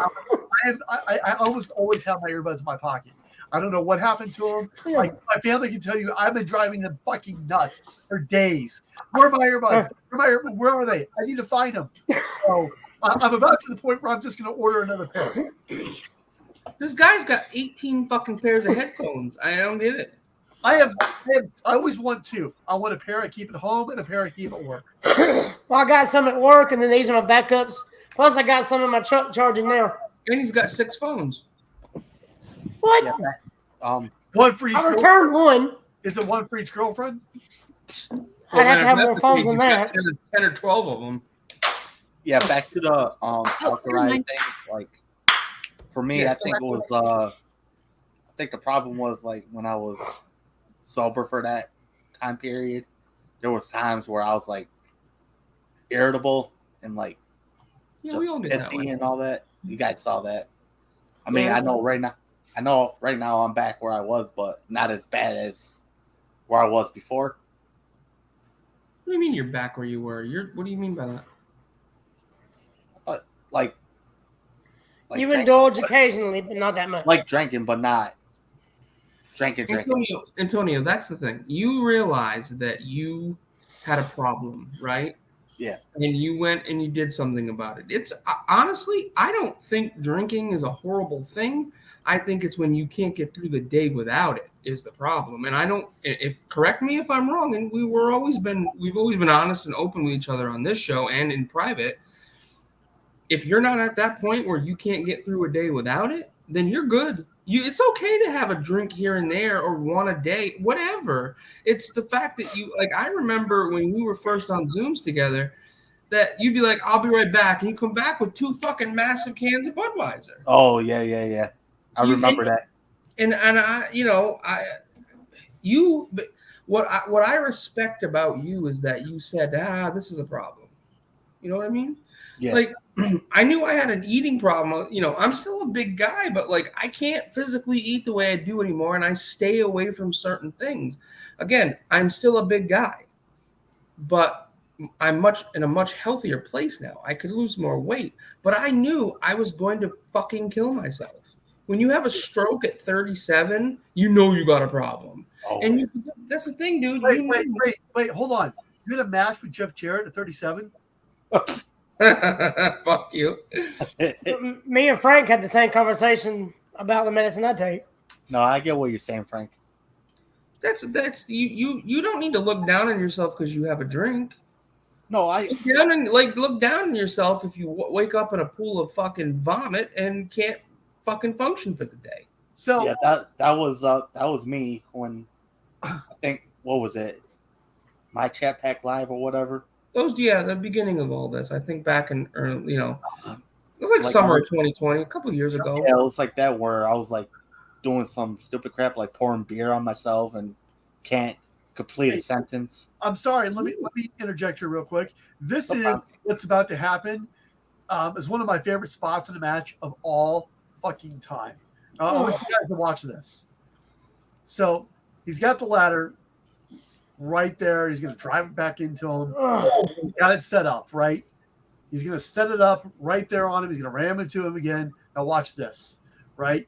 I almost always have my earbuds in my pocket. I don't know what happened to them. Like my family can tell you, I've been driving them fucking nuts for days. Where are my earbuds? Where are they? I need to find them. So I'm about to the point where I'm just going to order another pair. This guy's got 18 fucking pairs of headphones. I don't get it. I always want two. I want a pair I keep at home and a pair I keep at work. Well, I got some at work, and then these are my backups. Plus, I got some in my truck charging now. And he's got 6 phones. What? Yeah, one for each. I returned one. Is it one for each girlfriend? I'd have to have more phones than that. 10 or 12 of them. Yeah, back to the Alreans thing. Like for me, I think it was. I think the problem was like when I was sober for that time period. There was times where I was like irritable and like just pissy and all that. You guys saw that. I mean, I know right now I'm back where I was, but not as bad as where I was before. What do you mean you're back where you were? What do you mean by that? But like you indulge occasionally, but not that much. Like drinking, but not drinking. Antonio, that's the thing. You realize that you had a problem, right? Yeah. And you went and you did something about it. It's honestly, I don't think drinking is a horrible thing. I think it's when you can't get through the day without it is the problem. And correct me if I'm wrong. And we've always been honest and open with each other on this show and in private. If you're not at that point where you can't get through a day without it, then you're good. It's okay to have a drink here and there or one a day, whatever. It's the fact that I remember when we were first on Zooms together that you'd be like, I'll be right back. And you come back with 2 fucking massive cans of Budweiser. Oh, yeah. I remember that. And what I respect about you is that you said, this is a problem. You know what I mean? Yeah. Like, I knew I had an eating problem. I'm still a big guy, but like I can't physically eat the way I do anymore, and I stay away from certain things. Again, I'm still a big guy, but I'm in a much healthier place now. I could lose more weight, but I knew I was going to fucking kill myself. When you have a stroke at 37, you know you got a problem. Oh. And that's the thing, dude. Wait, hold on. You had a match with Jeff Jarrett at 37? Fuck you. Me and Frank had the same conversation about the medicine I take. No, I get what you're saying, Frank. That's you don't need to look down on yourself because you have a drink. No, look down on yourself if you wake up in a pool of fucking vomit and can't fucking function for the day. So yeah, that was me when I think what was it, my Chat Pack Live or whatever. The beginning of all this. I think back in early, it was like summer of 2020, a couple of years ago. Yeah, it was like that where I was like doing some stupid crap like pouring beer on myself and can't complete a sentence. I'm sorry. Let me interject here real quick. This is what's about to happen. Is one of my favorite spots in a match of all fucking time. I want you guys to watch this. So he's got the ladder right there. He's going to drive it back into him. He's got it set up, right? He's going to set it up right there on him. He's going to ram into him again. Now watch this, right?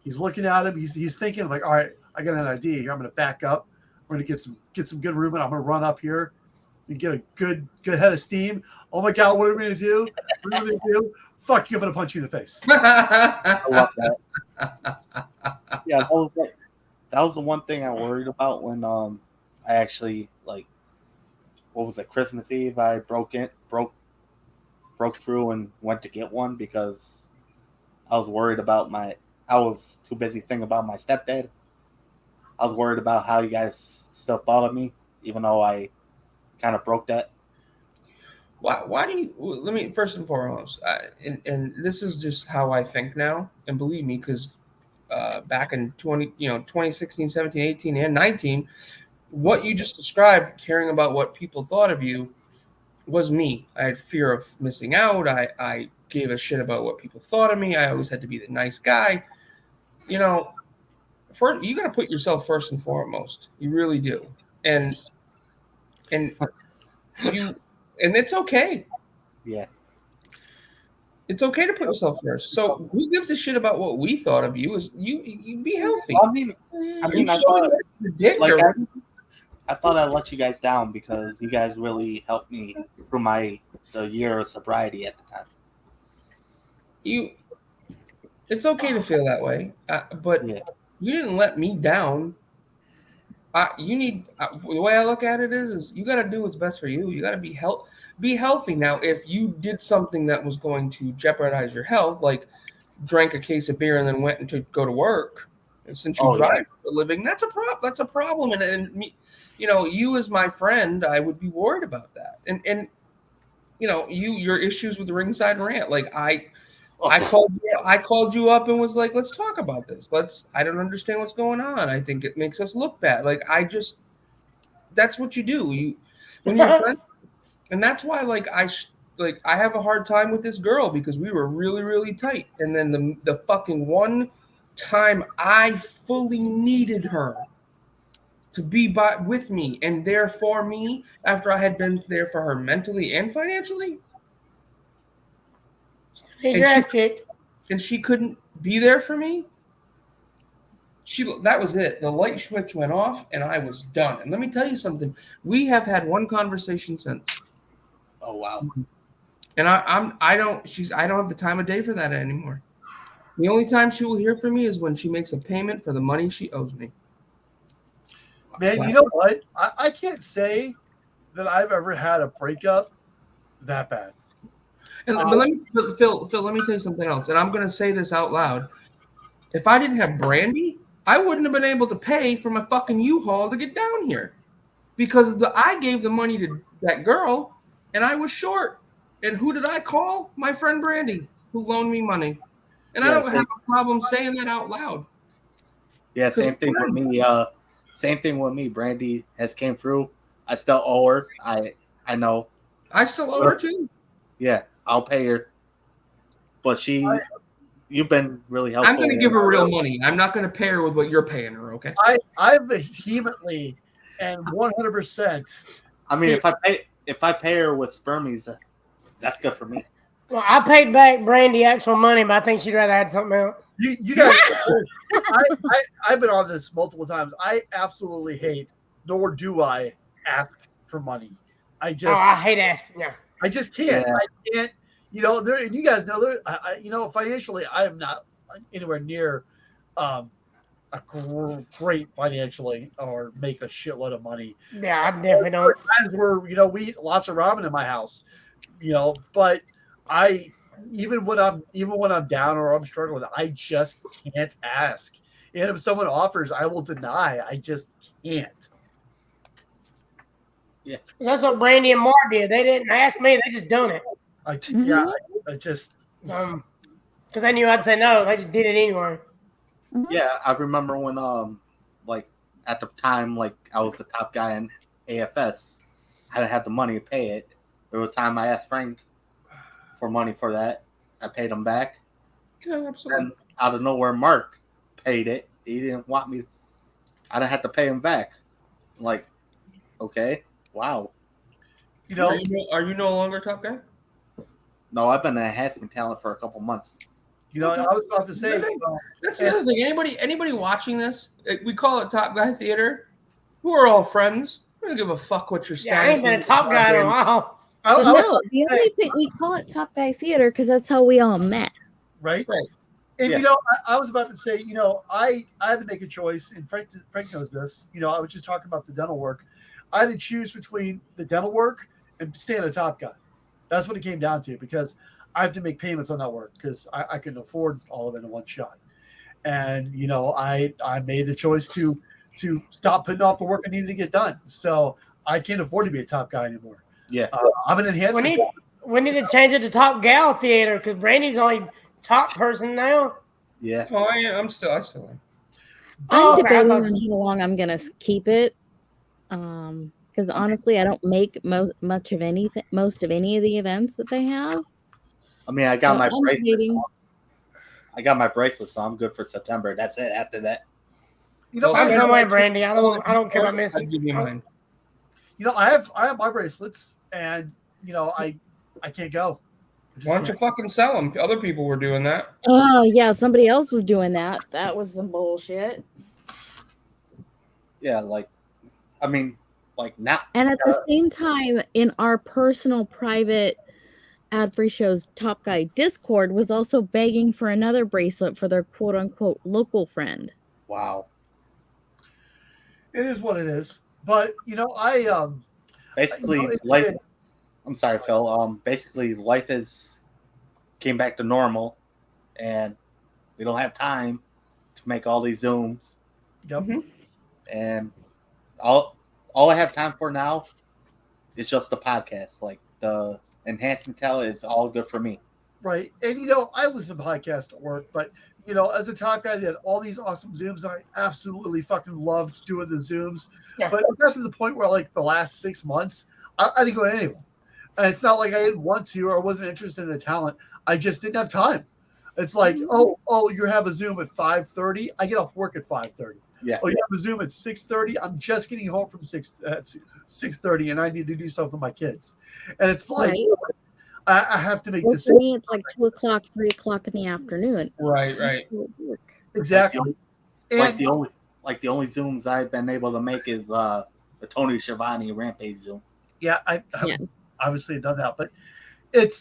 He's looking at him. He's thinking like, all right, I got an idea here. I'm going to back up. We're going to get some good room, and I'm going to run up here and get a good head of steam. Oh my God, what are we going to do? What are we going to do? Fuck you! I'm going to punch you in the face. I love that. Yeah, that was like that was the one thing I worried about when I actually like, what was it, Christmas Eve? I broke through and went to get one because I was worried about I was too busy thinking about my stepdad. I was worried about how you guys still thought of me, even though I kind of broke that. Why do you? Let me first and foremost, and this is just how I think now, and believe me, because back in 2016, 17, 18, and 19, what you just described, caring about what people thought of you, was me. I had fear of missing out. I gave a shit about what people thought of me. I always had to be the nice guy. You know, you got to put yourself first and foremost. You really do, and it's okay. Yeah. It's okay to put yourself first. So who gives a shit about what we thought of you? Is you be healthy. I thought I'd let you guys down because you guys really helped me through the year of sobriety at the time. It's okay to feel that way, but you didn't let me down. The way I look at it is you got to do what's best for you. You got to be healthy. Now, if you did something that was going to jeopardize your health, like drank a case of beer and then went to go to work, and since you drive for a living, that's a problem. And me, you as my friend, I would be worried about that. And your issues with the ringside rant, like I called you up and was like, let's talk about this. I don't understand what's going on. I think it makes us look bad. That's what you do. When you're friends, and that's why I have a hard time with this girl because we were really, really tight. And then the fucking one time I fully needed her to be with me and there for me after I had been there for her mentally and financially. And she couldn't be there for me. That was it. The light switch went off and I was done. And let me tell you something. We have had one conversation since. Oh wow. And I don't have the time of day for that anymore. The only time she will hear from me is when she makes a payment for the money she owes me. Man, you know what? I can't say that I've ever had a breakup that bad. But Phil, let me tell you something else. And I'm going to say this out loud. If I didn't have Brandy, I wouldn't have been able to pay for my fucking U-Haul to get down here. Because I gave the money to that girl, and I was short. And who did I call? My friend Brandy, who loaned me money. And I don't have a problem saying that out loud. Yeah, same thing with me. Same thing with me. Brandy has came through. I still owe her. I know. I still owe her too. Yeah, I'll pay her. But you've been really helpful. I'm going to give her real money. I'm not going to pay her with what you're paying her, okay? I vehemently and 100%. I mean, if I pay her with spermies, that's good for me. Well, I paid back Brandy actual money, but I think she'd rather had something else. You guys, I've been on this multiple times. I absolutely hate, nor do I ask for money. I hate asking. Yeah. I just can't. Yeah. I can't. And you guys know, financially, I am not anywhere near a great financially or make a shitload of money. Yeah, I definitely don't. Times where we eat lots of ramen in my house, but even when I'm down or I'm struggling, I just can't ask. And if someone offers, I will deny. I just can't. Yeah, that's what Brandy and Mark did. They didn't ask me; they just done it. I just because they knew I'd say no. They just did it anyway. Yeah, I remember when at the time I was the top guy in AFS. I didn't have the money to pay it. There was a time I asked Frank for money for that. I paid him back. Yeah, absolutely. And out of nowhere, Mark paid it. He didn't want me. I didn't have to pay him back. Okay, wow. Are you no longer top guy? No, I've been a enhancement talent for a couple months. I was about to say. That's the other thing. Anybody watching this, we call it Top Guy Theater. We're all friends. We don't give a fuck what your status is. I ain't been a top guy in a while. No, the only thing we call it Top Guy Theater because that's how we all met. Right. And I was about to say, I had to make a choice, and Frank knows this. I was just talking about the dental work. I had to choose between the dental work and staying a top guy. That's what it came down to, because I have to make payments on that work because I couldn't afford all of it in one shot. And I made the choice to stop putting off the work I needed to get done. So I can't afford to be a top guy anymore. Yeah, I'm an enhancement. We need to change it to Top Gal Theater because Brandy's only top person now. Yeah. Oh, I still am. I'm debating on how long I'm gonna keep it. Because honestly, I don't make most of any of the events that they have. I mean, I got my bracelet. I got my bracelet, so I'm good for September. That's it. After that, I'm the way, Brandy. I don't care about missing. I'd give you mine. I have my bracelets, and I can't go. Why don't you fucking sell them? Other people were doing that. Oh yeah, somebody else was doing that. That was some bullshit. Yeah, now. And at the same time, in our personal private ad-free shows, Top Guy Discord was also begging for another bracelet for their quote-unquote local friend. Wow. It is what it is. But I basically life. I'm sorry, Phil. Basically, life came back to normal, and we don't have time to make all these Zooms. Yep. And all I have time for now is just the podcast. Like the enhancement talent is all good for me. Right. And I listen to podcasts at work, but as a top guy, I did all these awesome Zooms, and I absolutely fucking loved doing the Zooms. Yeah. But it got to the point where, like, the last 6 months, I didn't go to any of them. And it's not like I didn't want to or wasn't interested in the talent. I just didn't have time. It's like, oh, you have a Zoom at 5:30. I get off work at 5:30. Yeah. Oh, you have a Zoom at 6:30. I'm just getting home from 6:30, and I need to do stuff with my kids. And it's like, I have to make decisions. For me, it's like 2 o'clock, 3 o'clock in the afternoon. Right. Exactly. Like the only Zooms I've been able to make is the Tony Schiavone Rampage Zoom. Yeah, I obviously done that, but it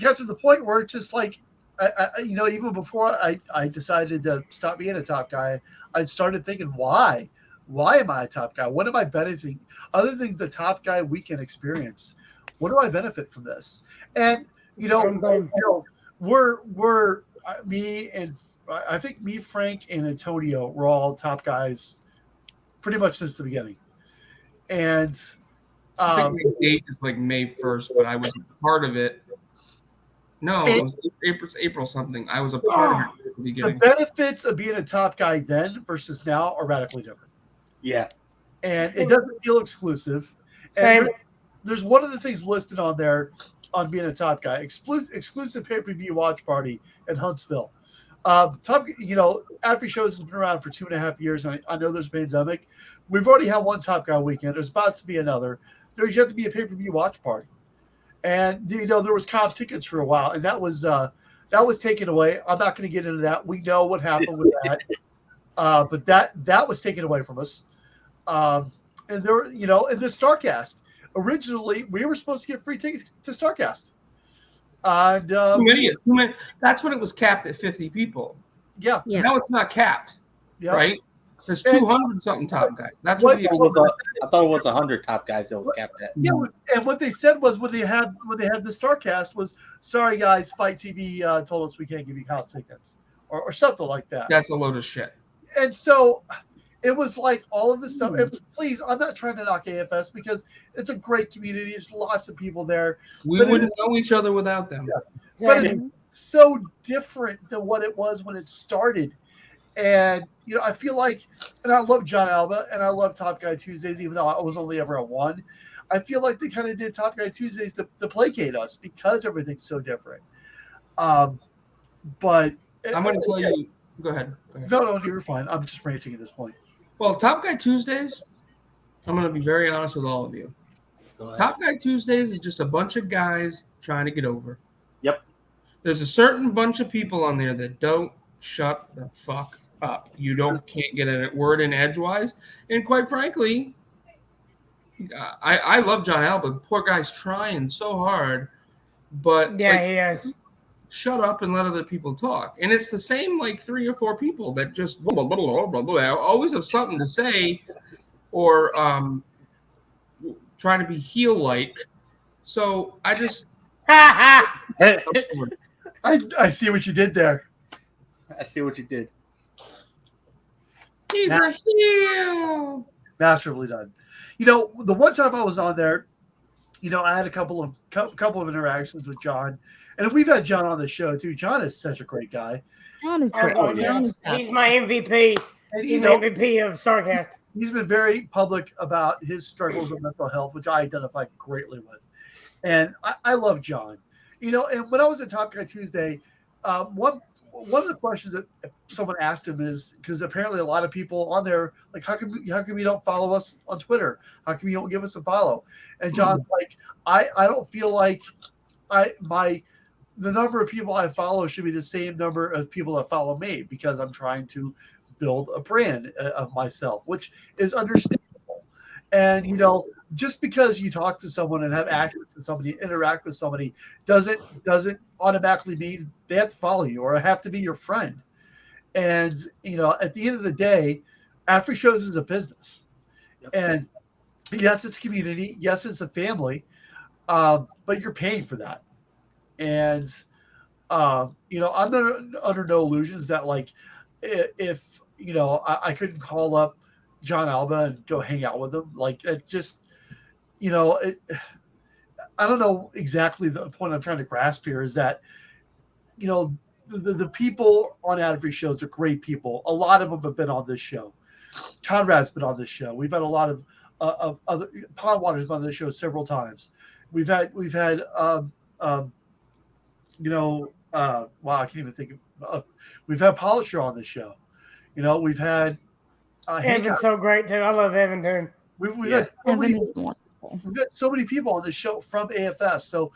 got to the point where it's just like, even before I decided to stop being a top guy, I started thinking, why am I a top guy? What am I benefiting other than the top guy weekend experience? What do I benefit from this? And we're me and I think me, Frank, and Antonio were all top guys pretty much since the beginning. And I think the date is like May 1st, but I was part of it. No, it was April something. I was a part of it at the beginning. The benefits of being a top guy then versus now are radically different. Yeah. And it doesn't feel exclusive. Same. And there's one of the things listed on there on being a top guy. Exclusive pay-per-view watch party in Huntsville. Ad-free shows has been around for 2.5 years, and I know there's a pandemic. We've already had one Top Guy weekend. There's about to be another. There's yet to be a pay-per-view watch party. And there was comp tickets for a while, and that was taken away. I'm not going to get into that. We know what happened with that, but that was taken away from us. And there, and the Starcast. Originally, we were supposed to get free tickets to Starcast. And too many. That's when it was capped at 50 people. Yeah. Now it's not capped. Yeah. Right. There's 200 something top guys. That's what I thought it was 100 top guys that was capped at. Yeah, and what they said was when they had the Starcast was, sorry guys, Fight TV told us we can't give you comp tickets or something like that. That's a load of shit. And so it was like all of this stuff. And please, I'm not trying to knock AFS because it's a great community. There's lots of people there. We wouldn't know each other without them. Yeah. But it's so different than what it was when it started. And, I feel like, and I love John Alba and I love Top Guy Tuesdays, even though I was only ever at one. I feel like they kind of did Top Guy Tuesdays to placate us because everything's so different. But I'm going to tell you, go ahead. No, you're fine. I'm just ranting at this point. Well, Top Guy Tuesdays, I'm going to be very honest with all of you. Top Guy Tuesdays is just a bunch of guys trying to get over. Yep. There's a certain bunch of people on there that don't shut the fuck up. You can't get a word in edgewise. And quite frankly, I love John Alba. Poor guy's trying so hard. But yeah, he is. shut up and let other people talk. And it's the same like 3 or 4 people that just blah, blah, blah, blah, blah, blah, always have something to say or try to be heel-like. So I just... I see what you did there. I see what you did. He's a heel. Masterfully done. You know, the one time I was on there, you know, I had a couple of interactions with John, and we've had John on the show too. John is such a great guy. John is great. Oh, John is he's my MVP. And, He's the MVP of Sarcast. He's been very public about his struggles with mental health, which I identify greatly with. And I love John. You know, and when I was at Top Guy Tuesday, one of the questions that someone asked him is, because apparently a lot of people on there, like, how come you don't follow us on Twitter? How come you don't give us a follow? And John's like, I don't feel like the number of people I follow should be the same number of people that follow me, because I'm trying to build a brand of myself, which is understandable. And, you know, just because you talk to someone and have access to somebody, interact with somebody, doesn't automatically mean they have to follow you or have to be your friend. And, you know, at the end of the day, After Shows is a business. Yep. And yes, it's community. Yes, it's a family. But you're paying for that. And, you know, I'm under no illusions that, like, if you know, I couldn't call up John Alba and go hang out with him. Like, it just, you know, I don't know exactly the point I'm trying to grasp here is that, you know, the people on After Shows are great people. A lot of them have been on this show. Conrad's been on this show. We've had a lot of other Pondwater's been on this show several times. We've had you know, wow, I can't even think of. We've had Polisher on this show. You know, we've had Evan's so great too. I love Evan too. We've got so many people on the show from AFS. So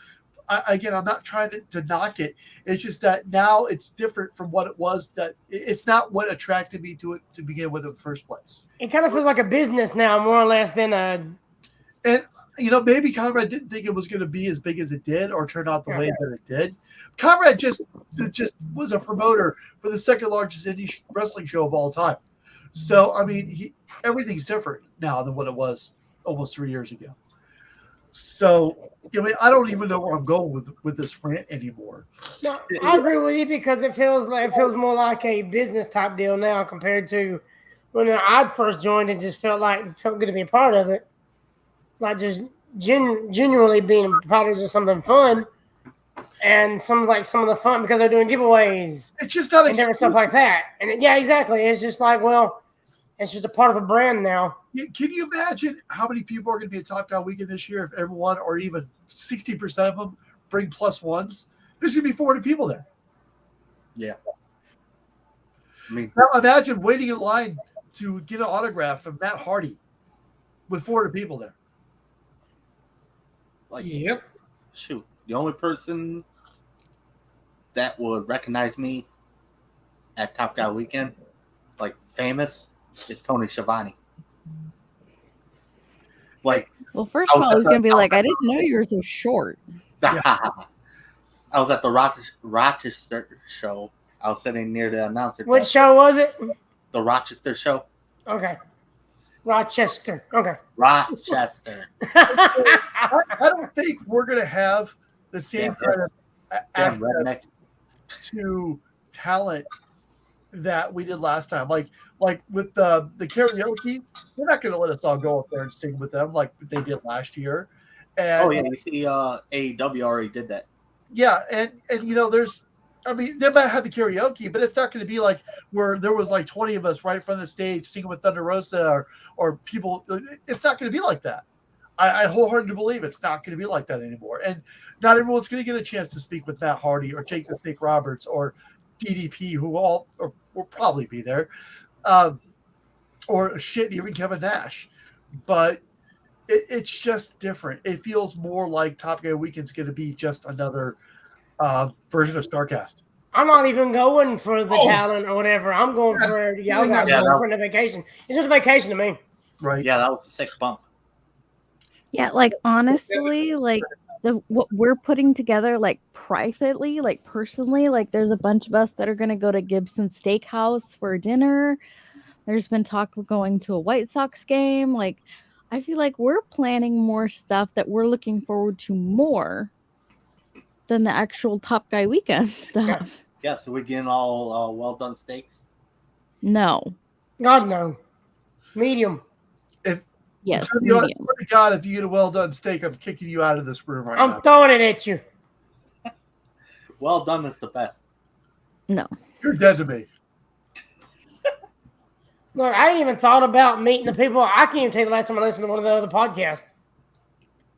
again, I'm not trying to knock it. It's just that now it's different from what it was. That it's not what attracted me to it to begin with in the first place. It kind of feels like a business now, more or less than a. And you know, maybe Conrad didn't think it was going to be as big as it did, or turn out the way that it did. Conrad just was a promoter for the second largest indie wrestling show of all time. So I mean, everything's different now than what it was almost 3 years ago. So I mean, I don't even know where I'm going with this rant anymore. No, I agree with you because it feels more like a business type deal now compared to when I first joined. It just felt good to be a part of it, like just genuinely being a part of just something fun. And some of the fun because they're doing giveaways. It's just not and different stuff like that. And yeah, exactly. It's just like, well, it's just a part of a brand now. Can you imagine how many people are going to be at Top Gun Weekend this year if everyone, or even 60% of them, bring plus ones? There's going to be 400 people there. Yeah. I mean, now imagine waiting in line to get an autograph from Matt Hardy with 400 people there. Like, yep. Shoot. The only person that would recognize me at Top Guy Weekend, like famous, is Tony Schiavone. Like, well, first of all, he's gonna be like, "I didn't know you were so short." I was at the Rochester show. I was sitting near the announcer. What show was it? The Rochester show. Okay. Rochester. Okay. Rochester. I don't think we're gonna have the same kind of access to talent that we did last time. Like with the karaoke, they're not going to let us all go up there and sing with them like they did last year. And, you see, AEW already did that. Yeah, and you know, they might have the karaoke, but it's not going to be like where there was like 20 of us right in front of the stage singing with Thunder Rosa or people. It's not going to be like that. I wholeheartedly believe it's not going to be like that anymore. And not everyone's going to get a chance to speak with Matt Hardy or Jake the Snake Roberts or DDP, who all will probably be there, or shit, even Kevin Nash. But it's just different. It feels more like Top Guy Weekend's going to be just another version of StarCast. I'm not even going for the talent or whatever. I'm going for y'all guys going for a vacation. It's just a vacation to me. Right. Yeah, that was a sick bump. Yeah, like honestly, like what we're putting together, like privately, like personally, like there's a bunch of us that are gonna go to Gibson Steakhouse for dinner. There's been talk of going to a White Sox game. Like, I feel like we're planning more stuff that we're looking forward to more than the actual Top Guy weekend stuff. Yeah, so we're getting all well done steaks. No. God no. Medium. Yes, To medium. swear to God, if you get a well done steak, I'm kicking you out of this room right now. I'm throwing it at you. Well done is the best. No. You're dead to me. Look, I ain't even thought about meeting the people. I can't even tell you the last time I listened to one of the other podcasts.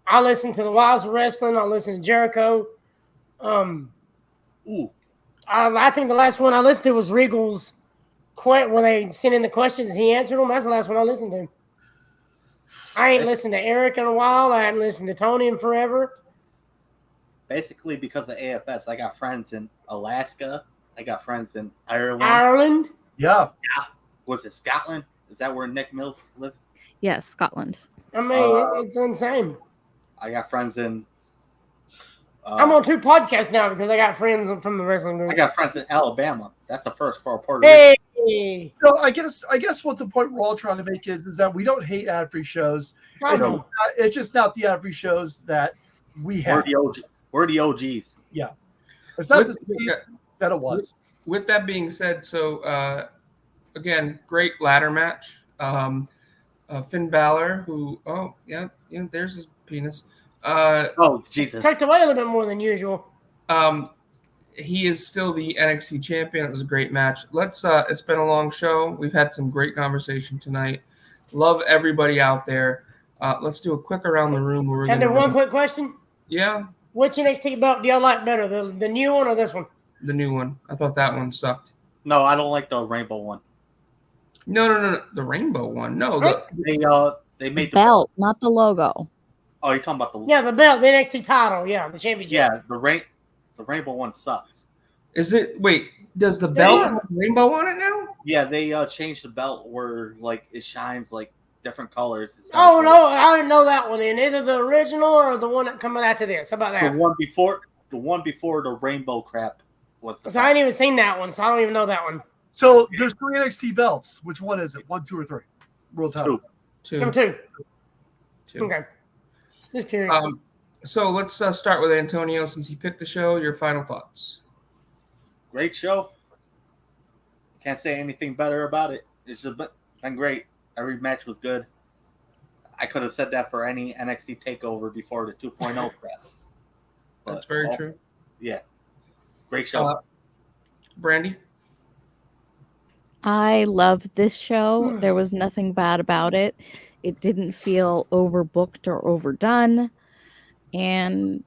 I listened to the Wives of Wrestling. I listened to Jericho. Ooh. I think the last one I listened to was Regal's when they sent in the questions and he answered them. That's the last one I listened to. I ain't listened to Eric in a while. I haven't listened to Tony in forever. Basically, because of AFS, I got friends in Alaska. I got friends in Ireland. Ireland? Yeah. Was it Scotland? Is that where Nick Mills lived? Yes, Scotland. I mean, it's insane. I got friends in... I'm on 2 podcasts now because I got friends from the wrestling group. I got friends in Alabama. That's the first for Puerto Rico. Hey! So I guess what the point we're all trying to make is that we don't hate ad-free shows. It's just not the ad-free shows that we have. We're the OGs. Yeah. It's not the same that it was. With that being said, so again, great ladder match. Finn Balor, who there's his penis. Oh Jesus! Tucked away a little bit more than usual. He is still the NXT champion. It was a great match. It's been a long show. We've had some great conversation tonight. Love everybody out there. Let's do a quick around the room. Can I do one quick question? Yeah. Which NXT belt do y'all like better, the new one or this one? The new one. I thought that one sucked. No, I don't like the rainbow one. No. The rainbow one. No. They made the belt, not the logo. Oh, you're talking about the the belt, the NXT title, the championship. Yeah, the rainbow one sucks. Is it? Wait, does the belt have rainbow on it now? Yeah, they changed the belt where like it shines like different colors. Oh no, I didn't know that one. In either the original or the one that coming after this. How about that? The one before the rainbow crap was the. So I ain't even seen that one, so I don't even know that one. So there's 3 NXT belts. Which one is it? 1, 2, or 3? World title. 2. Number 2. Okay. Just curious. So let's start with Antonio since he picked the show. Your final thoughts. Great show. Can't say anything better about it. It's just been great. Every match was good. I could have said that for any NXT Takeover before the 2.0 crap. That's very true. Yeah. Great show. Brandy? I loved this show. There was nothing bad about it. It didn't feel overbooked or overdone. And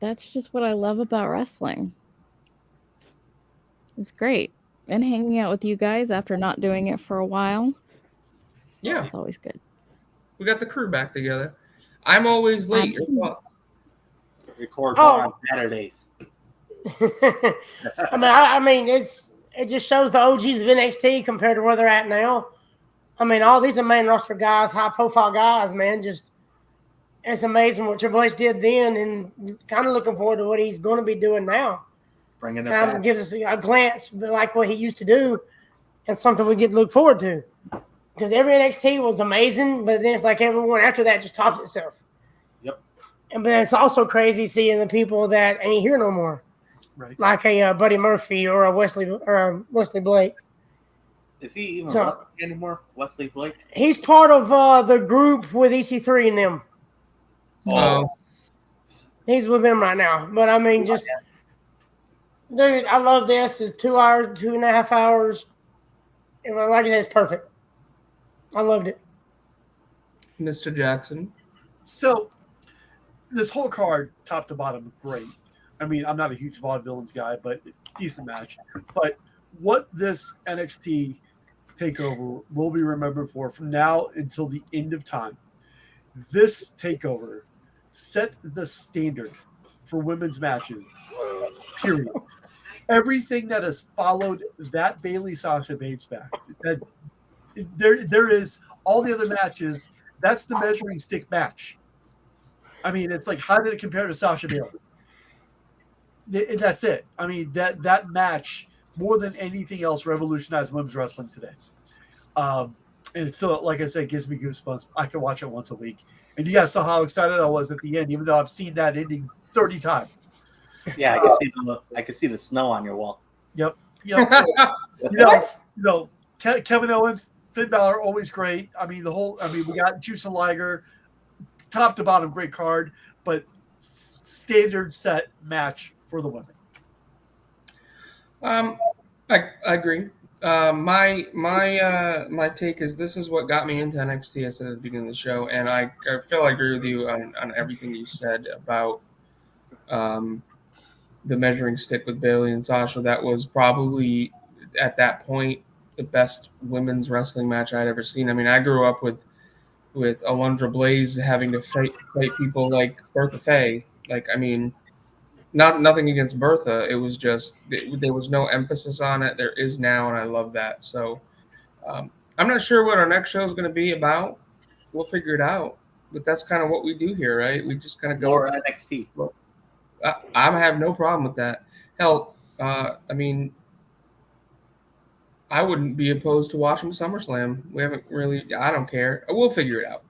that's just what I love about wrestling. It's great. And hanging out with you guys after not doing it for a while. Yeah. It's always good. We got the crew back together. I'm always late. Record on Saturdays. I mean, it just shows the OGs of NXT compared to where they're at now. I mean, all these are main roster guys, high profile guys, man. Just it's amazing what Triple H did then, and kind of looking forward to what he's going to be doing now. Bringing it kind back. of gives us a glance, like what he used to do, and something we get to look forward to. Because every NXT was amazing, but then it's like everyone after that just tops itself. Yep. But it's also crazy seeing the people that ain't here no more. Right. Like a Buddy Murphy or a Wesley Blake. Is he even wrestling anymore? Wesley Blake? He's part of the group with EC3 and them. Oh. He's with them right now. But I mean, just dude, I love this. It's 2 hours, 2.5 hours. And like I said, it's perfect. I loved it. Mr. Jackson. So this whole card, top to bottom, great. I mean, I'm not a huge vaudevillains guy, but decent match. But what this NXT takeover will be remembered for from now until the end of time, this takeover set the standard for women's matches, period. Everything that has followed that Bayley Sasha Banks match, that there is all the other matches, that's the measuring stick match. I mean, it's like, how did it compare to Sasha Bayley? That's it. I mean, that match, more than anything else, revolutionized women's wrestling today. And it still, like I said, gives me goosebumps. I can watch it once a week. And you guys saw how excited I was at the end, even though I've seen that ending 30 times. Yeah, I can see the snow on your wall. Yep. Kevin Owens, Finn Balor, always great. I mean, we got Juice and Liger, top to bottom, great card, but standard set match for the women. I agree. My take is this is what got me into NXT. I said at the beginning of the show, and I feel I agree with you on everything you said about the measuring stick with Bayley and Sasha. That was probably at that point the best women's wrestling match I'd ever seen. I mean, I grew up with Alundra Blaze having to fight people like Bertha Faye. Like, I mean, nothing against Bertha. It was just there was no emphasis on it. There is now, and I love that. So I'm not sure what our next show is going to be about. We'll figure it out. But that's kind of what we do here, right? We just kind of go. Or NXT. I have no problem with that. Hell, I mean, I wouldn't be opposed to watching SummerSlam. We haven't really. I don't care. We'll figure it out.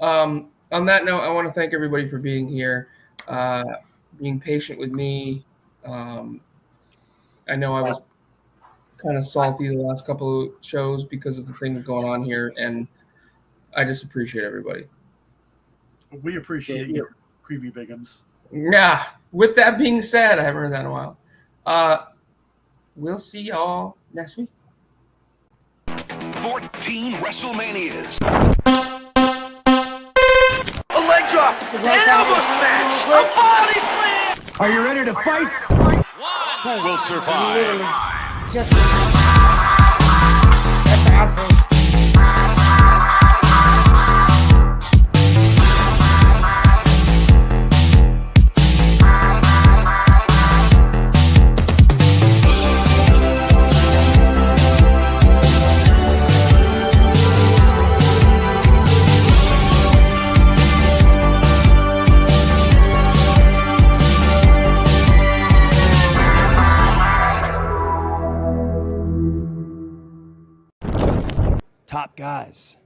On that note, I want to thank everybody for being here. Being patient with me. I know I was kind of salty the last couple of shows because of the things going on here, and I just appreciate everybody. We appreciate you, Creepy Bigums. Yeah. With that being said, I haven't heard that in a while. We'll see y'all next week. 14 WrestleManias. A leg drop. An elbow smash. A body slam. Are you ready to fight? Who will survive? Just that's the outro. Top guys.